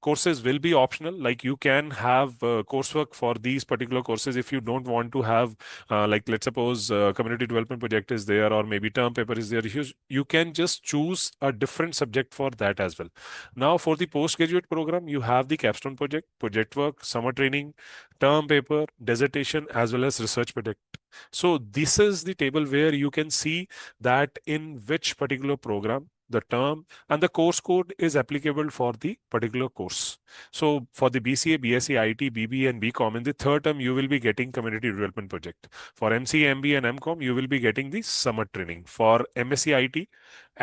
courses will be optional. Like you can have coursework for these particular courses if you don't want to have, like let's suppose community development project is there, or maybe term paper is there. You can just choose a different subject for that as well. Now, for the postgraduate program, you have the capstone project, project work, summer training, term paper, dissertation, as well as research project. So this is the table where you can see that in which particular program the term and the course code is applicable for the particular course. So for the BCA, BSc, IT, BBA and BCom, in the third term, you will be getting community development project. For MCA, MBA and MCom, you will be getting the summer training. For MSc IT,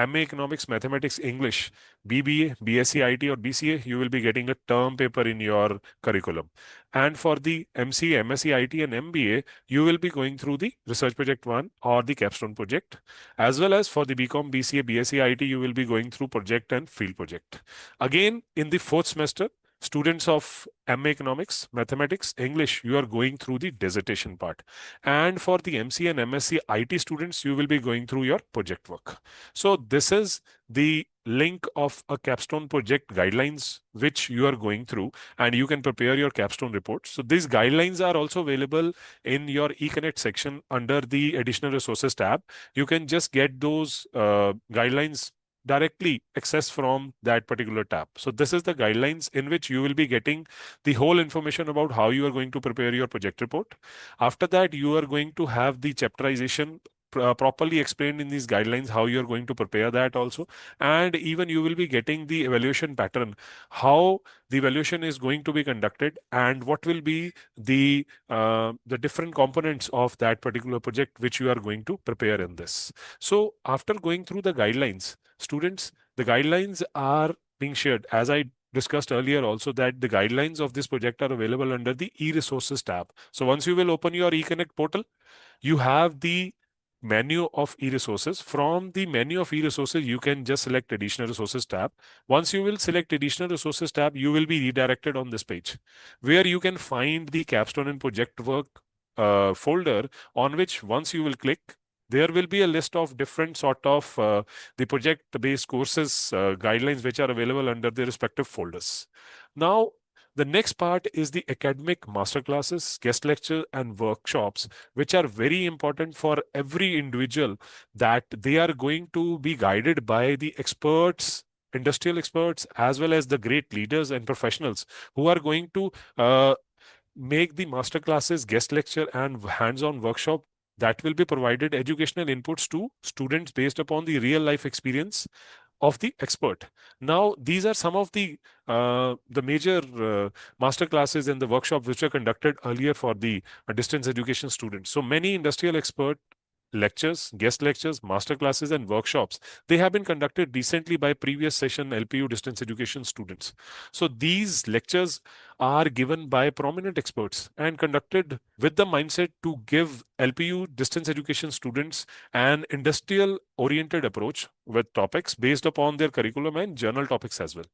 MA Economics, Mathematics, English, BBA, BSc IT or BCA, you will be getting a term paper in your curriculum. And for the MCA, MSc IT and MBA, you will be going through the research project 1 or the capstone project, as well as for the BCom, BCA, BSc IT, you will be going through project and field project. Again, in the fourth semester, students of MA Economics, Mathematics, English, you are going through the dissertation part. And for the MC and MSc IT students, you will be going through your project work. So this is the link of a capstone project guidelines which you are going through, and you can prepare your capstone report. So these guidelines are also available in your eConnect section under the additional resources tab. You can just get those guidelines directly access from that particular tab. So this is the guidelines in which you will be getting the whole information about how you are going to prepare your project report. After that, you are going to have the chapterization properly explained in these guidelines, how you're going to prepare that also. And even you will be getting the evaluation pattern, how the evaluation is going to be conducted and what will be the different components of that particular project which you are going to prepare in this. So after going through the guidelines, students, the guidelines are being shared, as I discussed earlier also, that the guidelines of this project are available under the e-resources tab. So once you will open your eConnect portal, you have the menu of e-resources. From the menu of e-resources, you can just select additional resources tab. Once you will select additional resources tab, you will be redirected on this page where you can find the capstone and project work folder, on which once you will click, there will be a list of different sort of the project-based courses guidelines which are available under their respective folders. Now, the next part is the academic masterclasses, guest lecture, and workshops, which are very important for every individual, that they are going to be guided by the experts, industrial experts, as well as the great leaders and professionals who are going to make the masterclasses, guest lecture, and hands-on workshop that will be provided educational inputs to students based upon the real life experience of the expert. Now, these are some of the major master classes and the workshop which were conducted earlier for the distance education students. So many industrial expert lectures, guest lectures, master classes, and workshops, they have been conducted recently by previous session LPU distance education students. So these lectures are given by prominent experts and conducted with the mindset to give LPU distance education students an industrial oriented approach with topics based upon their curriculum and journal topics as well.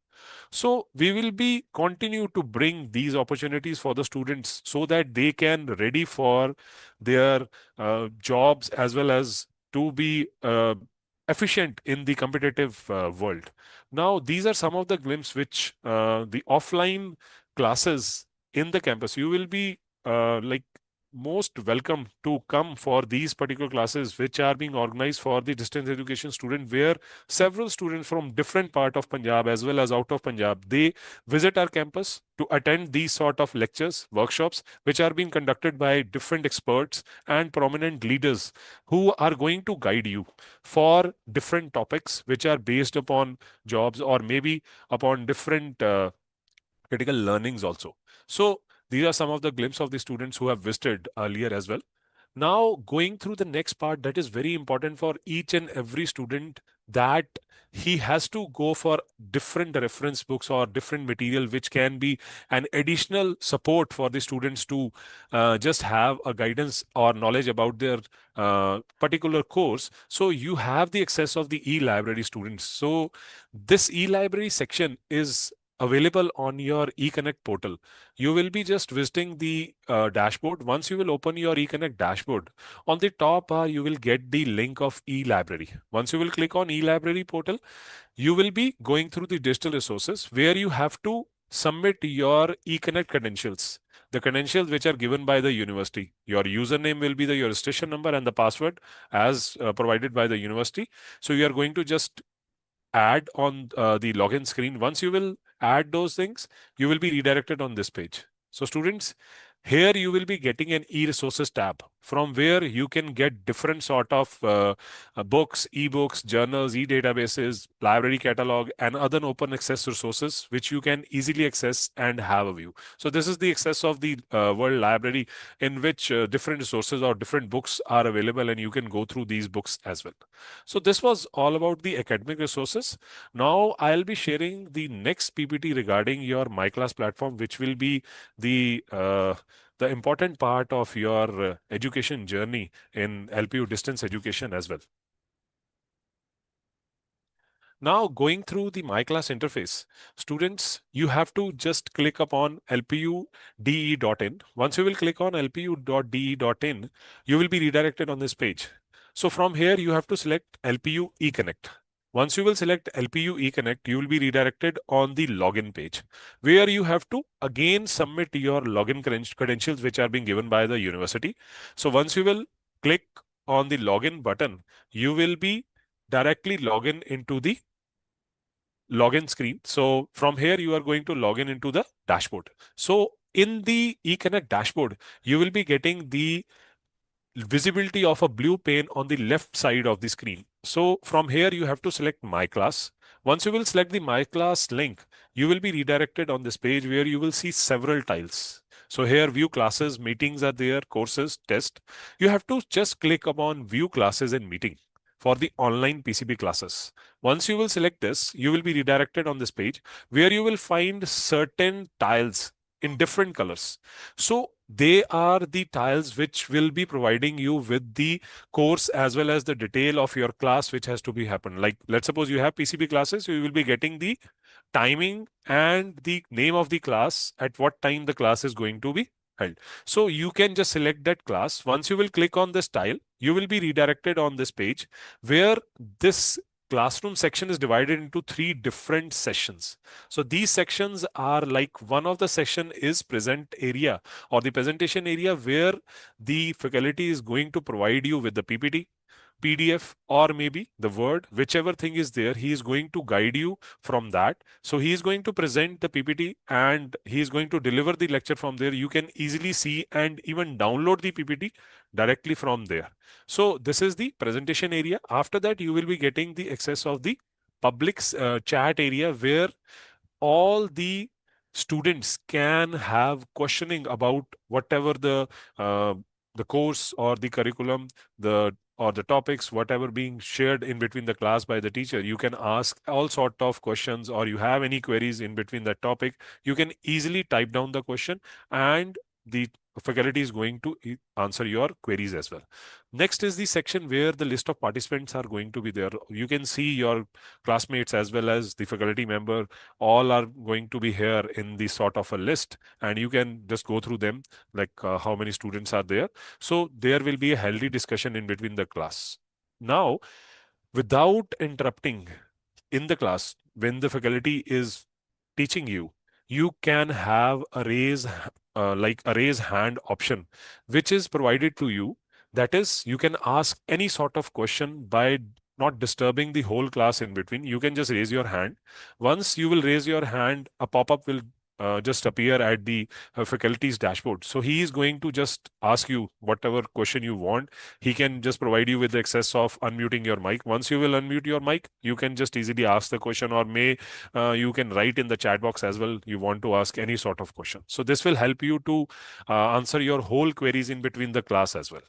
So we will be continue to bring these opportunities for the students so that they can ready for their jobs, as well as to be efficient in the competitive world. Now, these are some of the glimpses which the offline classes in the campus, you will be like most welcome to come for these particular classes which are being organized for the distance education student, where several students from different part of Punjab as well as out of Punjab, they visit our campus to attend these sort of lectures, workshops, which are being conducted by different experts and prominent leaders who are going to guide you for different topics which are based upon jobs or maybe upon different critical learnings also. So these are some of the glimpses of the students who have visited earlier as well. Now, going through the next part that is very important for each and every student, that he has to go for different reference books or different material which can be an additional support for the students to just have a guidance or knowledge about their particular course. So you have the access of the e-library, students. So this e-library section is available on your eConnect portal. You will be just visiting the dashboard. Once you will open your eConnect dashboard, on the top you will get the link of e-library. Once you will click on e-library portal, you will be going through the digital resources where you have to submit your eConnect credentials. The credentials which are given by the university. Your username will be your registration number and the password as provided by the university. So you are going to just add on the login screen. Once you will add those things, you will be redirected on this page. So students, here you will be getting an e-resources tab. from where you can get different sort of books, ebooks, journals, e-databases, library catalog, and other open access resources which you can easily access and have a view. So this is the access of the World Library, in which different resources or different books are available, and you can go through these books as well. So this was all about the academic resources. Now I'll be sharing the next PPT regarding your MyClass platform, which will be the important part of your education journey in LPU distance education as well. Now, going through the MyClass interface, students, you have to just click upon lpude.in. Once you will click on lpu.de.in, you will be redirected on this page. So from here, you have to select LPU eConnect. Once you will select LPU eConnect, you will be redirected on the login page, where you have to again submit your login credentials, which are being given by the university. So once you will click on the login button, you will be directly login into the login screen. So from here, you are going to log in into the dashboard. So in the eConnect dashboard, you will be getting the visibility of a blue pane on the left side of the screen. So from here, you have to select My Class. Once you will select the My Class link, you will be redirected on this page where you will see several tiles. So here, view classes, meetings are there, courses, test. You have to just click upon view classes and meeting for the online PCB classes. Once you will select this, you will be redirected on this page where you will find certain tiles in different colors. So they are the tiles which will be providing you with the course as well as the detail of your class which has to be happen. Like let's suppose you have PCB classes, so you will be getting the timing and the name of the class, at what time the class is going to be held. So you can just select that class. Once you will click on this tile, you will be redirected on this page where this classroom section is divided into 3 different sessions. So these sections are like, one of the section is present area or the presentation area, where the faculty is going to provide you with the PPT, PDF, or maybe the Word, whichever thing is there, he is going to guide you from that. So he is going to present the PPT and he is going to deliver the lecture from there. You can easily see and even download the PPT directly from there. So this is the presentation area. After that, you will be getting the access of the public chat area, where all the students can have questioning about whatever the course or the curriculum, or the topics, whatever being shared in between the class by the teacher. You can ask all sort of questions, or you have any queries in between that topic, you can easily type down the question and the faculty is going to answer your queries as well. Next is the section where the list of participants are going to be there. You can see your classmates as well as the faculty member, all are going to be here in the sort of a list, and you can just go through them, like how many students are there. So there will be a healthy discussion in between the class. Now, without interrupting in the class, when the faculty is teaching you, you can have a raise hand option, which is provided to you. That is, you can ask any sort of question by not disturbing the whole class in between. You can just raise your hand. Once you will raise your hand, a pop-up will just appear at the faculty's dashboard. So he is going to just ask you whatever question you want. He can just provide you with the access of unmuting your mic. Once you will unmute your mic, you can just easily ask the question, or you can write in the chat box as well, you want to ask any sort of question. So this will help you to answer your whole queries in between the class as well.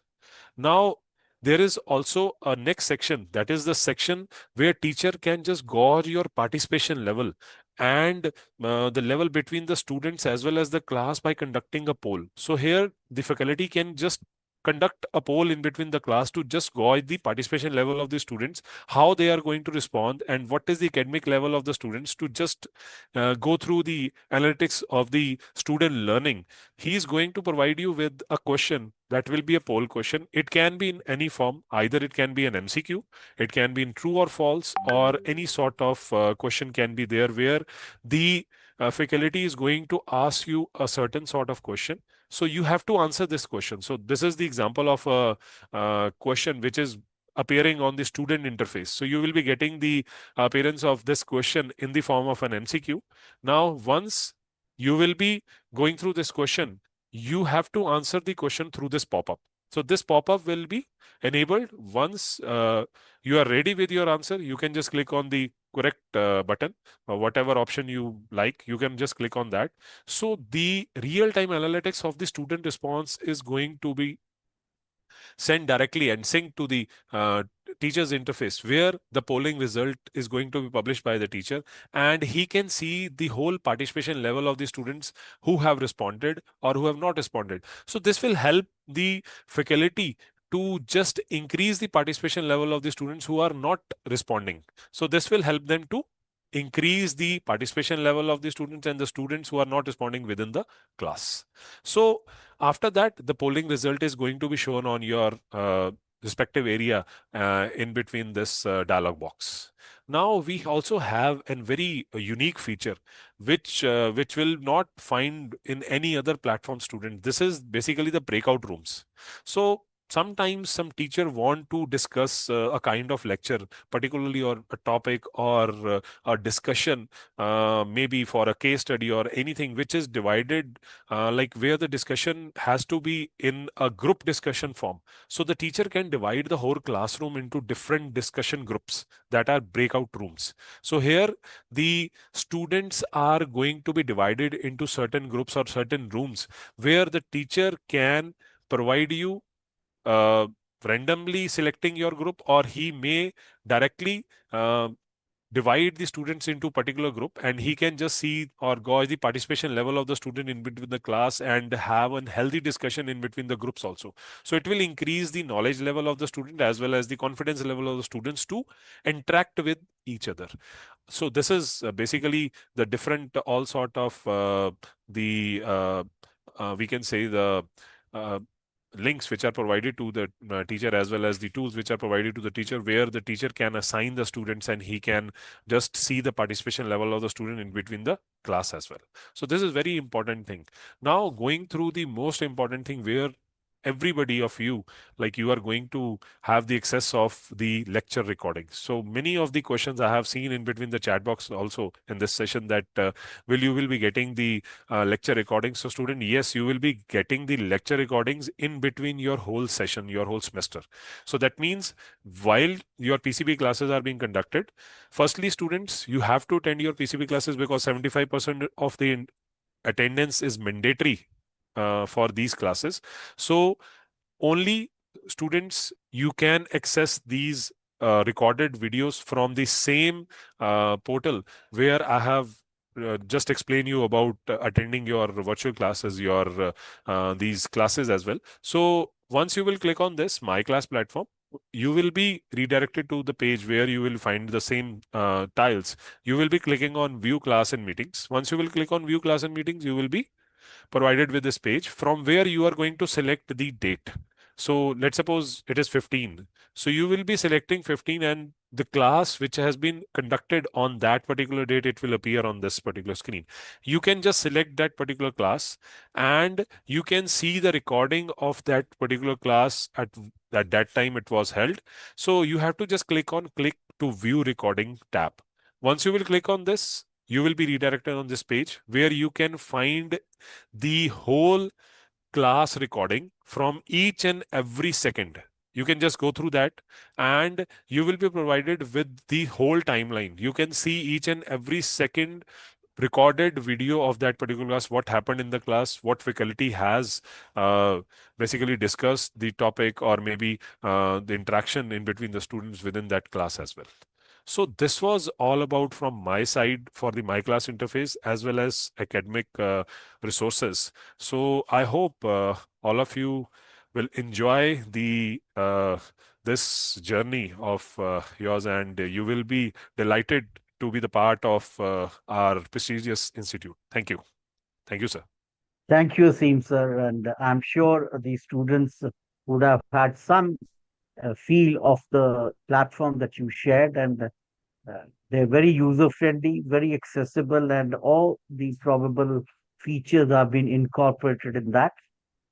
Now, there is also a next section, that is the section where teacher can just gauge your participation level and the level between the students as well as the class by conducting a poll. So here the faculty can just conduct a poll in between the class to just gauge the participation level of the students, how they are going to respond, and what is the academic level of the students, to just go through the analytics of the student learning. He is going to provide you with a question that will be a poll question. It can be in any form. Either it can be an MCQ, it can be in true or false, or any sort of question can be there where the faculty is going to ask you a certain sort of question. So you have to answer this question. So this is the example of a question which is appearing on the student interface. So you will be getting the appearance of this question in the form of an MCQ. Now, once you will be going through this question, you have to answer the question through this pop-up. So this pop-up will be enabled once you are ready with your answer. You can just click on the correct button or whatever option you like. You can just click on that. So the real-time analytics of the student response is going to be sent directly and sync to the teacher's interface, where the polling result is going to be published by the teacher, and he can see the whole participation level of the students who have responded or who have not responded. So this will help the faculty to just increase the participation level of the students who are not responding. So this will help them to increase the participation level of the students and the students who are not responding within the class. So after that, the polling result is going to be shown on your respective area in between this dialog box. Now we also have a very unique feature which will not find in any other platform student. This is basically the breakout rooms. So sometimes some teacher want to discuss a kind of lecture, particularly or a topic or a discussion, maybe for a case study or anything which is divided, like where the discussion has to be in a group discussion form. So the teacher can divide the whole classroom into different discussion groups that are breakout rooms. So here the students are going to be divided into certain groups or certain rooms where the teacher can provide you uh, randomly selecting your group, or he may directly divide the students into particular group, and he can just see or gauge the participation level of the student in between the class and have a healthy discussion in between the groups also. So it will increase the knowledge level of the student as well as the confidence level of the students to interact with each other. So this is basically the different all sort of the we can say the uh, links which are provided to the teacher, as well as the tools which are provided to the teacher, where the teacher can assign the students and he can just see the participation level of the student in between the class as well. So this is very important thing. Now going through the most important thing, where everybody of you, like, you are going to have the access of the lecture recordings. So many of the questions I have seen in between the chat box also in this session, that you will be getting the lecture recordings. So student, yes, you will be getting the lecture recordings in between your whole session, your whole semester. So that means while your PCB classes are being conducted, firstly students, you have to attend your PCB classes because 75% of the attendance is mandatory for these classes. So only students, you can access these recorded videos from the same portal where I have just explained you about attending your virtual classes, your these classes as well. So once you will click on this My Class platform, you will be redirected to the page where you will find the same tiles. You will be clicking on View Class and Meetings. Once you will click on View Class and Meetings, you will be provided with this page from where you are going to select the date. So let's suppose it is 15. So you will be selecting 15, and the class which has been conducted on that particular date, it will appear on this particular screen. You can just select that particular class and you can see the recording of that particular class at that time it was held. So you have to just click to view recording tab. Once you will click on this, you will be redirected on this page where you can find the whole class recording from each and every second. You can just go through that and you will be provided with the whole timeline. You can see each and every second recorded video of that particular class, what happened in the class, what faculty has basically discussed the topic, or maybe the interaction in between the students within that class as well. So this was all about from my side for the My Class interface as well as academic resources. So I hope all of you will enjoy the this journey of yours, and you will be delighted to be the part of our prestigious institute. Thank you. Thank you, sir. Thank you, Aseem, sir. And I'm sure the students would have had some feel of the platform that you shared, and they're very user friendly, very accessible, and all the probable features have been incorporated in that.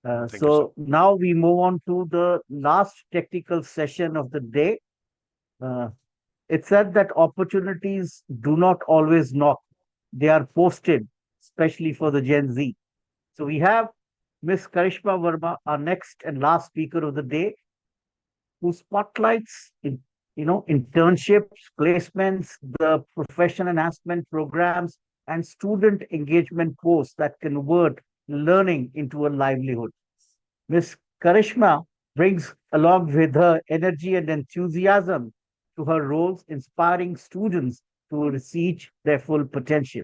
Thank you, sir. So now we move on to the last technical session of the day. Uh, it said that opportunities do not always knock, they are posted, especially for the Gen Z. So we have Miss Karishma Verma, our next and last speaker of the day, who spotlights internships, placements, the professional enhancement programs, and student engagement posts that convert learning into a livelihood. Miss Karishma brings along with her energy and enthusiasm to her roles, inspiring students to reach their full potential.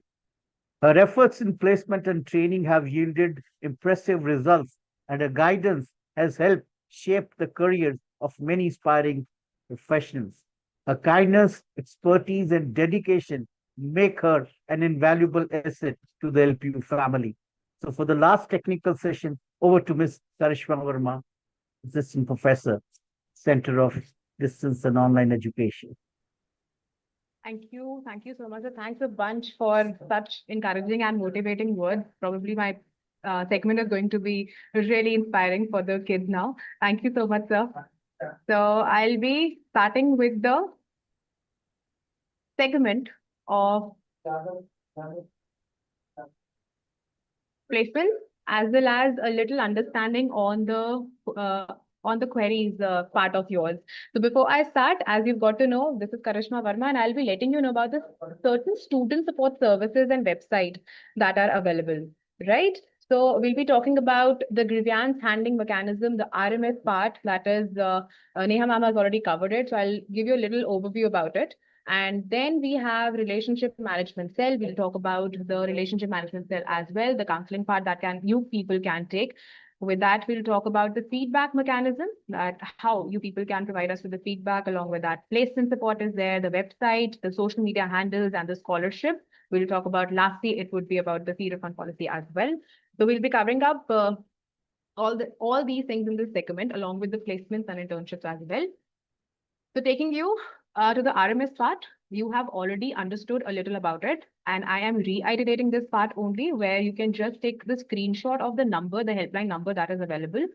Her efforts in placement and training have yielded impressive results, and her guidance has helped shape the careers of many aspiring professionals. Her kindness, expertise, and dedication make her an invaluable asset to the LPU family. So, for the last technical session, over to Ms. Karishma Verma, Assistant Professor, Center of Distance and Online Education. Thank you. Thank you so much. Thanks a bunch for such encouraging and motivating words. Probably my segment is going to be really inspiring for the kids now. Thank you so much, sir. So I'll be starting with the segment of placement as well as a little understanding on the queries part of yours. So before I start, as you've got to know, this is Karishma Verma, and I'll be letting you know about the certain student support services and website that are available, right? So we'll be talking about the grievance handling mechanism, the RMS part, that is, Neha Mama has already covered it. So I'll give you a little overview about it. And then we have relationship management cell. We'll talk about the relationship management cell as well, the counseling part that you people can take. With that, we'll talk about the feedback mechanism, that how you people can provide us with the feedback. Along with that, placement support is there, the website, the social media handles, and the scholarship. We'll talk about, lastly, it would be about the fee refund policy as well. So we'll be covering up all these things in this segment, along with the placements and internships as well. So taking you to the RMS part, you have already understood a little about it, and I am reiterating this part only, where you can just take the screenshot of the number, the helpline number that is available.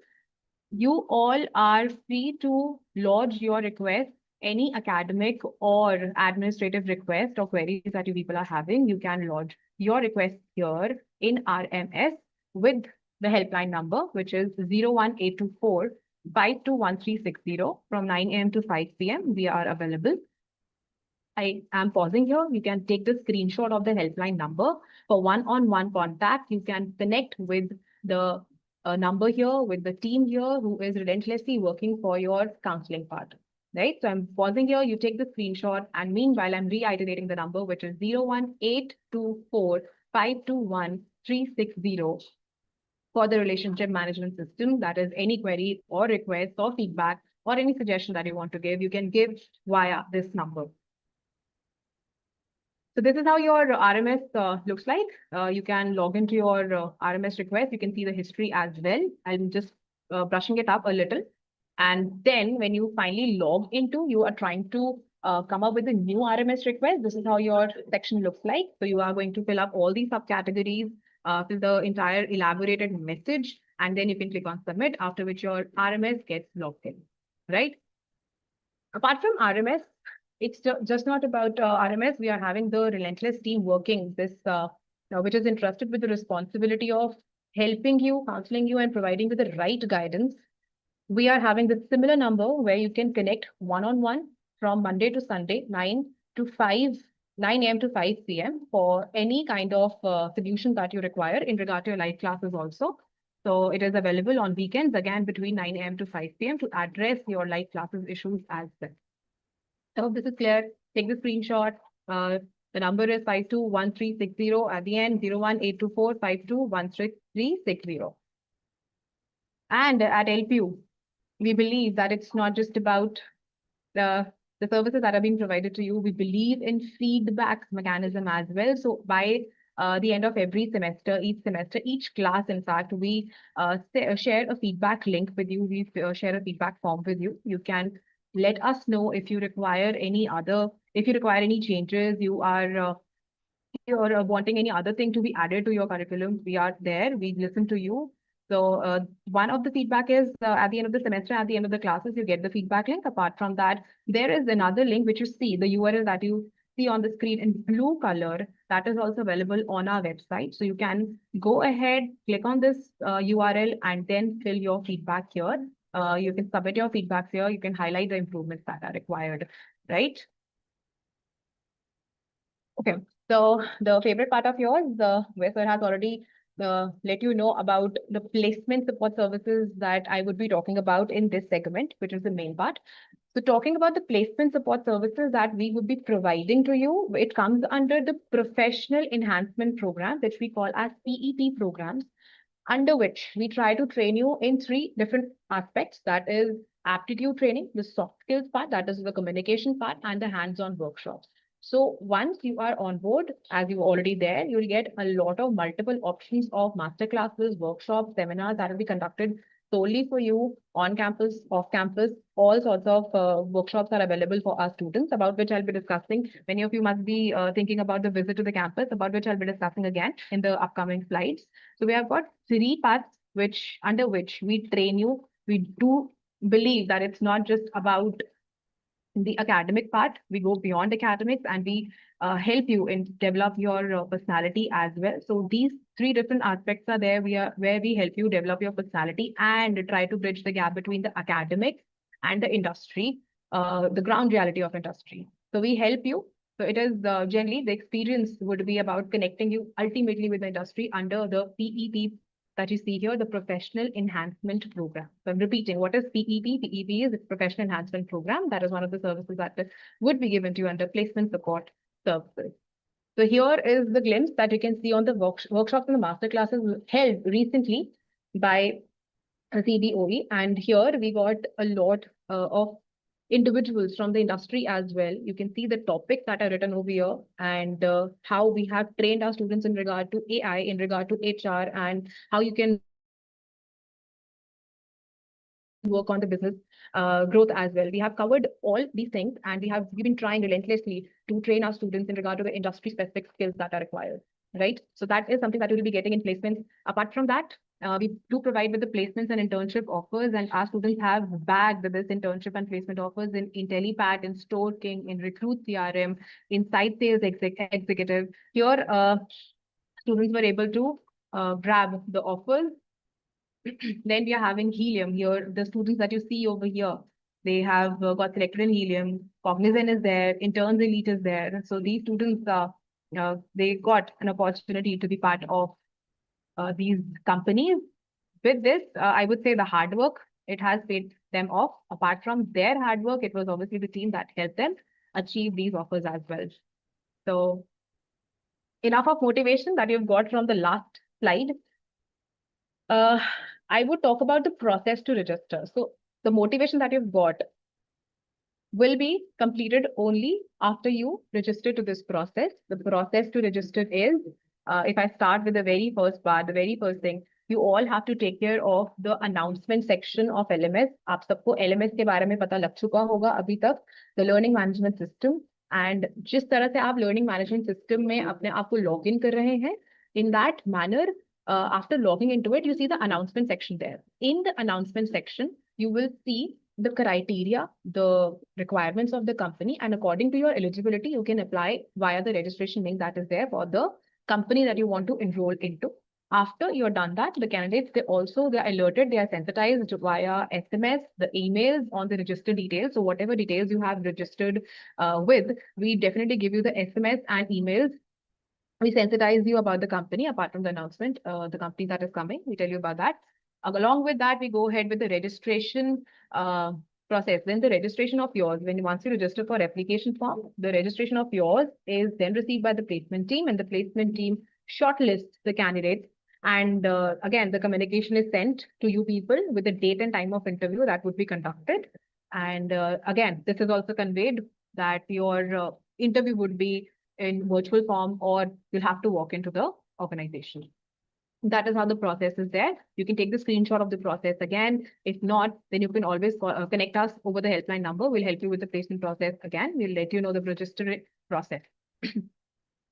You all are free to lodge your request, any academic or administrative request or queries that you people are having. You can lodge your request here in RMS with the helpline number, which is 01824 521360 from 9 a.m. to 5 p.m. We are available. I am pausing here. You can take the screenshot of the helpline number. For one-on-one contact, you can connect with the number here, with the team here who is relentlessly working for your counseling part, right? So I'm pausing here. You take the screenshot, and meanwhile, I'm reiterating the number, which is 01824 521360 for the relationship management system. That is, any query or request or feedback or any suggestion that you want to give, you can give via this number. So this is how your RMS looks like. You can log into your RMS request. You can see the history as well. I'm just brushing it up a little. And then when you finally log into, you are trying to come up with a new RMS request. This is how your section looks like. So you are going to fill up all these subcategories, fill the entire elaborated message, and then you can click on submit, after which your RMS gets logged in, right? Apart from RMS, it's just not about RMS. We are having the relentless team working this, which is entrusted with the responsibility of helping you, counseling you, and providing with the right guidance. We are having the similar number where you can connect one-on-one from Monday to Sunday, 9 a.m. to 5 p.m. for any kind of solution that you require in regard to your live classes also. So it is available on weekends, again, between 9 a.m. to 5 p.m. to address your live classes issues as well. I hope this is clear. Take the screenshot. The number is 521360 at the end, 01824 521360. And at LPU, we believe that it's not just about the services that are being provided to you. We believe in feedback mechanism as well. So by the end of every semester, each class, in fact, we share a feedback link with you. We share a feedback form with you. You can let us know if you require any changes, you're wanting any other thing to be added to your curriculum. We are there. We listen to you. So one of the feedback is at the end of the semester, at the end of the classes, you get the feedback link. Apart from that, there is another link which you see, the URL that you see on the screen in blue color, that is also available on our website. So you can go ahead, click on this URL and then fill your feedback here. You can submit your feedback here. You can highlight the improvements that are required, right? Okay, so the favorite part of yours, where sir has already let you know about the placement support services that I would be talking about in this segment, which is the main part. So talking about the placement support services that we would be providing to you, it comes under the Professional Enhancement Program, which we call as PEP programs, under which we try to train you in 3 different aspects. That is aptitude training, the soft skills part, that is the communication part, and the hands-on workshops. So once you are on board, as you're already there, you'll get a lot of multiple options of masterclasses, workshops, seminars that will be conducted solely for you on campus, off campus. All sorts of workshops are available for our students, about which I'll be discussing. Many of you must be thinking about the visit to the campus, about which I'll be discussing again in the upcoming slides. So we have got 3 parts under which we train you. We do believe that it's not just about the academic part. We go beyond academics and we help you in develop your personality as well. So these 3 different aspects are there. Where we help you develop your personality and try to bridge the gap between the academic and the industry, the ground reality of industry. So we help you. So it is generally the experience would be about connecting you ultimately with the industry under the PEP that you see here, the Professional Enhancement Program. So I'm repeating, what is PEP? PEP is the Professional Enhancement Program. That is one of the services that would be given to you under placement support services. So here is the glimpse that you can see on the workshops and the masterclasses held recently by CDOE. And here we got a lot of individuals from the industry as well. You can see the topics that are written over here and how we have trained our students in regard to AI, in regard to HR, and how you can work on the business growth as well. We have covered all these things and we've been trying relentlessly to train our students in regard to the industry specific skills that are required, right? So that is something that we will be getting in placements. Apart from that, we do provide with the placements and internship offers, and our students have bagged this internship and placement offers in IntelliPat, in Store King, in Recruit CRM, in Site Sales Executive. Here, students were able to grab the offers. Then we are having Helium here. The students that you see over here, they have got selected in Helium. Cognizant is there, Interns Elite is there. So these students, they got an opportunity to be part of these companies. With this, I would say the hard work, it has paid them off. Apart from their hard work, it was obviously the team that helped them achieve these offers as well. So enough of motivation that you've got from the last slide. I would talk about the process to register. So the motivation that you've got will be completed only after you register to this process. The process to register is, if I start with the very first part, the very first thing, you all have to take care of the announcement section of LMS. आप सबको LMS के बारे में पता लग चुका होगा अभी तक, the learning management system, and जिस तरह से आप learning management system में अपने आप को log in कर रहे हैं, in that manner, after logging into it, you see the announcement section there. In the announcement section, you will see the criteria, the requirements of the company, and according to your eligibility, you can apply via the registration link that is there for the company that you want to enroll into. After you're done that, the candidates, they're alerted, they are sensitized via SMS, the emails on the registered details. So whatever details you have registered with, we definitely give you the SMS and emails. We sensitize you about the company, apart from the announcement, the company that is coming, we tell you about that. Along with that, we go ahead with the registration process. Then the registration of yours, once you register for application form, the registration of yours is then received by the placement team, and the placement team shortlists the candidates. And again, the communication is sent to you people with the date and time of interview that would be conducted. And again, this is also conveyed that your interview would be in virtual form, or you'll have to walk into the organization. That is how the process is there. You can take the screenshot of the process again. If not, then you can always connect us over the helpline number. We'll help you with the placement process again. We'll let you know the registration process.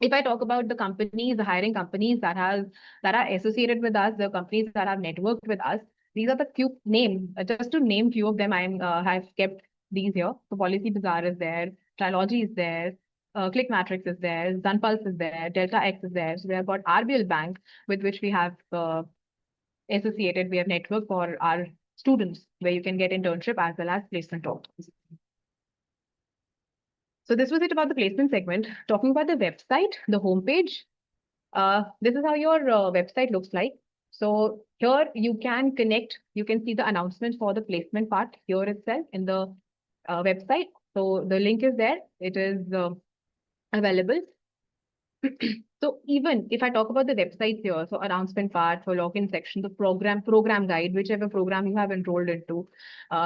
If I talk about the companies, the hiring companies that are associated with us, the companies that have networked with us, these are the few names. Just to name few of them, I have kept these here. So Policy Bazaar is there, Trilogy is there, Click Matrix is there, Zanpulse is there, Delta X is there. So we have got RBL Bank, with which we have associated. We have network for our students where you can get internship as well as placement offers. So this was it about the placement segment. Talking about the website, the homepage. This is how your website looks like. So here you can connect, you can see the announcement for the placement part here itself in the website. So the link is there. It is available. So even if I talk about the website here, so announcement part, for login section, the program guide, whichever program you have enrolled into,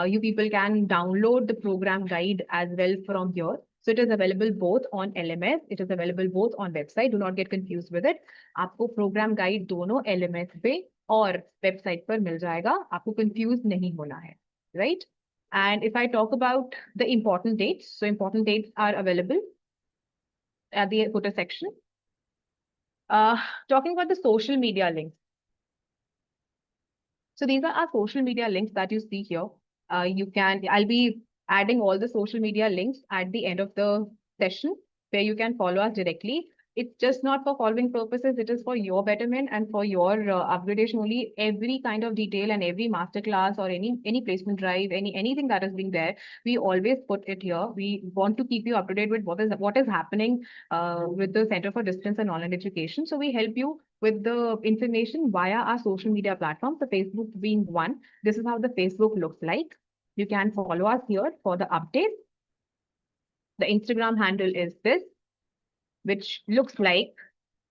you people can download the program guide as well from here. So it is available both on LMS, it is available both on website. Do not get confused with it. आपको program guide दोनों LMS पे और website पर मिल जाएगा. आपको confused नहीं होना है, right? And if I talk about the important dates, so important dates are available at the footer section. Talking about the social media links. So these are our social media links that you see here. I'll be adding all the social media links at the end of the session where you can follow us directly. It's just not for following purposes. It is for your betterment and for your upgradation only. Every kind of detail and every masterclass or any placement drive, anything that is being there, we always put it here. We want to keep you up to date with what is happening with the Center for Distance and Online Education. So we help you with the information via our social media platforms, the Facebook being one. This is how the Facebook looks like. You can follow us here for the updates. The Instagram handle is this, which looks like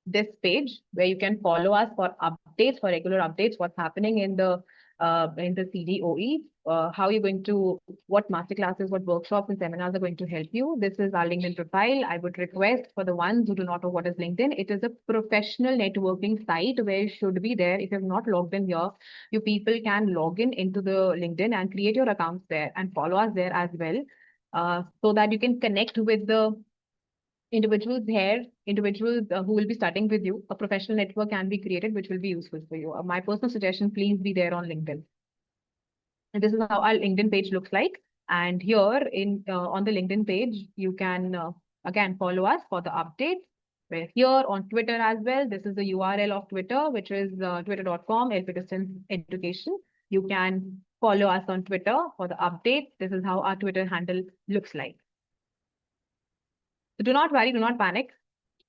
this page where you can follow us for updates, for regular updates, what's happening in the CDOE, how you're going to, what masterclasses, what workshops and seminars are going to help you. This is our LinkedIn profile. I would request for the ones who do not know what is LinkedIn, it is a professional networking site where you should be there. If you have not logged in here, you people can log in into the LinkedIn and create your accounts there and follow us there as well, so that you can connect with the individuals here, who will be studying with you. A professional network can be created, which will be useful for you. My personal suggestion, please be there on LinkedIn. And this is how our LinkedIn page looks like. And here on the LinkedIn page, you can again follow us for the updates. We're here on Twitter as well. This is the URL of Twitter, which is twitter.com, LPU Distance Education. You can follow us on Twitter for the updates. This is how our Twitter handle looks like. So do not worry, do not panic.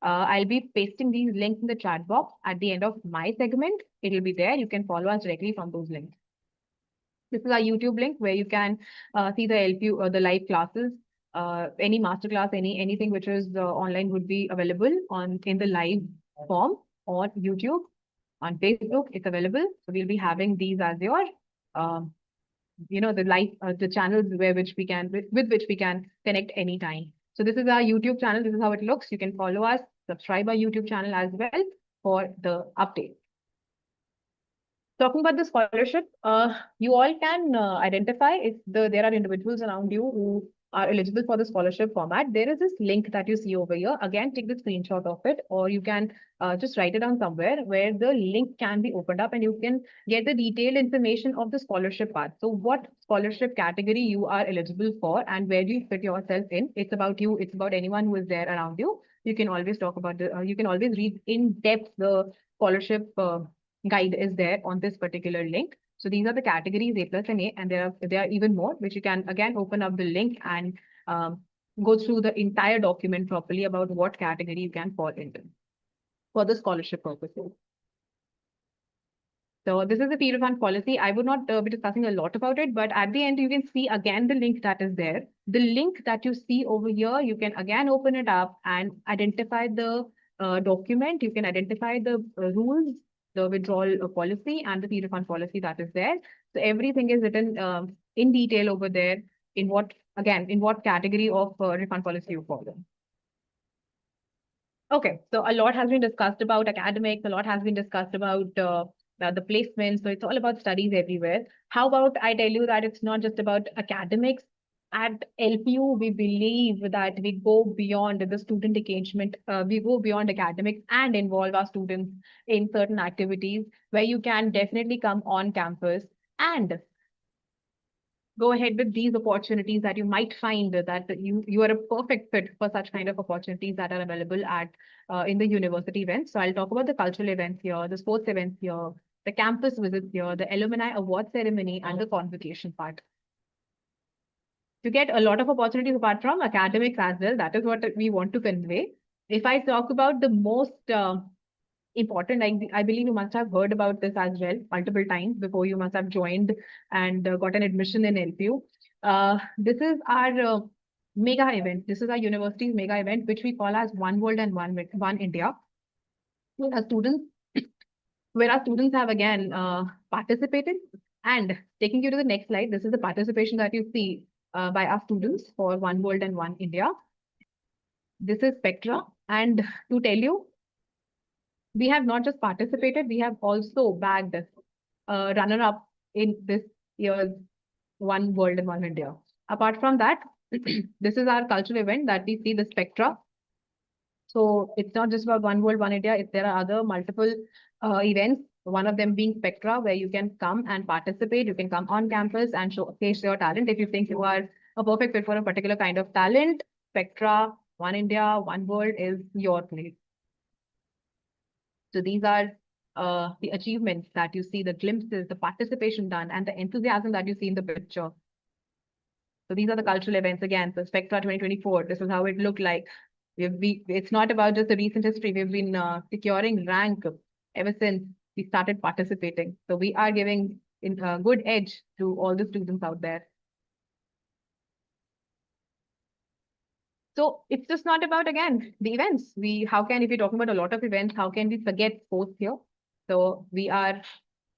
I'll be pasting these links in the chat box at the end of my segment. It will be there. You can follow us directly from those links. This is our YouTube link where you can see the LPU or the live classes. Any masterclass, anything which is online would be available in the live form on YouTube. On Facebook, it's available. So we'll be having these as your the live the channels with which we can connect anytime. So this is our YouTube channel. This is how it looks. You can follow us, subscribe our YouTube channel as well for the update. Talking about the scholarship, you all can identify if there are individuals around you who are eligible for the scholarship format. There is this link that you see over here. Again, take the screenshot of it, or you can just write it down somewhere where the link can be opened up and you can get the detailed information of the scholarship part. So what scholarship category you are eligible for and where do you fit yourself in? It's about you. It's about anyone who is there around you. You can always talk about you can always read in depth the scholarship guide is there on this particular link. So these are the categories A plus and A, and there are even more, which you can again open up the link and go through the entire document properly about what category you can fall into for the scholarship purposes. So this is the fee refund policy. I would not be discussing a lot about it, but at the end, you can see again the link that is there. The link that you see over here, you can again open it up and identify the document. You can identify the rules, the withdrawal policy and the fee refund policy that is there. So everything is written in detail over there in what category of refund policy you follow. Okay, so a lot has been discussed about academics, a lot has been discussed about the placement. So it's all about studies everywhere. How about I tell you that it's not just about academics. At LPU, we believe that we go beyond the student engagement. We go beyond academics and involve our students in certain activities where you can definitely come on campus and go ahead with these opportunities that you might find that you are a perfect fit for such kind of opportunities that are available at in the university events. So I'll talk about the cultural events here, the sports events here, the campus visits here, the alumni award ceremony, and the convocation part. You get a lot of opportunities apart from academics as well. That is what we want to convey. If I talk about the most important, I believe you must have heard about this as well multiple times before you must have joined and got an admission in LPU. This is our mega event. This is our university's mega event, which we call as One World and One India. Where our students have again participated. And taking you to the next slide, this is the participation that you see by our students for One World and One India. This is Spectra. And to tell you, we have not just participated, we have also bagged a runner-up in this year's One World and One India. Apart from that, this is our cultural event that we see the Spectra. So it's not just about One World, One India. There are other multiple events, one of them being Spectra, where you can come and participate. You can come on campus and showcase your talent. If you think you are a perfect fit for a particular kind of talent, Spectra, One India, One World is your place. So these are the achievements that you see, the glimpses, the participation done, and the enthusiasm that you see in the picture. So these are the cultural events again. So Spectra 2024, this is how it looked like. It's not about just the recent history. We've been securing rank ever since we started participating. So we are giving a good edge to all the students out there. So it's just not about, again, the events. If you're talking about a lot of events, how can we forget sports here? So we are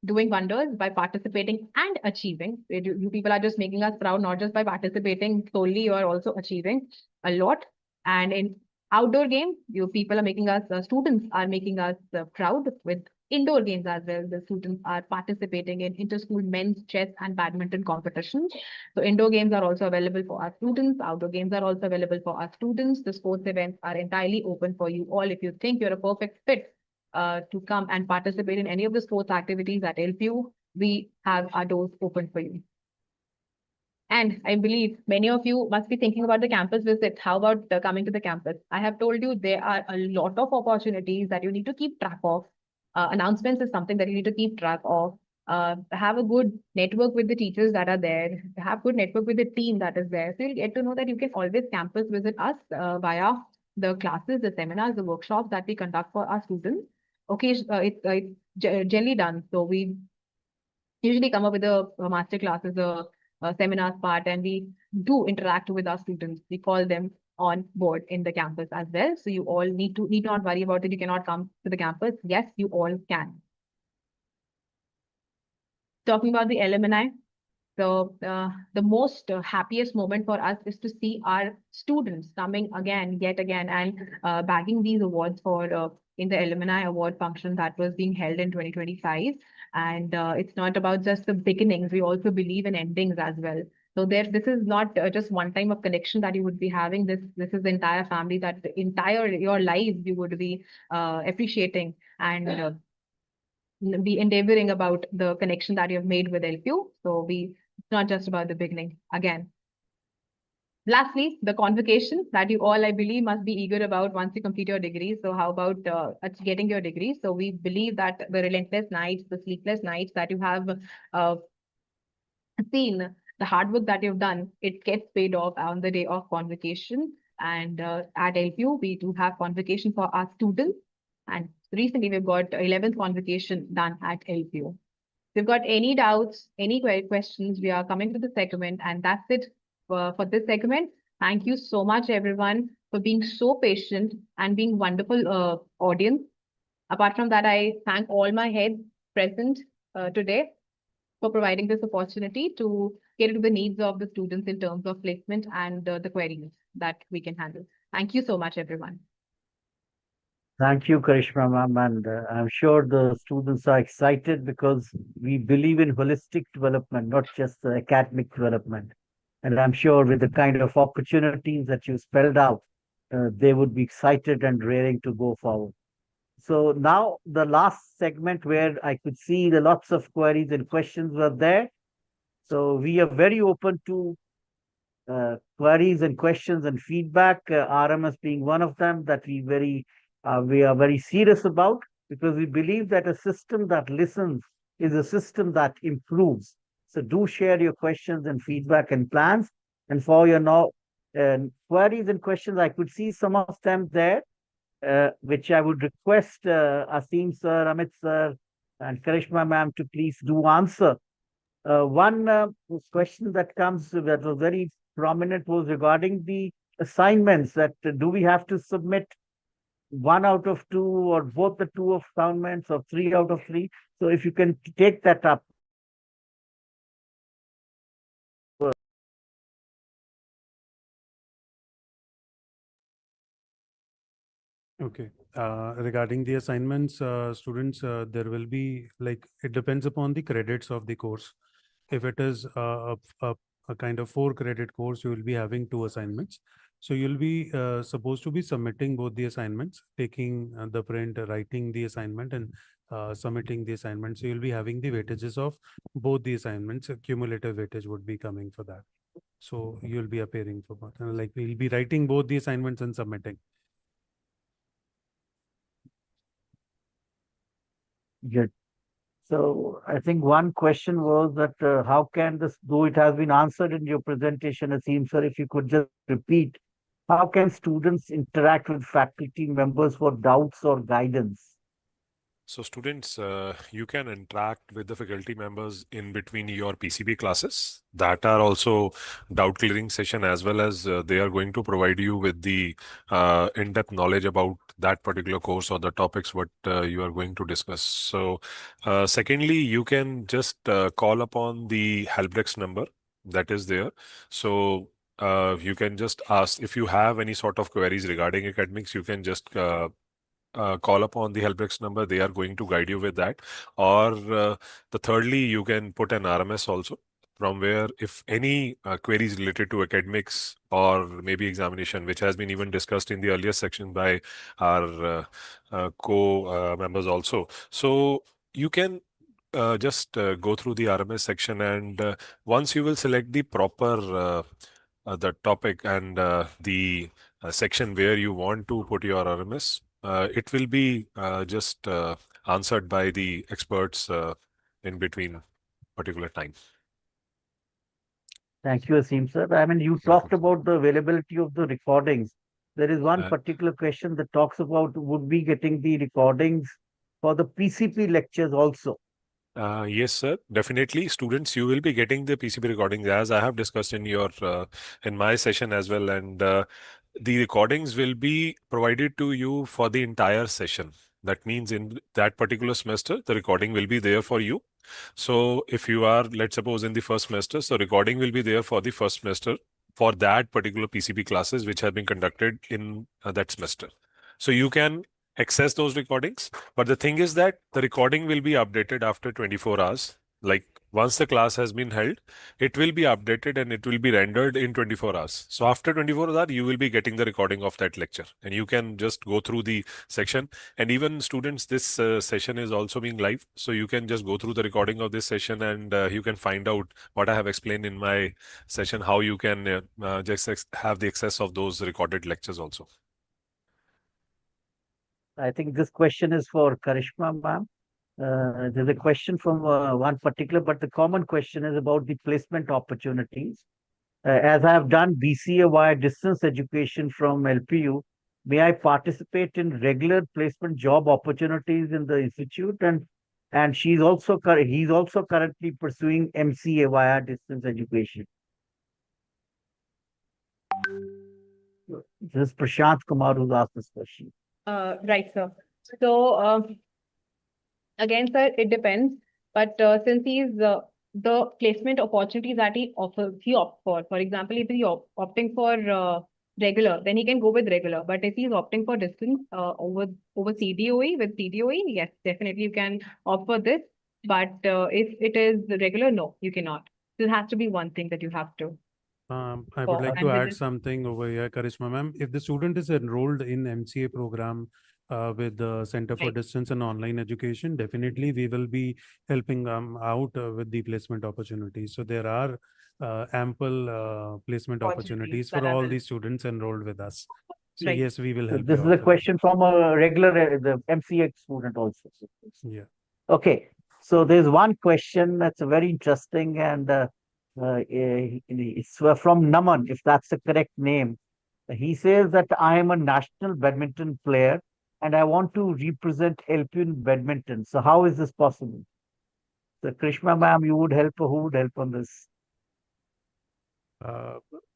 doing wonders by participating and achieving. You people are just making us proud, not just by participating solely, you are also achieving a lot. And in outdoor games, you people are making us, students are making us proud with indoor games as well. The students are participating in inter-school men's chess and badminton competitions. So indoor games are also available for our students. Outdoor games are also available for our students. The sports events are entirely open for you all. If you think you're a perfect fit to come and participate in any of the sports activities at LPU, we have our doors open for you. And I believe many of you must be thinking about the campus visit. How about coming to the campus? I have told you there are a lot of opportunities that you need to keep track of. Announcements is something that you need to keep track of. Have a good network with the teachers that are there. Have good network with the team that is there. So you'll get to know that you can always campus visit us via the classes, the seminars, the workshops that we conduct for our students. Okay, it's generally done. So we usually come up with a master classes, a seminars part, and we do interact with our students. We call them on board in the campus as well. So you all need not worry about it. You cannot come to the campus. Yes, you all can. Talking about the alumni. So the most happiest moment for us is to see our students coming yet again, and bagging these awards for in the alumni award function that was being held in 2025. And it's not about just the beginnings. We also believe in endings as well. So this is not just one time of connection that you would be having. This is the entire family that the entire your lives you would be appreciating and be endeavoring about the connection that you have made with LPU. So it's not just about the beginning again. Lastly, the convocation that you all, I believe, must be eager about once you complete your degree. So how about getting your degree? So we believe that the relentless nights, the sleepless nights that you have seen, the hard work that you've done, it gets paid off on the day of convocation. And at LPU, we do have convocation for our students. And recently, we've got 11th convocation done at LPU. If you've got any doubts, any questions, we are coming to the segment, and that's it for this segment. Thank you so much, everyone, for being so patient and being wonderful audience. Apart from that, I thank all my heads present today for providing this opportunity to get into the needs of the students in terms of placement and the queries that we can handle. Thank you so much, everyone. Thank you, Karishma ma'am, and I'm sure the students are excited because we believe in holistic development, not just the academic development. And I'm sure with the kind of opportunities that you spelled out, they would be excited and raring to go forward. So now the last segment where I could see the lots of queries and questions were there. So we are very open to queries and questions and feedback, RMS being one of them that we are very serious about, because we believe that a system that listens is a system that improves. So do share your questions and feedback and plans. And for your queries and questions, I could see some of them there, which I would request Asim sir, Amit sir, and Karishma ma'am to please do answer. One question that comes that was very prominent was regarding the assignments, that do we have to submit 1 out of 2 or both the 2 assignments or 3 out of 3? So if you can take that up. Okay. Regarding the assignments, students, there will be, like, it depends upon the credits of the course. If it is a kind of 4 credit course, you will be having 2 assignments. So you'll be supposed to be submitting both the assignments, taking the print, writing the assignment, and submitting the assignment. So you'll be having the weightages of both the assignments. A cumulative weightage would be coming for that. So you'll be appearing for both. Like, we'll be writing both the assignments and submitting. Good. So I think one question was that how can this, though it has been answered in your presentation, it seems, sir, if you could just repeat, how can students interact with faculty members for doubts or guidance? So students, you can interact with the faculty members in between your PCB classes that are also doubt clearing session, as well as they are going to provide you with the in-depth knowledge about that particular course or the topics what you are going to discuss. So secondly, you can just call upon the help desk number that is there. So you can just ask if you have any sort of queries regarding academics, you can just call upon the help desk number. They are going to guide you with that. Or the thirdly, you can put an RMS also, from where if any queries related to academics or maybe examination, which has been even discussed in the earlier section by our co-members also. So you can just go through the RMS section, and once you will select the proper the topic and the section where you want to put your RMS, it will be just answered by the experts in between particular time. Thank you, Asim sir. I mean, you talked about the availability of the recordings. There is one particular question that talks about, would be getting the recordings for the PCP lectures also? Yes, sir. Definitely, students, you will be getting the PCB recordings, as I have discussed in your in my session as well, and the recordings will be provided to you for the entire session. That means in that particular semester, the recording will be there for you. So if you are, let's suppose, in the first semester, so recording will be there for the first semester for that particular PCB classes which have been conducted in that semester. So you can access those recordings, but the thing is that the recording will be updated after 24 hours. Like, once the class has been held, it will be updated and it will be rendered in 24 hours. So after 24 hours, you will be getting the recording of that lecture, and you can just go through the section. And even students, this session is also being live, so you can just go through the recording of this session, and you can find out what I have explained in my session, how you can just have the access of those recorded lectures also. I think this question is for Karishma ma'am. There's a question from one particular, but the common question is about the placement opportunities. As I have done BCA via distance education from LPU, may I participate in regular placement job opportunities in the institute? And he's also currently pursuing MCA via distance education. This is Prashant Kumar who's asked this question. Right, sir. So again, sir, it depends. But since he's the placement opportunities that he offers, he opts for example, if he's opting for regular, then he can go with regular. But if he's opting for distance over CDOE, with CDOE, yes, definitely you can opt for this. But if it is regular, no, you cannot. This has to be one thing that you have to. I would like to add something over here, Karishma ma'am. If the student is enrolled in MCA program with the Center for Distance and Online Education, definitely we will be helping out with the placement opportunities. So there are ample placement opportunities for all the students enrolled with us. So yes, we will So help this you is out a with question from a regular the MCA student also. that. Yeah. Okay, so there's one question that's very interesting, and it's from Naman, if that's the correct name. He says that I am a national badminton player and I want to represent LPU in badminton. So how is this possible? So Krishna ma'am, you would help, or who would help on this?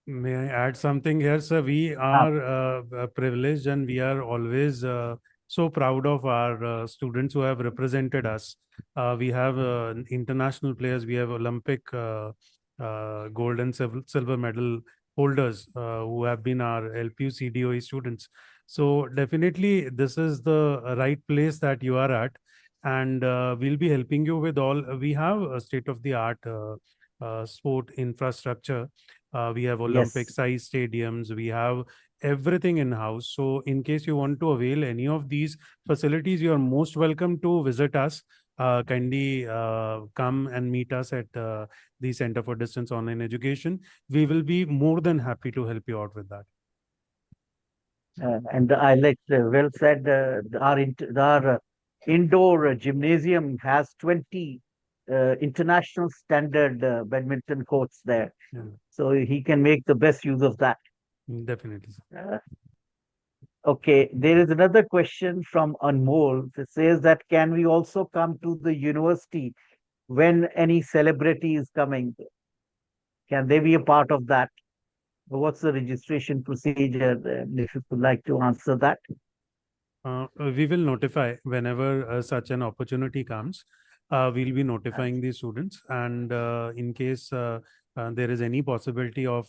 May I add something here, sir? We are privileged and we are always so proud of our students who have represented us. We have international players, we have Olympic gold and silver medal holders who have been our LPU CDOE students. So definitely this is the right place that you are at, and we'll be helping you with all. We have a state-of-the-art sport infrastructure. We have Olympic size stadiums. We have everything in house. So in case you want to avail any of these facilities, you are most welcome to visit us. Kindly come and meet us at the Center for Distance Online Education. We will be more than happy to help you out with that. And I like well said. Our indoor gymnasium has 20 international standard badminton courts there. Yeah. So he can make the best use of that. Definitely. Okay, there is another question from Anmol. It says that can we also come to the university when any celebrity is coming? Can they be a part of that? What's the registration procedure? If you would like to answer that. We will notify whenever such an opportunity comes. We'll be notifying the students, and in case there is any possibility of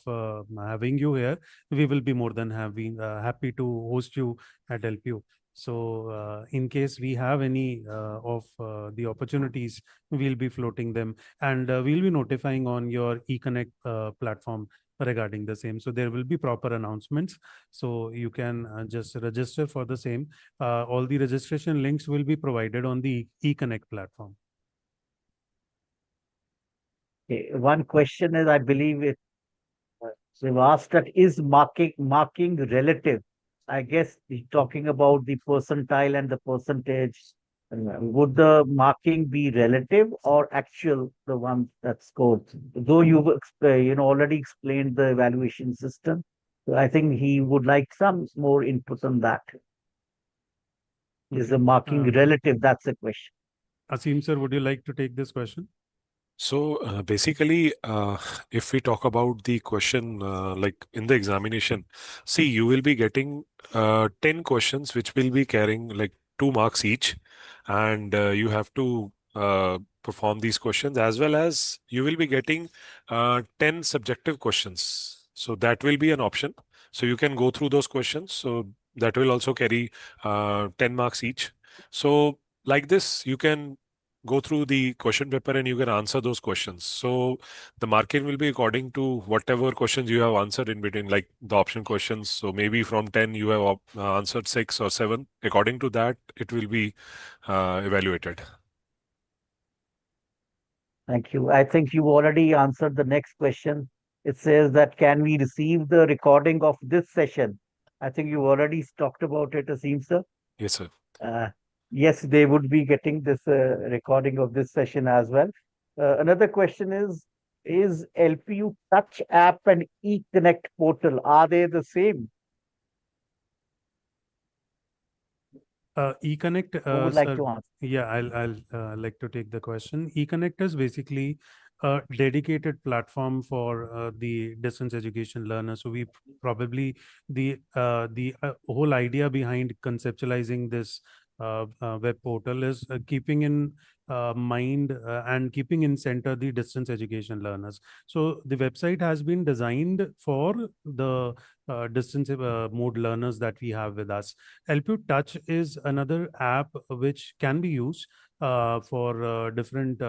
having you here, we will be more than happy to host you at LPU. So in case we have any of the opportunities, we'll be floating them, and we'll be notifying on your eConnect platform regarding the same. So there will be proper announcements. So you can just register for the same. All the registration links will be provided on the eConnect platform. Okay. One question is, I believe it, they've asked that is marking relative. I guess he's talking about the percentile and the percentage. Would the marking be relative or actual, the one that's scored? Though you've already explained the evaluation system, so I think he would like some more input on that. Is the marking relative? That's the question. Asim sir, would you like to take this question? So basically, if we talk about the question like in the examination, see, you will be getting 10 questions which will be carrying like 2 marks each, and you have to perform these questions, as well as you will be getting 10 subjective questions. So that will be an option. So you can go through those questions. So that will also carry 10 marks each. So like this, you can go through the question paper and you can answer those questions. So the marking will be according to whatever questions you have answered in between, like the option questions. So maybe from 10 you have answered 6 or 7. According to that, it will be evaluated. Thank you. I think you already answered the next question. It says that can we receive the recording of this session? I think you already talked about it, Asim sir. Yes, sir. Yes, they would be getting this recording of this session as well. Another question is LPU Touch app and eConnect portal, are they the same? eConnect, Who would like sir, to answer? yeah, I'll like to take the question. eConnect is basically a dedicated platform for the distance education learners. So we probably the whole idea behind conceptualizing this web portal is keeping in mind and keeping in center the distance education learners. So the website has been designed for the distance mode learners that we have with us. LPU Touch is another app which can be used for different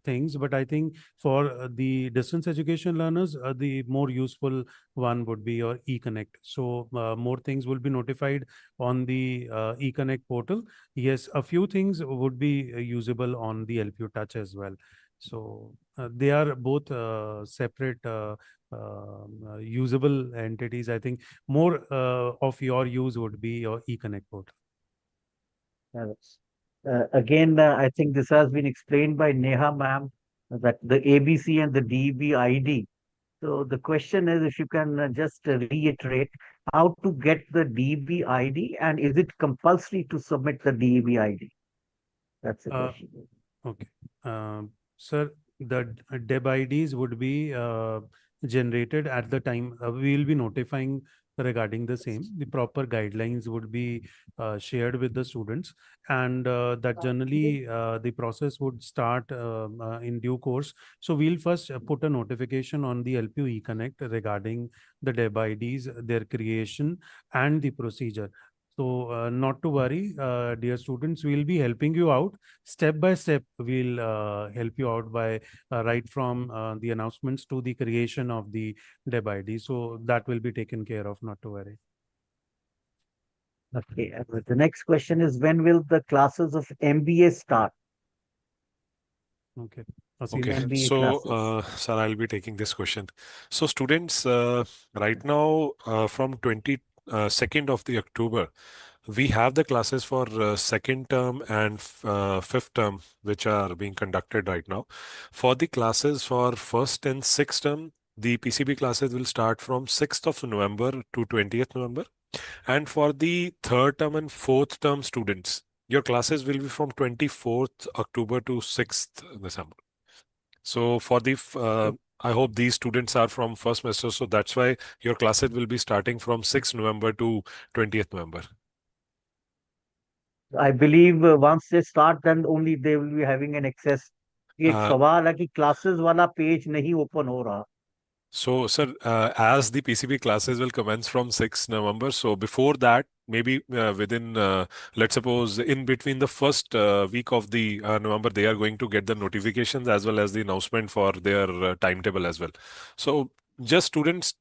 things. But I think for the distance education learners, the more useful one would be your eConnect. So more things will be notified on the eConnect portal. Yes, a few things would be usable on the LPU Touch as well. So they are both separate usable entities. I think more of your use would be your eConnect portal. Again, I think this has been explained by Neha ma'am, that the ABC and the DB ID. So the question is, if you can just reiterate how to get the DB ID, and is it compulsory to submit the DB ID? That's the question. Okay. Sir, the DEB IDs would be generated at the time. We will be notifying regarding the same. The proper guidelines would be shared with the students, and that generally the process would start in due course. So we'll first put a notification on the LPU eConnect regarding the DEB IDs, their creation, and the procedure. So not to worry, dear students, we'll be helping you out step by step. We'll help you out by right from the announcements to the creation of the DEB ID. So that will be taken care of, not to worry. Okay. The next question is, when will the classes of MBA start? Okay. Okay, MBA so classes. sir, I'll be taking this question. So students, right now from 22nd of the October, we have the classes for second term and fifth term, which are being conducted right now. For the classes for first and sixth term, the PCB classes will start from 6th of November to 20th November. And for the third term and fourth term students, your classes will be from 24th October to 6th December. So for the, I hope these students are from first semester, so that's why your classes will be starting from 6th November to 20th November. I believe once they start, then only they will be having an access. एक सवाल है कि classes वाला page नहीं open हो रहा. So, sir, as the PCB classes will commence from 6th November, so before that, maybe within, let's suppose, in between the first week of the November, they are going to get the notifications as well as the announcement for their timetable as well. So, just students,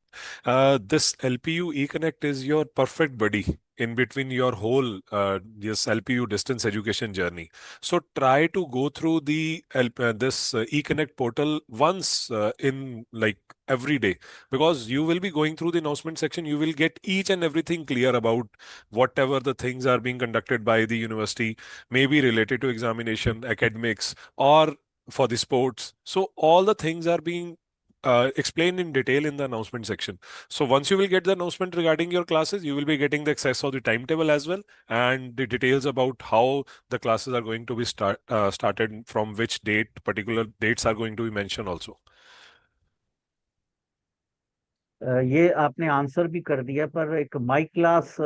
this LPU eConnect is your perfect buddy in between your whole this LPU distance education journey. So try to go through the this eConnect portal once in like every day, because you will be going through the announcement section. You will get each and everything clear about whatever the things are being conducted by the university, maybe related to examination, academics, or for the sports. So all the things are being explained in detail in the announcement section. So once you will get the announcement regarding your classes, you will be getting the access of the timetable as well, and the details about how the classes are going to be started, from which date, particular dates are going to be mentioned also. ये आपने answer भी कर दिया, पर एक my class,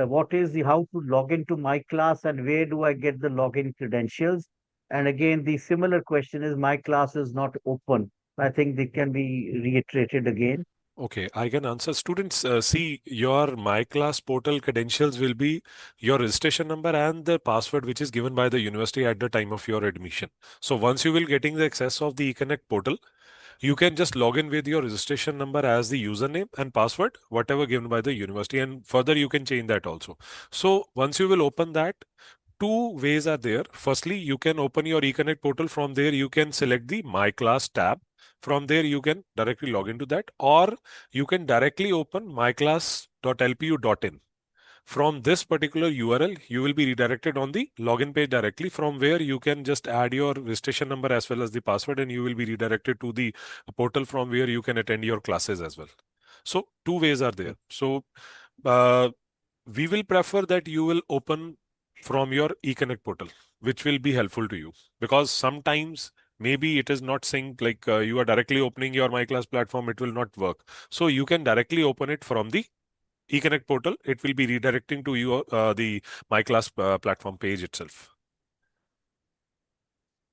what is the, how to log into my class and where do I get the login credentials? And again, the similar question is, my class is not open. I think they can be reiterated again. Okay, I can answer. Students, see, your My Class portal credentials will be your registration number and the password which is given by the university at the time of your admission. So once you will getting the access of the eConnect portal, you can just log in with your registration number as the username and password, whatever given by the university, and further you can change that also. So once you will open that, two ways are there. Firstly, you can open your eConnect portal. From there, you can select the My Class tab. From there, you can directly log into that, or you can directly open myclass.lpu.in. From this particular URL, you will be redirected on the login page directly, from where you can just add your registration number as well as the password, and you will be redirected to the portal from where you can attend your classes as well. So two ways are there. So we will prefer that you will open from your eConnect portal, which will be helpful to you, because sometimes maybe it is not synced, like you are directly opening your My Class platform, it will not work. So you can directly open it from the eConnect portal. It will be redirecting to you the My Class platform page itself.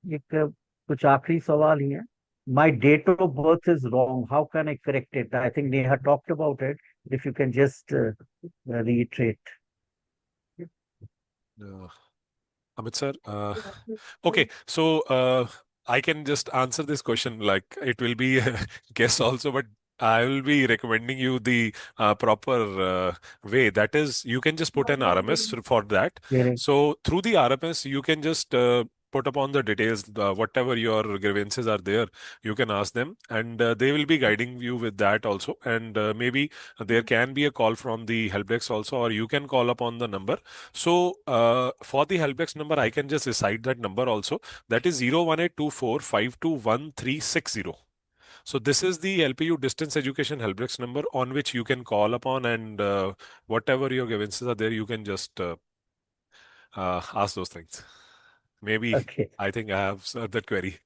एक कुछ आखिरी सवाल ही है. My date of birth is wrong. How can I correct it? I think Neha talked about it. If you can just reiterate. Amit sir, okay, so I can just answer this question like it will be a guess also, but I will be recommending you the proper way. That is, you can just put an RMS for that. Yeah. So through the RMS, you can just put upon the details, whatever your grievances are there, you can ask them, and they will be guiding you with that also. And maybe there can be a call from the help desk also, or you can call upon the number. So for the help desk number, I can just recite that number also. That is 01824521360. So this is the LPU distance education help desk number on which you can call upon, and whatever your grievances are there, you can just ask those things. Maybe Okay. I think I have served that query.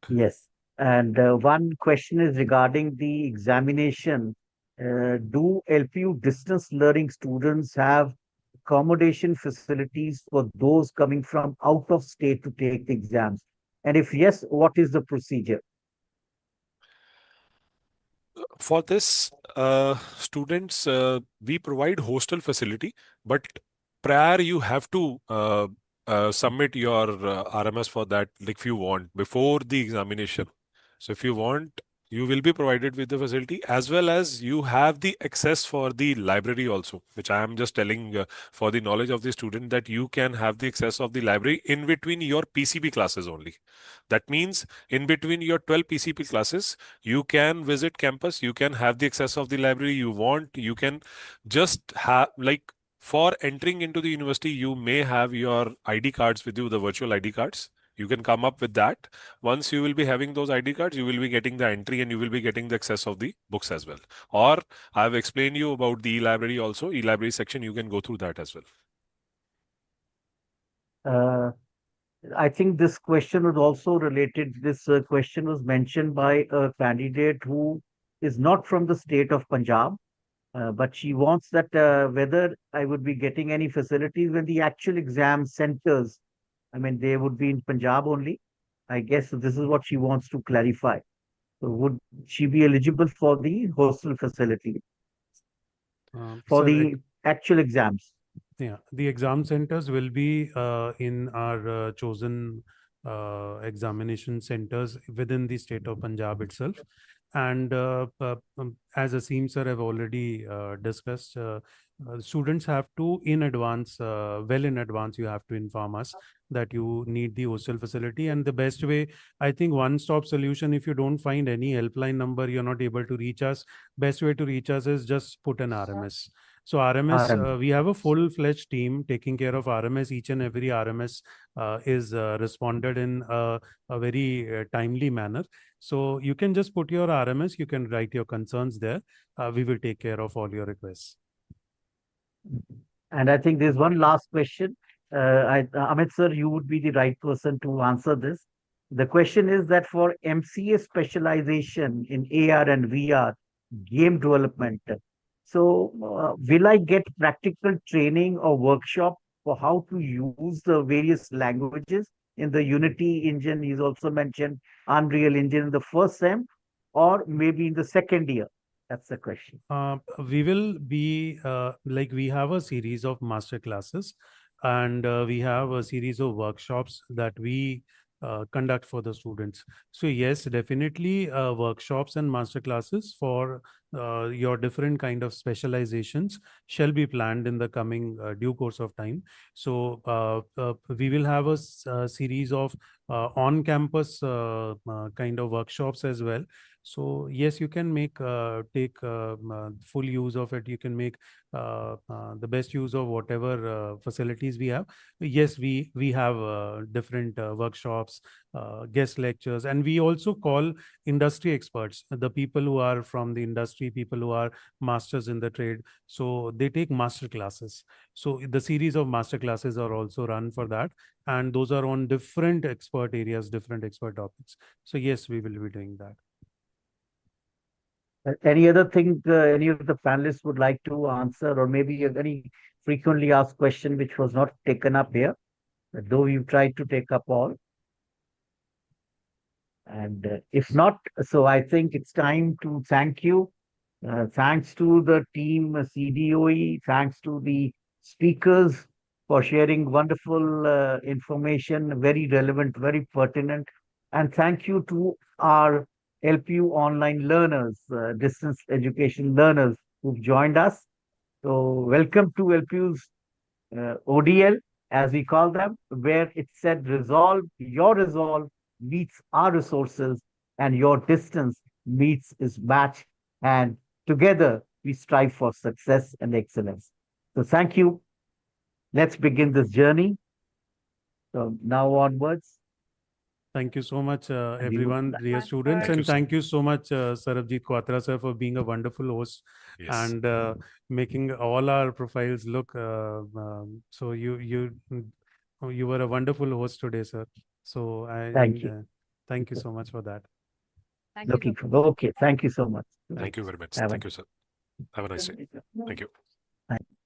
Yes. And one question is regarding the examination. Do LPU distance learning students have accommodation facilities for those coming from out of state to take the exams? And if yes, what is the procedure? For this, students, we provide hostel facility, but prior you have to submit your RMS for that, like if you want, before the examination. So if you want, you will be provided with the facility, as well as you have the access for the library also, which I am just telling for the knowledge of the student, that you can have the access of the library in between your PCB classes only. That means in between your 12 PCP classes, you can visit campus, you can have the access of the library you want, you can just have, like, for entering into the university, you may have your ID cards with you, the virtual ID cards. You can come up with that. Once you will be having those ID cards, you will be getting the entry and you will be getting the access of the books as well. Or I've explained you about the e-library also, e-library section, you can go through that as well. I think this question was also related. This question was mentioned by a candidate who is not from the state of Punjab, but she wants that whether I would be getting any facilities when the actual exam centers, I mean, they would be in Punjab only. I guess this is what she wants to clarify. So would she be eligible for the hostel facility for Sir, the actual exams? yeah, the exam centers will be in our chosen examination centers within the state of Punjab itself. And as Aseem sir have already discussed, students have to in advance, well in advance, you have to inform us that you need the hostel facility. And the best way, I think, one-stop solution, if you don't find any helpline number, you're not able to reach us, best way to reach us is just put an RMS. So RMS, we have a full-fledged team taking care of RMS. Each and every RMS is responded in a very timely manner. So you can just put your RMS, you can write your concerns there. We will take care of all your requests. And I think there's one last question. Amit sir, you would be the right person to answer this. The question is that for MCA specialization in AR and VR, game development, so will I get practical training or workshop for how to use the various languages in the Unity engine? He's also mentioned Unreal Engine in the first sem, or maybe in the second year. That's the question. We will be like, we have a series of master classes, and we have a series of workshops that we conduct for the students. So yes, definitely workshops and master classes for your different kind of specializations shall be planned in the coming due course of time. So we will have a series of on-campus kind of workshops as well. So yes, you can make take full use of it. You can make the best use of whatever facilities we have. Yes, we have different workshops, guest lectures, and we also call industry experts, the people who are from the industry, people who are masters in the trade. So they take master classes. So the series of master classes are also run for that, and those are on different expert areas, different expert topics. So yes, we will be doing that. Any other thing any of the panelists would like to answer, or maybe any frequently asked question which was not taken up here, though we've tried to take up all? And if not, so I think it's time to thank you. Thanks to the team CDOE, thanks to the speakers, for sharing wonderful information, very relevant, very pertinent. And thank you to our LPU online learners, distance education learners who've joined us. So welcome to LPU's ODL, as we call them, where it said resolve, your resolve meets our resources and your distance meets its match. And together we strive for success and excellence. So thank you. Let's begin this journey. So now onwards. Thank you so much, And we would everyone, like- dear students, Thank you, and sir. thank you so much, Sarabjit Quatra sir, for being a wonderful host Yes. and making all our profiles look. So you were a wonderful host today, sir. So Thank you. Thank you so much for that. Thank you Looking so for, okay. Thank you so much. Thank you very much. Have a- Thank you, sir. Have a nice day. Thank you. Thank you.